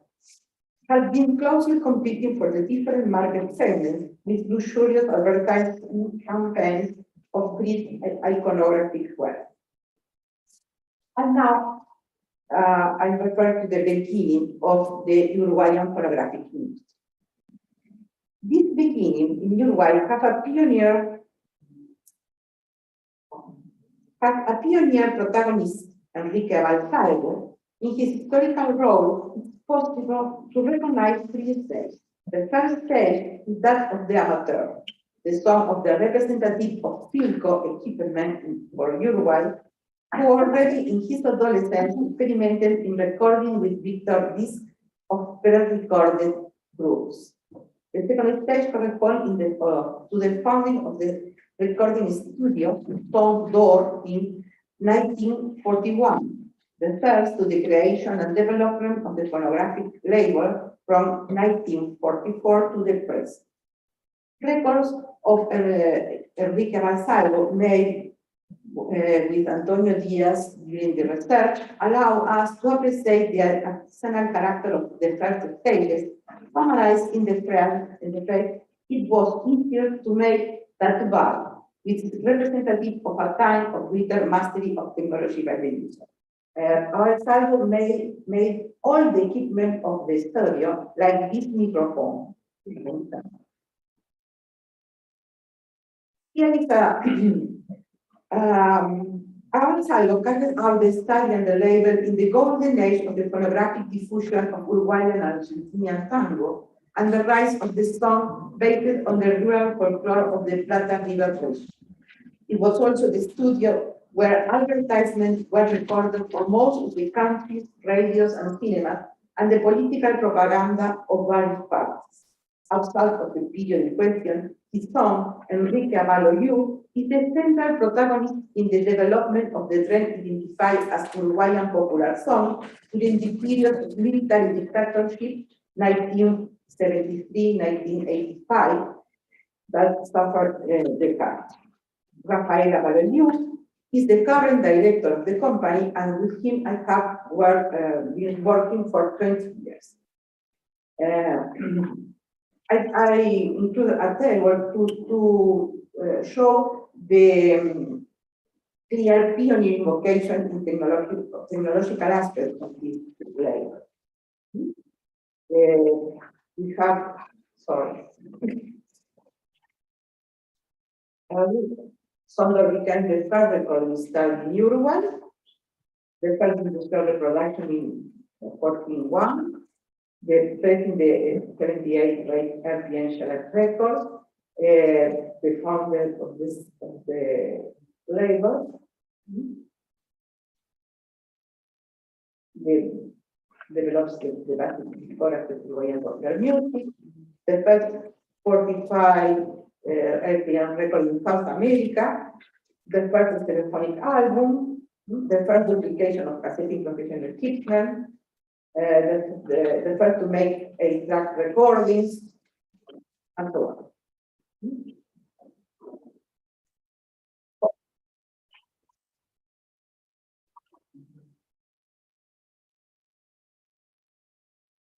have been closely competing for the different market segments with luxurious advertising campaigns of great iconographic wealth. And now I refer to the beginning of the Uruguayan phonographic industry. This beginning in Uruguay had a pioneer protagonist, Enrique Baldassarre. In his historical role, it's possible to recognize three stages. The first stage is that of the amateur, the son of the representative of Philco equipment for Uruguay, who already in his adolescence experimented in recording with Victor discs of pre-recorded groups. The second stage corresponds to the founding of the recording studio, Tom Door, in 1941. The first to the creation and development of the phonographic label from 1944 to the press. Records of Enrique Baldassarre made with Antonio Diaz during the research allow us to appreciate the artisanal character of the first stages, summarized in the phrase, it was easier to make than to buy, which is representative of a time of greater mastery of technology by the user. Baldassarre made all the equipment of the studio, like this microphone. Here is a Avanzado carried out the style and the label in the golden age of the phonographic diffusion of Uruguayan and Argentinian tango and the rise of the song based on the rural folklore of the Plata River region. It was also the studio where advertisements were recorded for most of the country's radios and cinemas and the political propaganda of various parties. Outside of the period in question, his son, Enrique Avalo You, is the central protagonist in the development of the trend identified as Uruguayan popular song during the period of military dictatorship 1973-1985 that suffered the country. Rafael Avalo You is the current director of the company, and with him I have been working for 20 years. I included a table to show the clear pioneering vocation in technological aspects of this labor. We have, sorry. Sondor became the first recording style in Uruguay, the first industrial reproduction in 14.1, the first in the 78 RPN Shellac records, the founder of the label, develops the basic discography of Uruguayan popular music, the first 45 RPN record in South America, the first telephonic album, the first duplication of cassette professional equipment, the first to make exact recordings, and so on.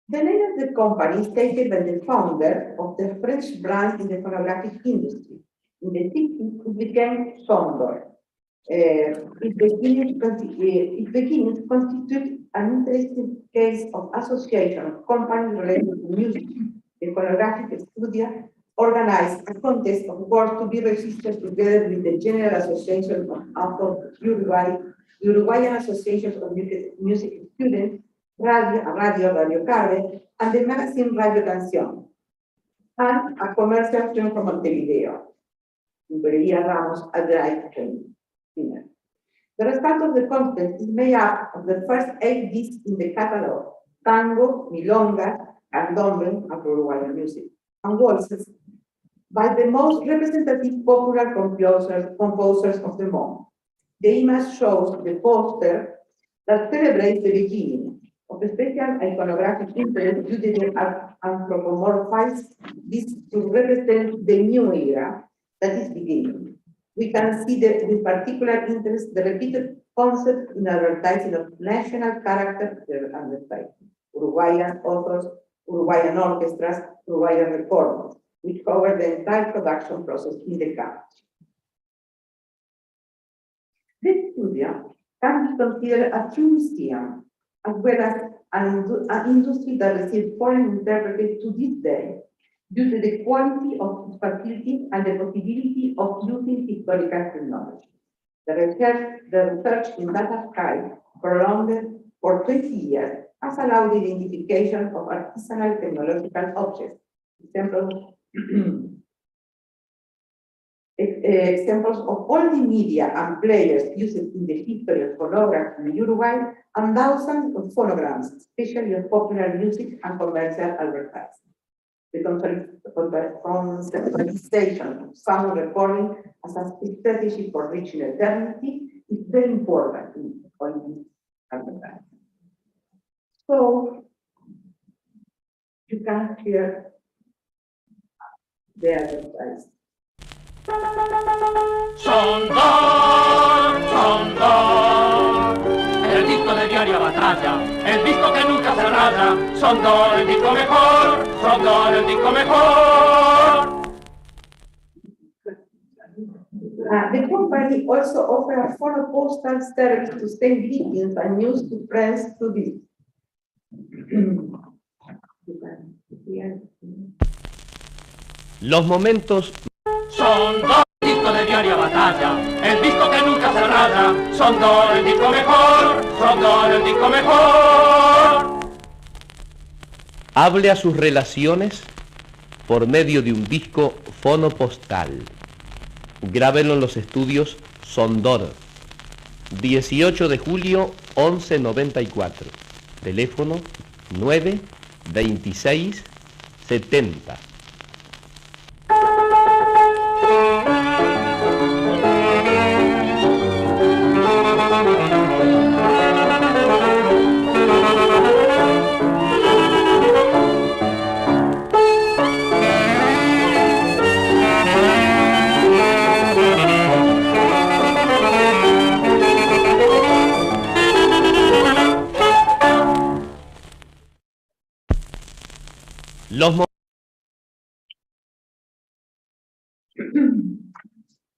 The name of the company is taken by the founder of the French brand in the phonographic industry. In the 60s, it became Sondor. Its beginnings constitute an interesting case of association of companies related to music. The phonographic studio organized a contest of work to be registered together with the General Association of Uruguay, the Uruguayan Association of Music Students, Radio Carve, and the magazine Radio Canción, and a commercial film from Montevideo, Librería Ramos, a drive dinner. The result of the contest is made up of the first 8 discs in the catalog: tango, milonga, candombe, and Uruguayan music, and waltzes by the most representative popular composers of the moment. The image shows the poster that celebrates the beginning of a special iconographic interest due to the anthropomorphize this to represent the new era that is beginning. We can see that with particular interest the repeated concept in advertising of national character and advertising, Uruguayan authors, Uruguayan orchestras, Uruguayan recordings, which cover the entire production process in the country. This studio can be considered a true museum, as well as an industry that receives foreign interpreters to this day, due to the quality of its facilities and the possibility of using historical technology. The research in data archive, prolonged for 20 years, has allowed the identification of artisanal technological objects. Examples of all the media and players used in the history of phonography in Uruguay, and thousands of phonograms, especially of popular music and commercial advertising. The conceptualization of sound recording as a strategy for reaching eternity is very important in all these advertising. So, you can hear the advertising. Sondor, Sondor, el disco de diaria batalla, el disco que nunca se raya. Sondor, el disco mejor, Sondor, el disco mejor. The company also offers a phono postal service to send greetings and news to friends through this. Los momentos Sondor, el disco de diaria batalla, el disco que nunca se raya. cerrada, son dos el disco mejor, son dos el disco mejor. Hable a sus relaciones por medio de un disco fonopostal. Grábelo en los estudios Sondor. 18 de julio, 1194. Teléfono 9 26 70.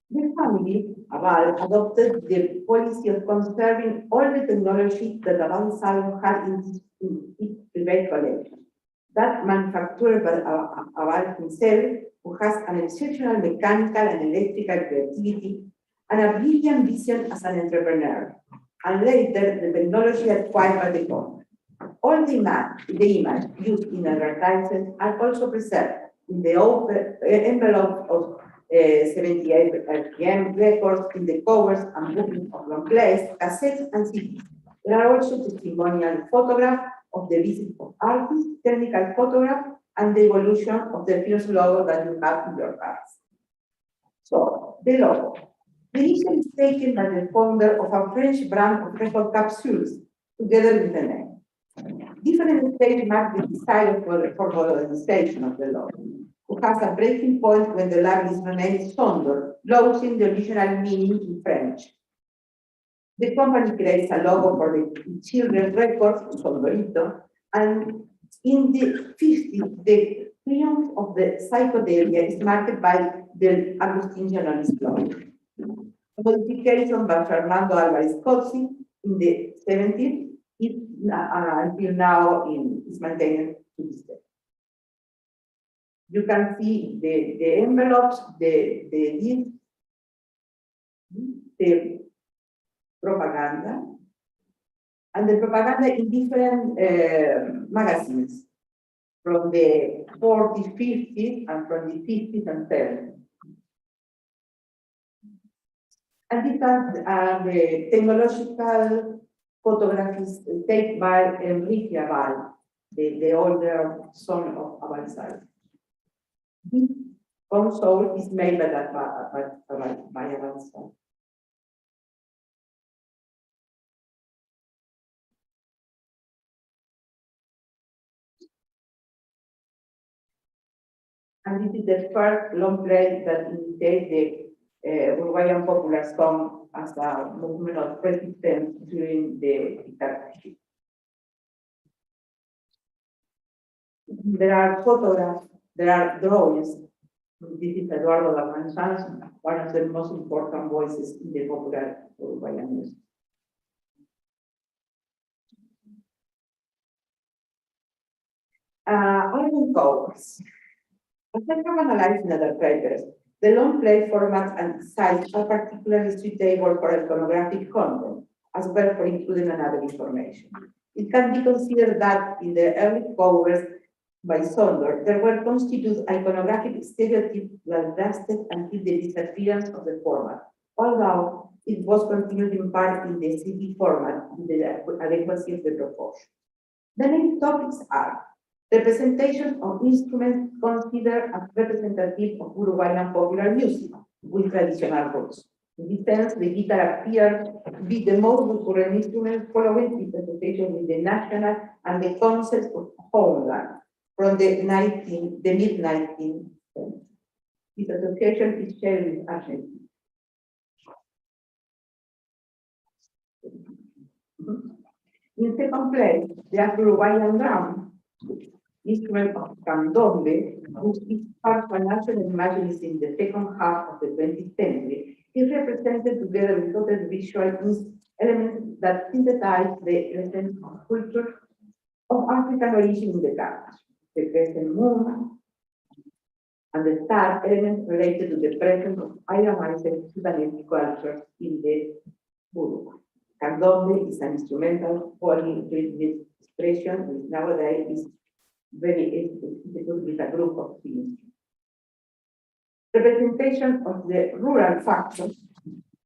The family, Aval, adopted the policy of conserving all the technology that Baldassarre had in its private collection. That manufactured by Aval himself, who has an exceptional mechanical and electrical creativity and a brilliant vision as an entrepreneur, and later the technology acquired by the company. All the image used in advertisements are also preserved in the envelope of 78 ICTM records, in the covers and bookings of long plays, cassettes, and CDs. There are also testimonial photographs of the visit of artists, technical photographs, and the evolution of the first logo that you have in your cards. So, the logo. The initial is taken by the founder of a French brand of record capsules, together with the name. Different states mark the style for modernization of the logo, who has a breaking point when the label is renamed Sondor, losing the original meaning in French. The company creates a logo for the children's records, Sondorito, and in the 50s, the triumph of the psychedelia is marked by the Agustin's logo. A modification by Fernando Álvarez Cozzi in the 70s until now is maintained to this day. You can see the envelopes, the propaganda, and the propaganda in different magazines from the 40s, 50s, and from the 50s and 70s. And these are the technological photographies taken by Enrique Aval, the older son of Baldassarre. This console is made by Baldassarre. And this is the first long play that imitates the Uruguayan popular song as a movement of resistance during the dictatorship. There are photographs, there are drawings. This is Eduardo Lamanzan, one of the most important voices in the popular Uruguayan music. Album covers. As I have analyzed in other papers, the long play formats and size are particularly suitable for iconographic content, as well for including another information. It can be considered that in the early covers by Sondor, there were constituted iconographic stereotypes that lasted until the disappearance of the format, although it was continued in part in the CD format with the adequacy of the proportion. The main topics are representations of instruments considered as representative of Uruguayan popular music with traditional roots. In this sense, the guitar appears to be the most recurrent instrument following its association with the national and the concept of homeland from the mid-19th century. This association is shared with Argentina. In second place, the Afro-Uruguayan drum, instrument of candombe, which is part of a national imagery in the second half of the 20th century, is represented together with other visual elements that synthesize the essence of culture of African origin in the country. The crescent moon and the star elements related to the presence of Ayamaice Sudanese culture in the Uruguay. Candombe is an instrumental polyrhythmic expression which nowadays is very difficult with a group of things. Representation of the rural factors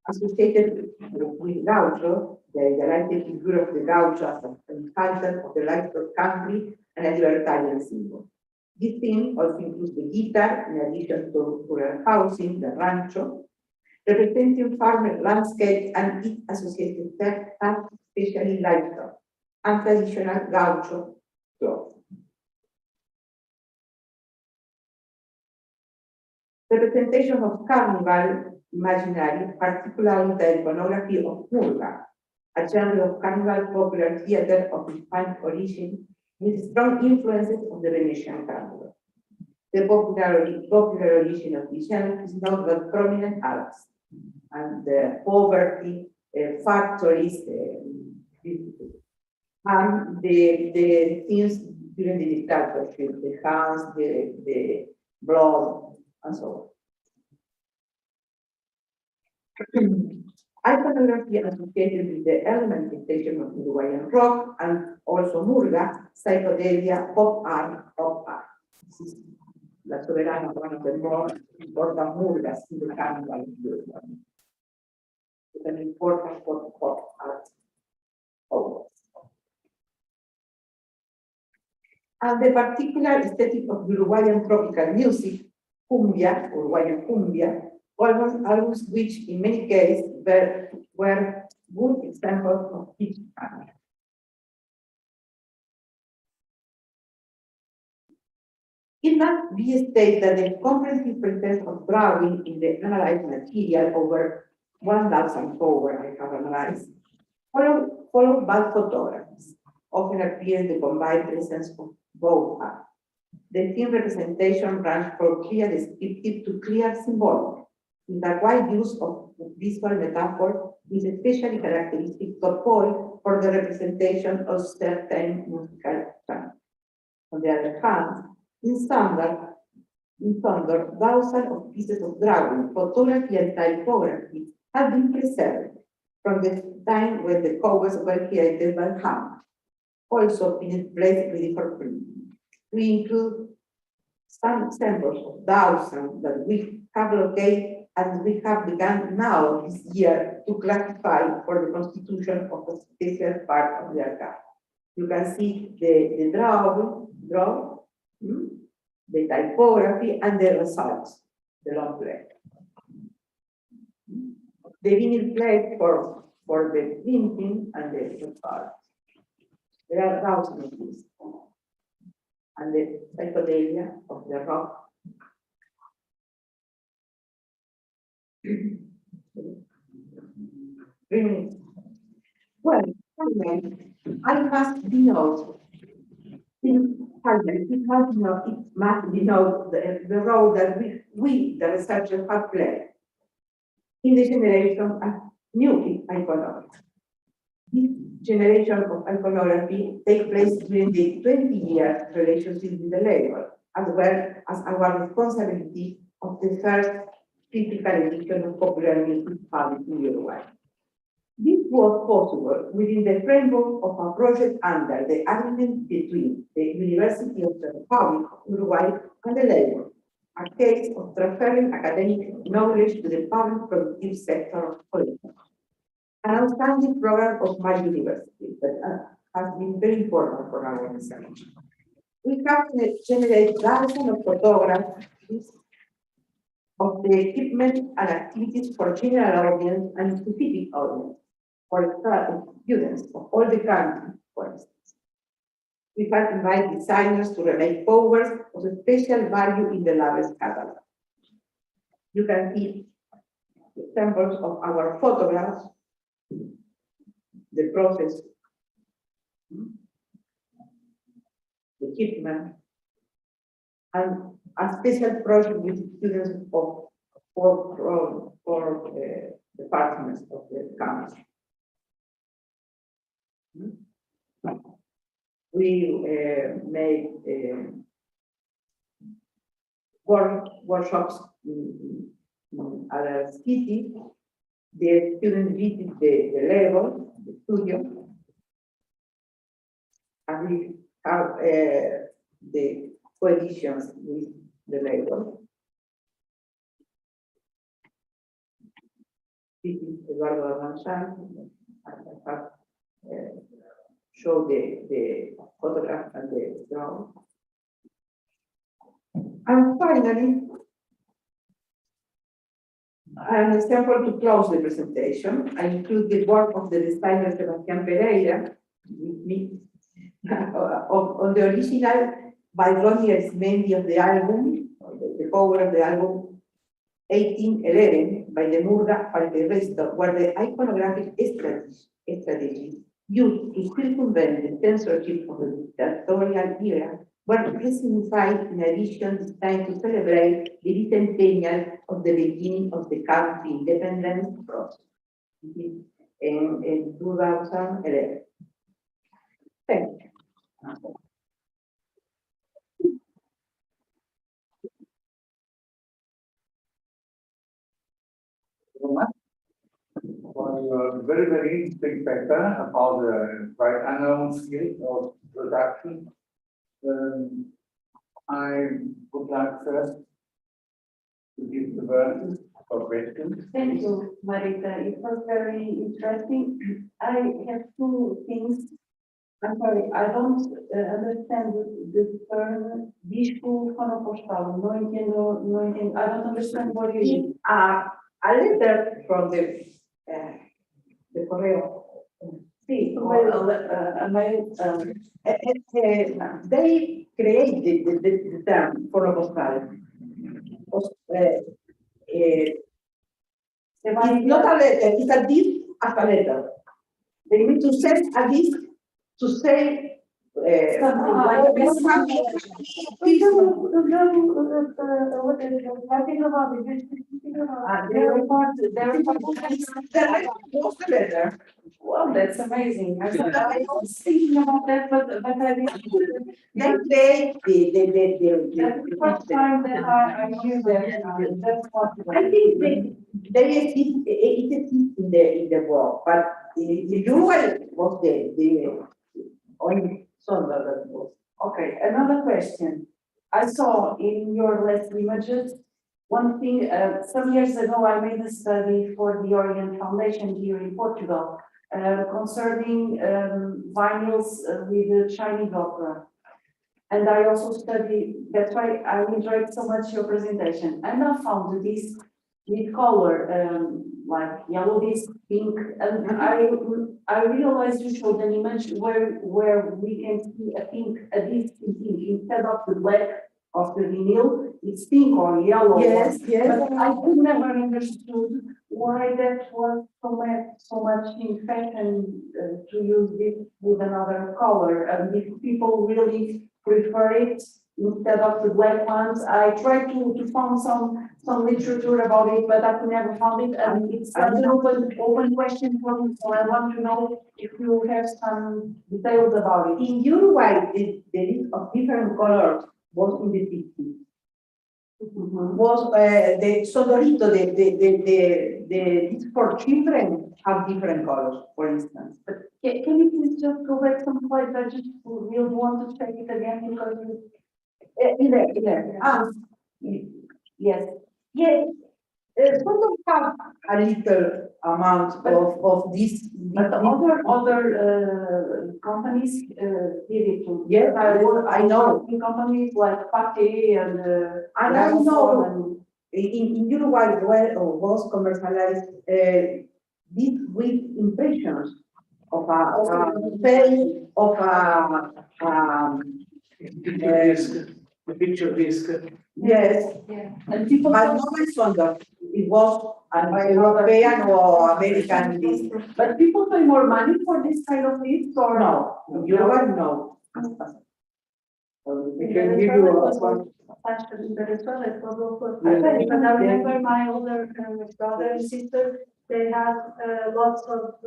associated with gaucho, the idealized figure of the gaucho as an culture of the life of country and a libertarian symbol. This theme also includes the guitar, in addition to rural housing, the rancho, representing farmer landscapes and its associated textiles, especially livestock, and traditional gaucho clothes. Representation of carnival imaginary, particularly the iconography of Murga, a genre of carnival popular theater of Hispanic origin with strong influences of the Venetian carnival. The popular origin of this genre is not but prominent arts and poverty, factories, and the things during the dictatorship, the hands, the blood, and so on. Iconography associated with the elementation of Uruguayan rock and also Murga, psychedelia, pop art. This is La Soberana, one of the more important Murgas in the carnival of Uruguay. It's an important pop art always. And the particular aesthetic of Uruguayan tropical music, cumbia, Uruguayan cumbia, albums which in many cases were good examples of each kind. It must be stated that the comprehensive process of drawing in the analyzed material over 1,000 cover I have analyzed, followed by photographies, often appear in the combined presence of both arts. The theme representation runs from clear descriptive to clear symbolic, with a wide use of visual metaphor is especially characteristic of Paul for the representation of certain musical genres. On the other hand, in standard, thousands of pieces of drawing, photography, and typography have been preserved from the time when the covers were created by hand, also in place ready for printing. We include some examples of thousands that we have located and we have begun now this year to classify for the constitution of a special part of the archive. You can see the the typography, and the results, the long plate. The vinyl plate for the printing and the results. There are thousands of these. And the psychedelia of the rock. Well, I must denote, it must denote the role that we, the researchers, have played in the generation of new iconography. This generation of iconography takes place during the 20-year relationship with the label, as well as our responsibility of the first critical edition of popular music published in Uruguay. This was possible within the framework of a project under the agreement between the University of the Republic of Uruguay and the label, a case of transferring academic knowledge to the public productive sector of politics. An outstanding program of my university that has been very important for our research. We have generated thousands of photographs of the equipment and activities for general audience and specific audience, for students of all the country, for instance. We have invited designers to remake covers of special value in the label's catalog. You can see examples of our photographs, the process, the equipment, and a special project with students of four departments of the campus. We made workshops in other cities, the student visit the level, the studio, and we have the coeditions with the label. This is Eduardo Ranchan. I have show the photograph and the drawing. And finally, an example to close the presentation. I include the work of the designer Vasco Pereira with me on the original by Ronnie mainly of the album, the cover of the album 1811 by the Murga by the rest of where the iconographic strategies used to circumvent the censorship of the dictatorial era were presentified in addition designed to celebrate the bicentennial of the beginning of the country independence process in 2011. Thank you. For very, very interesting paper about the quite unknown skill of production. I would like first to give the word for questions. Thank you, Marita. It was very interesting. I have two things. I'm sorry, I don't understand the term disco fonopostal. No entiendo, I don't understand what you mean. A letter from the Correia. Sí, they created the term fonopostal. It's not a letter, it's a disc as a letter. They need to send a disc to say something like Well, that's amazing. I was thinking about that, but I didn't. They That's the first time that I hear that. That's what I think they exist in the world, but the Uruguay was the only song that was. Okay, another question. I saw in your last images one thing. Some years ago, I made a study for the Orient Foundation here in Portugal concerning vinyls with the Chinese opera. And I also studied, that's why I enjoyed so much your presentation. And I found this with color, like yellow disc, pink, and I realized you showed an image where we can see a disc in pink instead of the black of the vinyl, it's pink or yellow. Yes, yes. But I could never understood why that was so much in fashion to use this with another color, and if people really prefer it instead of the black ones. I tried to find some literature about it, but I could never find it, and it's an open question for me, so I want to know if you have some details about it. In Uruguay, the list of different colors was in the 60s. Was the Sodorito, the for children have different colors, for instance. But can you please just go back some slides? I just really want to check it again because yes. Yes. Sort of have a little amount of this. But other companies did it too. Yes, I know. In companies like Pate and I know in Uruguay was commercialized this with impressions of a face of the picture disc. Yes. Yeah. And people but not my son, it was an European or American disc. But people pay more money for this kind of discs or no? In Uruguay, no. We can give you a because I remember my older brother and sister, they have lots of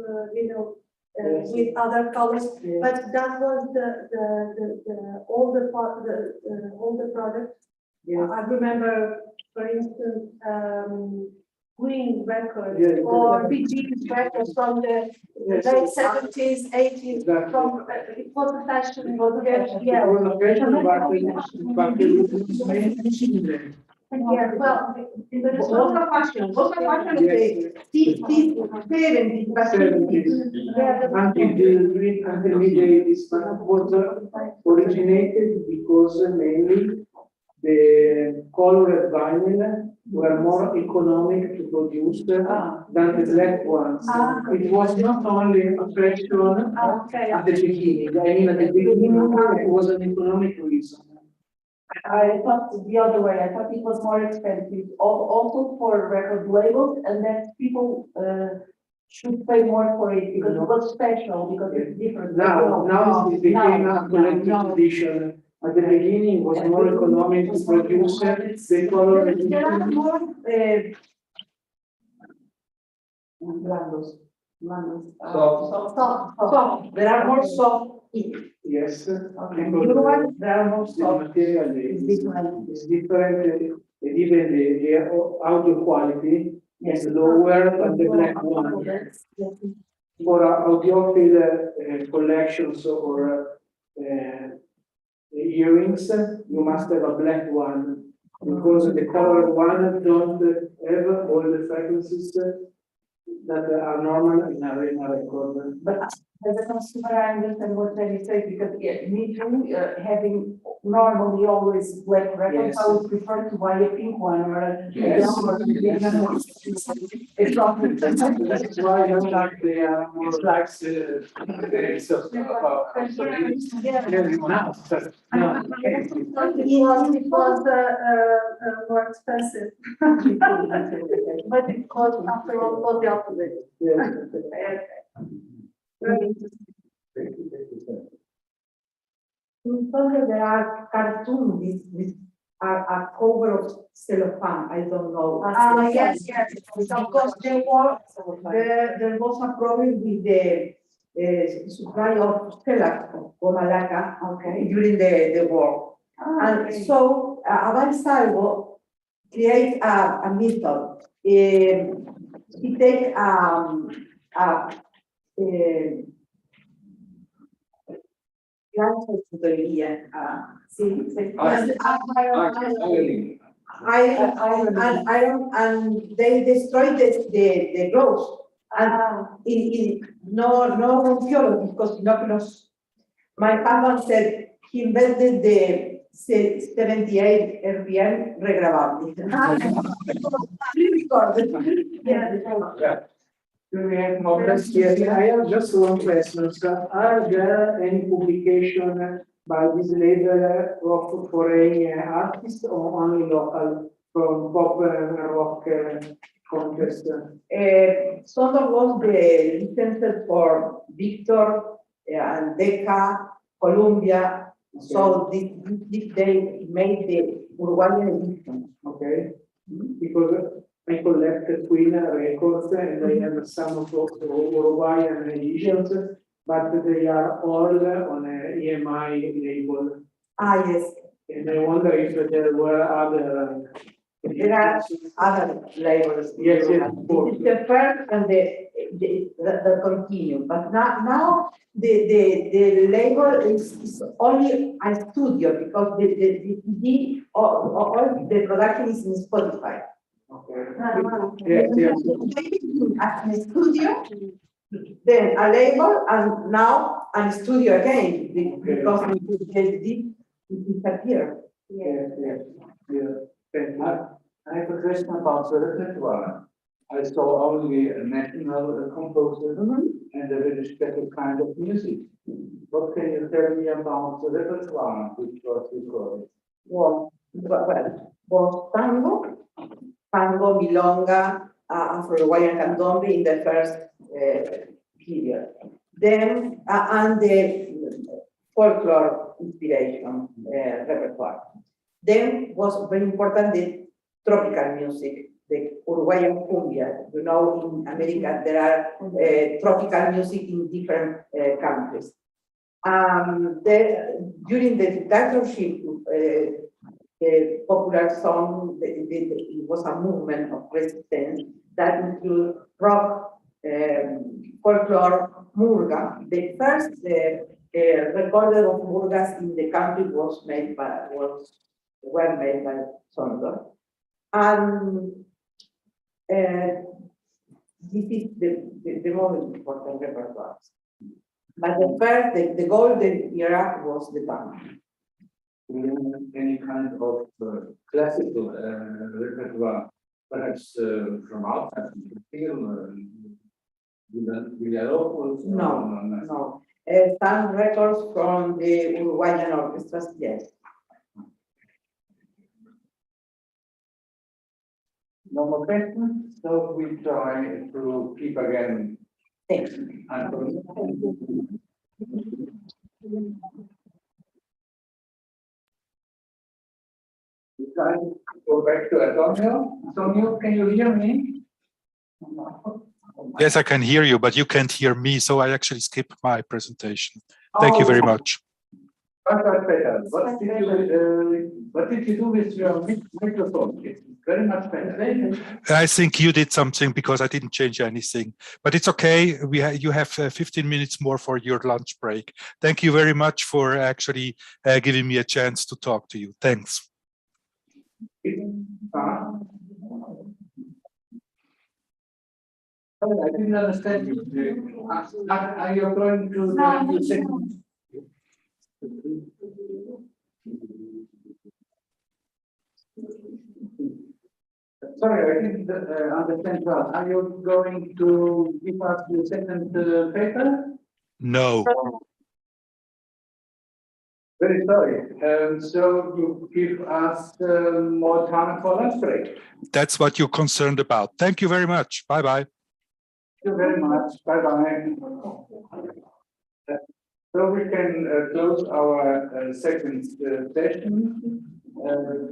with other colors, but that was the older part, the older product. I remember, for instance, Queen records Yes, or BG's records from the Yes, late 70s, 80s, exactly. from, it was a fashion, it was a fashion, It yeah. was a fashion, but it was mainstream. Yeah, well, it was a fashion, Yes. Until mid-80s, was originated because mainly the colored vinyl were more economic to produce than the black ones. It was not only a fashion at the beginning. I mean, at the beginning, it was an economic reason. I thought the other way, I thought it was more expensive, also for record labels, and that people should pay more for it because it was special, because it's different. Now it became a collective edition. At the beginning, it was more economic to produce the color. There are more soft. There are more soft. Yes. Okay. Because There are more the soft. material is different, and even the audio quality is lower than the black one. For audiophile collections or earrings, you must have a black one because the colored one don't have all the frequencies that are normal in a record. But as a consumer, I understand what they say because me too, having normally always black records, I would prefer to buy a pink one or a Exactly. That's why they are more like it was more expensive. But it was after all was the opposite. There are cartoons with a cover of cellophane. I don't know. Yes. Of course, there was a problem with the supply of shellac or malaca during the war. And so Avansalvo create a method. He take iron, and they destroyed the growth. And no theology, because my husband said he invented the 78 RPM regravable. We have more questions. I have just one question. So, are there any publication by this label of foreign artists or only local from pop and rock contest? Sonus was the license for Victor and Decca, Columbia. So they made the Uruguayan edition. Okay. Because I collected Queen records and I have some of those Uruguayan editions, but they are all on an EMI label. Yes. And I wonder if there were other. There are other labels. Yes, of course. The first and the continue, but now the label is only a studio because the all the production is in Spotify. Yes. As a studio, then a label, and now a studio again because it disappeared. Yes. Thank you. I have a question about the repertoire. I saw only a national composer and a very special kind of music. What can you tell me about the repertoire which was recorded? Well, tango, milonga, Afro-Uruguayan candombe in the first period. Then, and the folklore inspiration repertoire. Then was very important the tropical music, the Uruguayan cumbia. You know, in America there are tropical music in different countries. During the dictatorship, the popular song, it was a movement of resistance. that include rock, folklore, murga. The first recorded of murgas in the country were made by Sonus. And this is the most important repertoire. But the first, the golden era was the band. Any kind of classical repertoire, perhaps from outside, from film, Villalobos? No. Some records from the Uruguayan orchestras, yes. No more questions, so we try to keep again. Thanks. Try to go back to Antonio. Antonio, can you hear me? Yes, I can hear you, but you can't hear me, so I actually skipped my presentation. Thank you very much. What did you do with your microphone? It's very much better. I think you did something because I didn't change anything, but it's okay. You have 15 minutes more for your lunch break. Thank you very much for actually giving me a chance to talk to you. Thanks. I didn't understand you. Are you going to second? Sorry, I didn't understand well. Are you going to give us the second paper? No. Very sorry. So you give us more time for lunch break. That's what you're concerned about. Thank you very much. Bye-bye. Thank you very much. Bye-bye. So we can close our second session.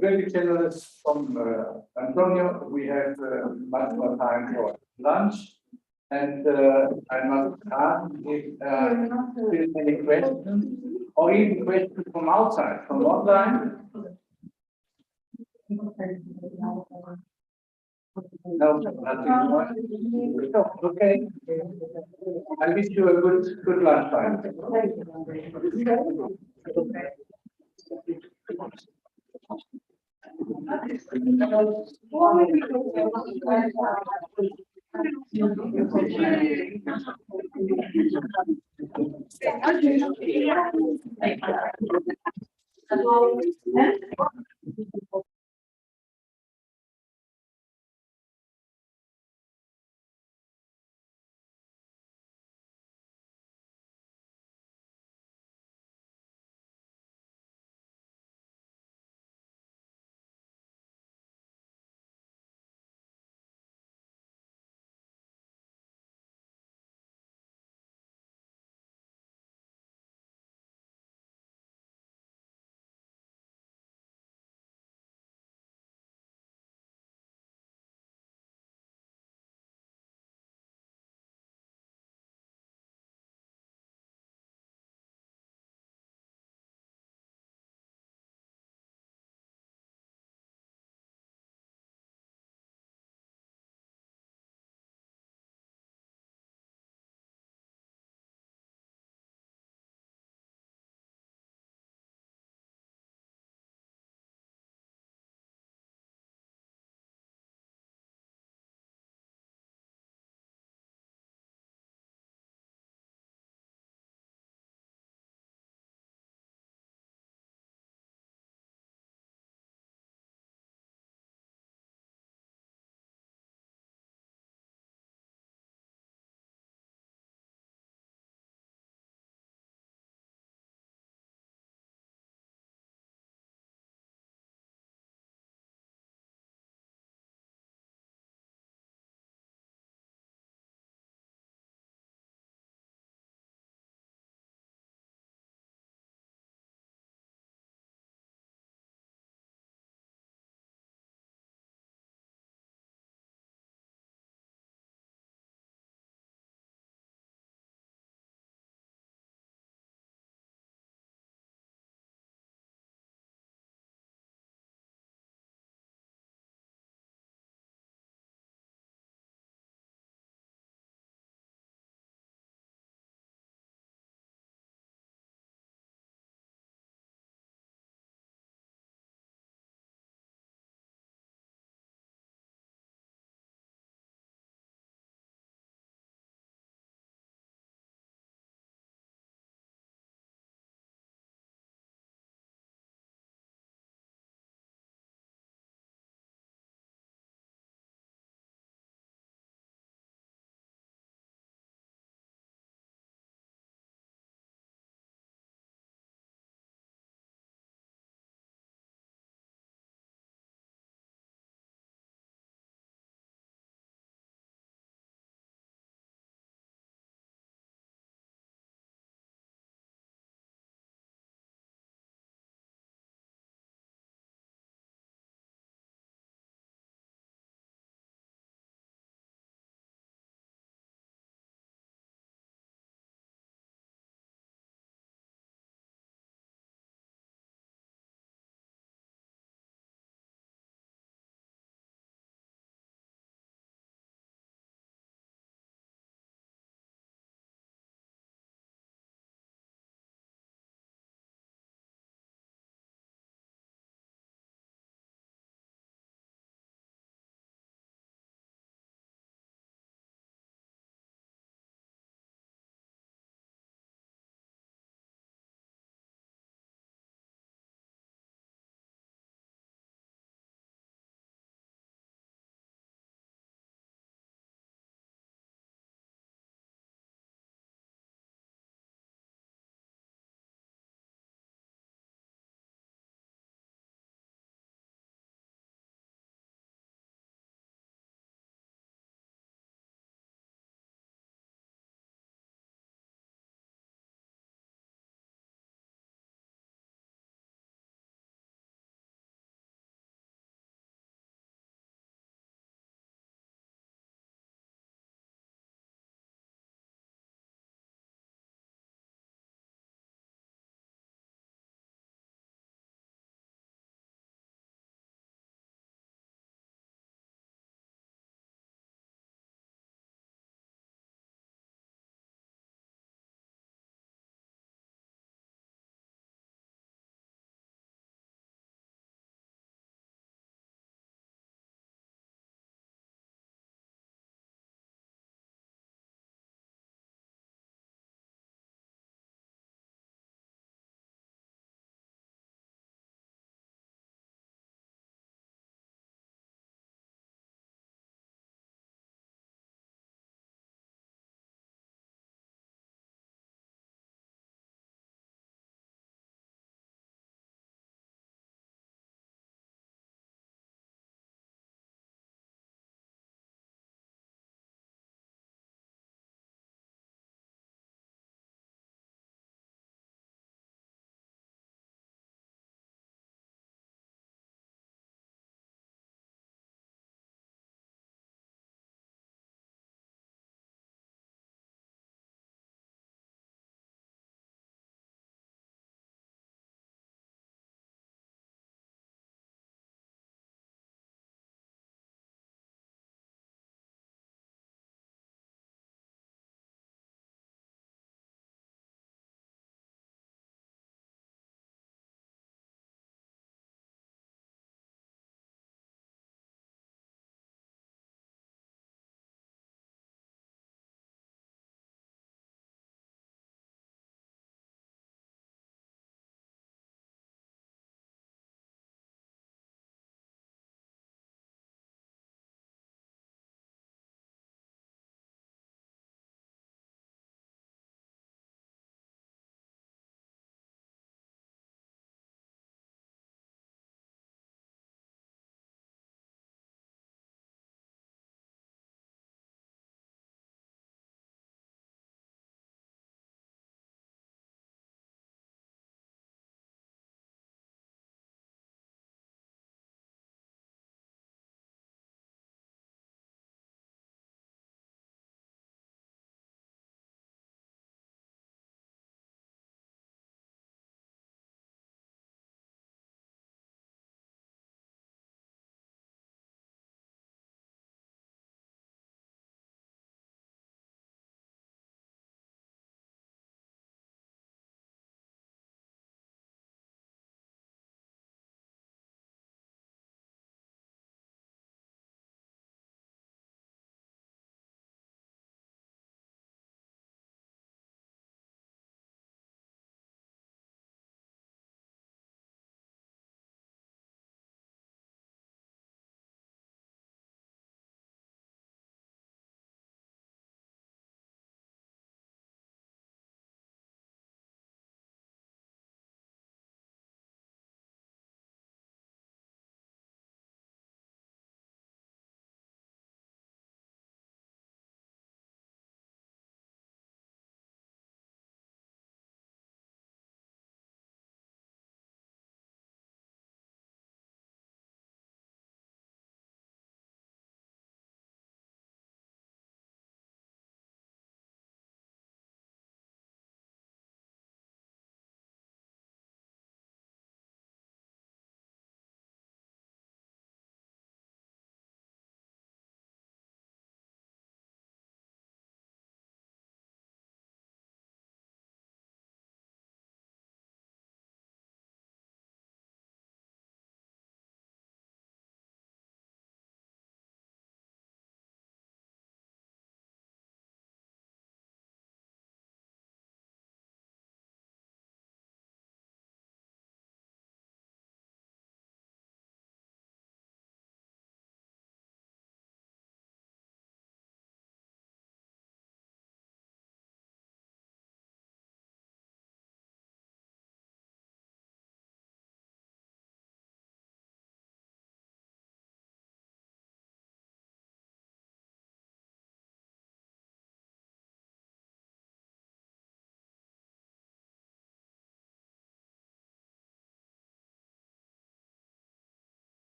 Very generous from Antonio. We have much more time for lunch. And I must ask if there is any questions or even questions from outside, from online. No, nothing more. Okay. I wish you a good lunch time.